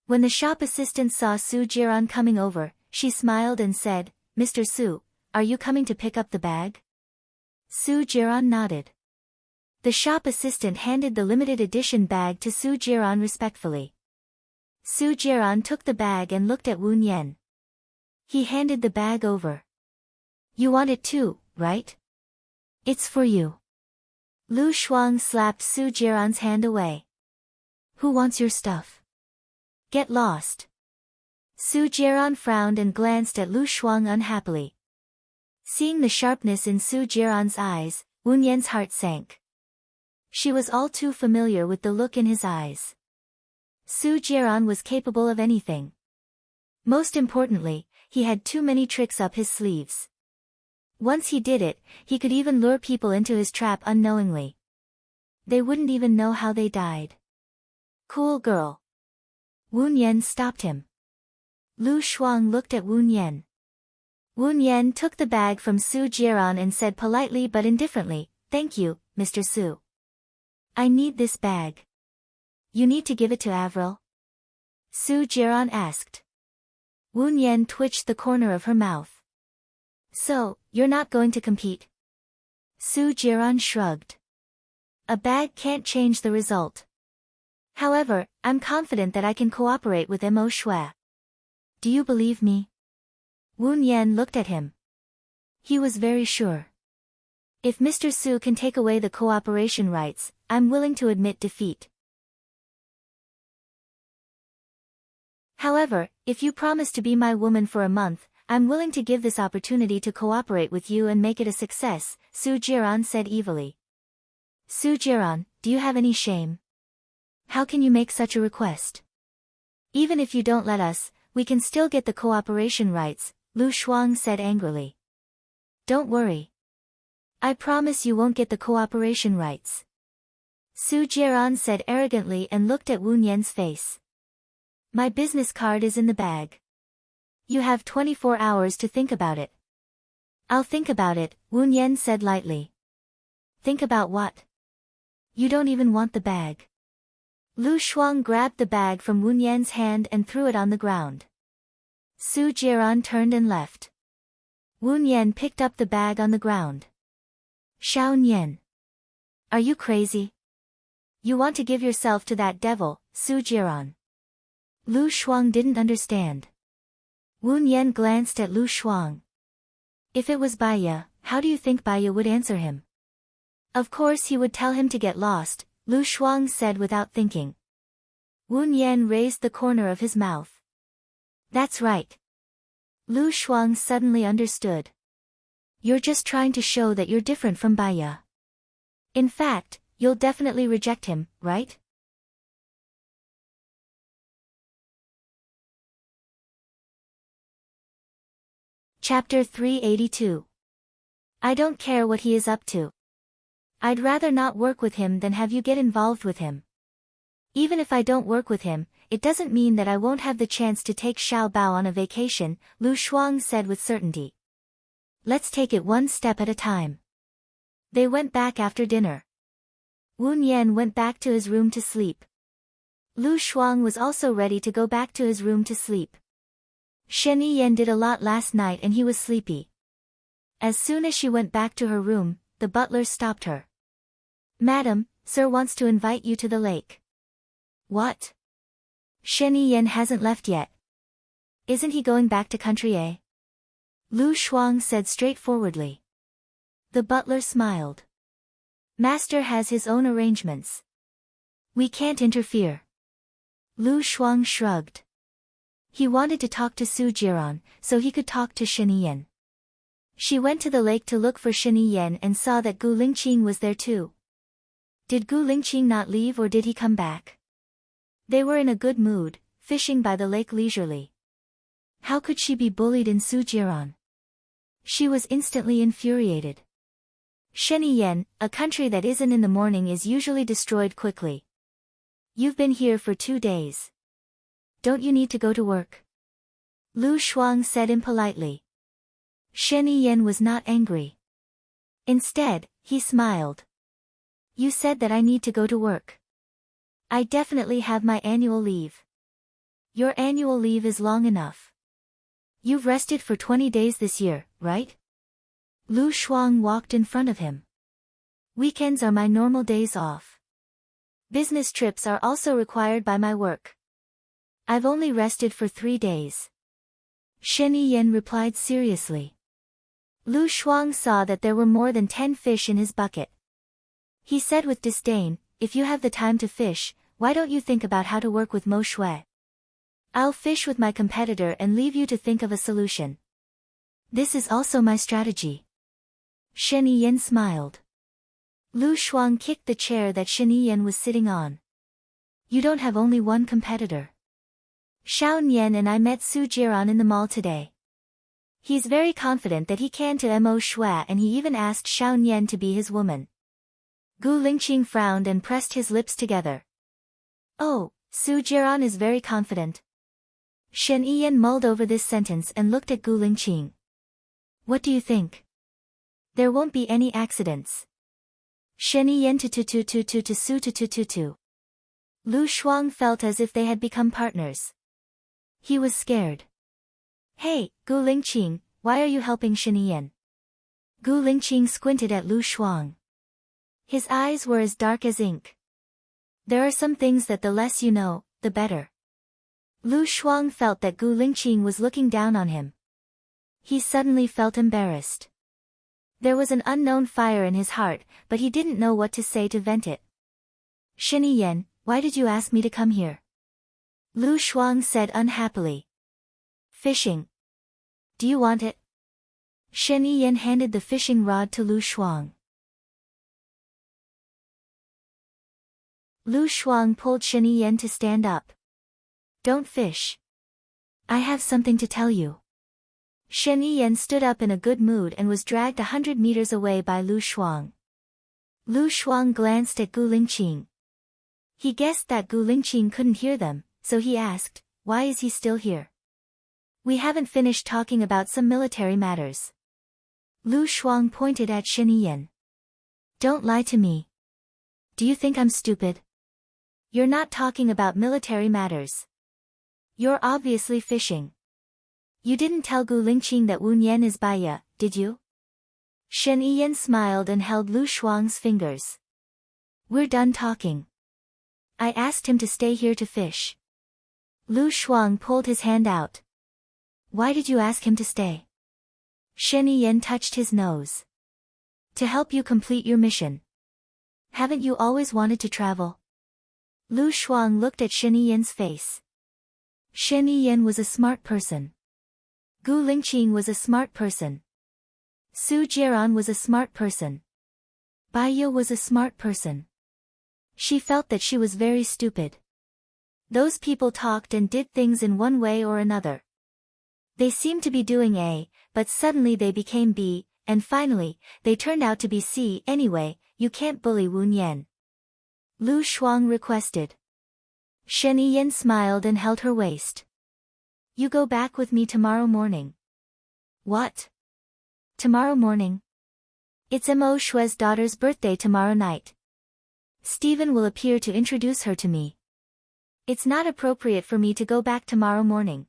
Speaker 1: When the shop assistant saw Su Jiran coming over, she smiled and said, Mr. Su, are you coming to pick up the bag? Su Jiran nodded. The shop assistant handed the limited edition bag to Su Jiran respectfully. Su Jiran took the bag and looked at Wu Nian. He handed the bag over. You want it too, right? It's for you. Lu Shuang slapped Su Jiran's hand away. Who wants your stuff? Get lost. Su Jiran frowned and glanced at Lu Shuang unhappily. Seeing the sharpness in Su Jiran's eyes, Wu Nian's heart sank. She was all too familiar with the look in his eyes. Su Jiran was capable of anything. Most importantly, he had too many tricks up his sleeves. Once he did it, he could even lure people into his trap unknowingly. They wouldn't even know how they died. Cool girl. Wu Nian stopped him. Lu Shuang looked at Wu Nian. Wu Nian took the bag from Su Jiran and said politely but indifferently, Thank you, Mr. Su. I need this bag. You need to give it to Avril? Su Jiran asked. Wu Nian twitched the corner of her mouth. So, you're not going to compete? Su Jiran shrugged. A bag can't change the result. However, I'm confident that I can cooperate with Mo Shui. Do you believe me? Wu Nian looked at him. He was very sure. If Mr. Su can take away the cooperation rights, I'm willing to admit defeat. However, if you promise to be my woman for a month, I'm willing to give this opportunity to cooperate with you and make it a success, Su Jiran said evilly. Su Jiran, do you have any shame? How can you make such a request? Even if you don't let us, we can still get the cooperation rights, Lu Shuang said angrily. Don't worry. I promise you won't get the cooperation rights. Su Jiran said arrogantly and looked at Wu Nian's face. My business card is in the bag. You have 24 hours to think about it. I'll think about it, Wu Nian said lightly. Think about what? You don't even want the bag. Lu Shuang grabbed the bag from Wu Nian's hand and threw it on the ground. Su Jiran turned and left. Wu Nian picked up the bag on the ground. Xiao Nian. Are you crazy? You want to give yourself to that devil, Su Jiran. Lu Shuang didn't understand. Wu Nian glanced at Lu Shuang. If it was Baiya, how do you think Baiya would answer him? Of course he would tell him to get lost, Lu Shuang said without thinking. Wu Nian raised the corner of his mouth. That's right. Lu Shuang suddenly understood. You're just trying to show that you're different from Baiya. In fact, you'll definitely reject him, right? Chapter 382. I don't care what he is up to. I'd rather not work with him than have you get involved with him. Even if I don't work with him, it doesn't mean that I won't have the chance to take Xiao Bao on a vacation, Lu Shuang said with certainty. Let's take it one step at a time. They went back after dinner. Wu Yan went back to his room to sleep. Lu Shuang was also ready to go back to his room to sleep. Shen Yiyan did a lot last night and he was sleepy. As soon as she went back to her room, the butler stopped her. Madam, sir wants to invite you to the lake. What? Shen Yiyan hasn't left yet. Isn't he going back to country A? Lu Shuang said straightforwardly. The butler smiled. Master has his own arrangements. We can't interfere. Lu Shuang shrugged. He wanted to talk to Su Jiran, so he could talk to Shen Yiyan. She went to the lake to look for Shen Yiyan and saw that Gu Lingqing was there too. Did Gu Lingqing not leave or did he come back? They were in a good mood, fishing by the lake leisurely. How could she be bullied in Su Jiran? She was instantly infuriated. Shen Yiyan, a country that isn't in the morning is usually destroyed quickly. You've been here for 2 days. Don't you need to go to work? Lu Shuang said impolitely. Shen Yiyan was not angry. Instead, he smiled. You said that I need to go to work. I definitely have my annual leave. Your annual leave is long enough. You've rested for 20 days this year, right? Lu Shuang walked in front of him. Weekends are my normal days off. Business trips are also required by my work. I've only rested for 3 days. Shen Yiyan replied seriously. Lu Shuang saw that there were more than 10 fish in his bucket. He said with disdain, if you have the time to fish, why don't you think about how to work with Mo Shui? I'll fish with my competitor and leave you to think of a solution. This is also my strategy. Shen Yiyan smiled. Lu Shuang kicked the chair that Shen Yiyan was sitting on. You don't have only one competitor. Xiao Nian and I met Su Jiran in the mall today. He's very confident that he can to Mo Shui and he even asked Xiao Nian to be his woman. Gu Lingqing frowned and pressed his lips together. Oh, Su Jiran is very confident. Shen Yiyan mulled over this sentence and looked at Gu Lingqing. What do you think? There won't be any accidents. Shen Yiyan to Su to. Lu Shuang felt as if they had become partners. He was scared. Hey, Gu Lingqing, why are you helping Shen Yiyan? Gu Lingqing squinted at Lu Shuang. His eyes were as dark as ink. There are some things that the less you know, the better. Lu Shuang felt that Gu Lingqing was looking down on him. He suddenly felt embarrassed. There was an unknown fire in his heart, but he didn't know what to say to vent it. Shen Yiyan, why did you ask me to come here? Lu Shuang said unhappily. Fishing. Do you want it? Shen Yiyan handed the fishing rod to Lu Shuang. Lu Shuang pulled Shen Yiyan to stand up. Don't fish. I have something to tell you. Shen Yiyan stood up in a good mood and was dragged 100 meters away by Lu Shuang. Lu Shuang glanced at Gu Lingqing. He guessed that Gu Lingqing couldn't hear them, so he asked, why is he still here? We haven't finished talking about some military matters. Lu Shuang pointed at Shen Yiyan. Don't lie to me. Do you think I'm stupid? You're not talking about military matters. You're obviously fishing. You didn't tell Gu Lingqing that Wu Yan is Baya, did you? Shen Yiyan smiled and held Lu Shuang's fingers. We're done talking. I asked him to stay here to fish. Lu Shuang pulled his hand out. Why did you ask him to stay? Shen Yiyan touched his nose. To help you complete your mission. Haven't you always wanted to travel? Lu Shuang looked at Shen Yiyan's face. Shen Yiyan was a smart person. Gu Lingqing was a smart person. Su Jiran was a smart person. Baiya was a smart person. She felt that she was very stupid. Those people talked and did things in one way or another. They seemed to be doing A, but suddenly they became B, and finally, they turned out to be C. Anyway, you can't bully Wen Yan. Lu Shuang requested. Shen Yiyan smiled and held her waist. You go back with me tomorrow morning. What? Tomorrow morning? It's Mo Shui's daughter's birthday tomorrow night. Stephen will appear to introduce her to me. It's not appropriate for me to go back tomorrow morning.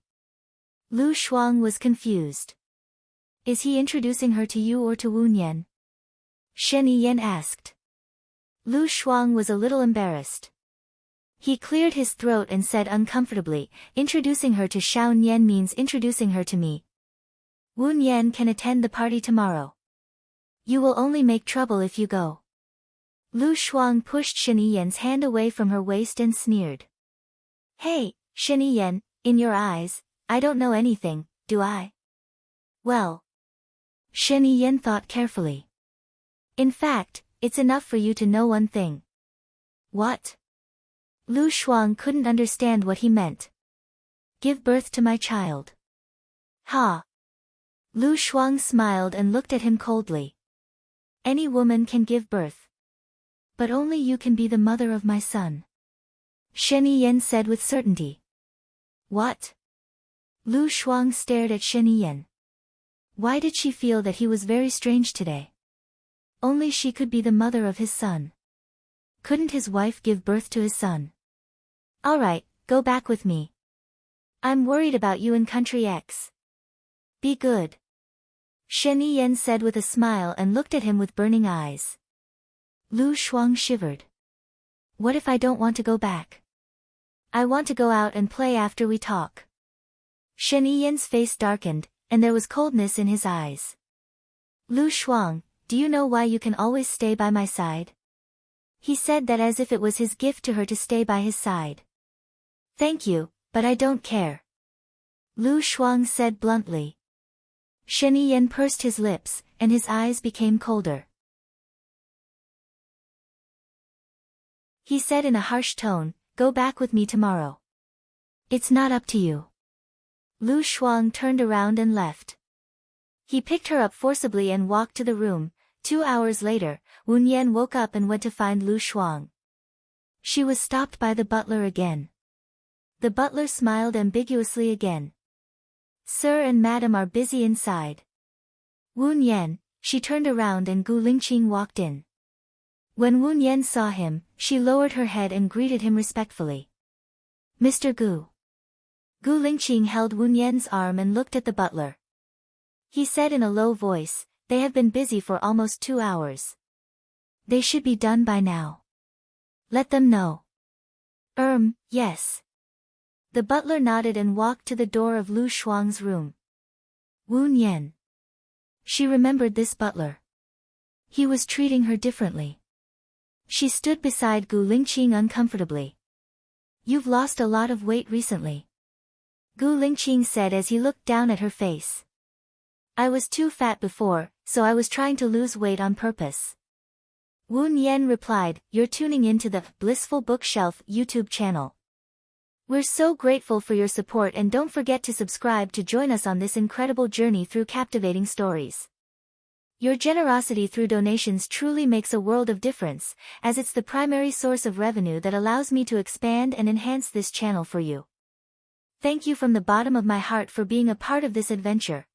Speaker 1: Lu Shuang was confused. Is he introducing her to you or to Wen Yan? Shen Yiyan asked. Lu Shuang was a little embarrassed. He cleared his throat and said uncomfortably, introducing her to Xiao Nian means introducing her to me. Wen Yan can attend the party tomorrow. You will only make trouble if you go. Lu Shuang pushed Shen Yiyan's hand away from her waist and sneered. Hey, Shen Yiyan, in your eyes, I don't know anything, do I? Well. Shen Yiyan thought carefully. In fact, it's enough for you to know one thing. What? Lu Shuang couldn't understand what he meant. Give birth to my child. Ha! Lu Shuang smiled and looked at him coldly. Any woman can give birth. But only you can be the mother of my son. Shen Yiyan said with certainty. What? Lu Shuang stared at Shen Yiyan. Why did she feel that he was very strange today? Only she could be the mother of his son. Couldn't his wife give birth to his son? All right, go back with me. I'm worried about you in Country X. Be good. Shen Yiyan said with a smile and looked at him with burning eyes. Lu Shuang shivered. What if I don't want to go back? I want to go out and play after we talk. Shen Yiyan's face darkened, and there was coldness in his eyes. Lu Shuang, do you know why you can always stay by my side? He said that as if it was his gift to her to stay by his side. Thank you, but I don't care. Lu Shuang said bluntly. Shen Yiyan pursed his lips, and his eyes became colder. He said in a harsh tone, go back with me tomorrow. It's not up to you. Lu Shuang turned around and left. He picked her up forcibly and walked to the room. 2 hours later, Wen Yan woke up and went to find Lu Shuang. She was stopped by the butler again. The butler smiled ambiguously again. Sir and madam are busy inside. Wen Yan, she turned around and Gu Lingqing walked in. When Wen Yan saw him, she lowered her head and greeted him respectfully. Mr. Gu. Gu Lingqing held Wen Yan's arm and looked at the butler. He said in a low voice, they have been busy for almost 2 hours. They should be done by now. Let them know. Yes. The butler nodded and walked to the door of Lu Shuang's room. Wen Yan. She remembered this butler. He was treating her differently. She stood beside Gu Lingqing uncomfortably. You've lost a lot of weight recently. Gu Lingqing said as he looked down at her face. I was too fat before, so I was trying to lose weight on purpose. Wen Yan replied, you're tuning into the Blissful Bookshelf YouTube channel. We're so grateful for your support and don't forget to subscribe to join us on this incredible journey through captivating stories. Your generosity through donations truly makes a world of difference, as it's the primary source of revenue that allows me to expand and enhance this channel for you. Thank you from the bottom of my heart for being a part of this adventure.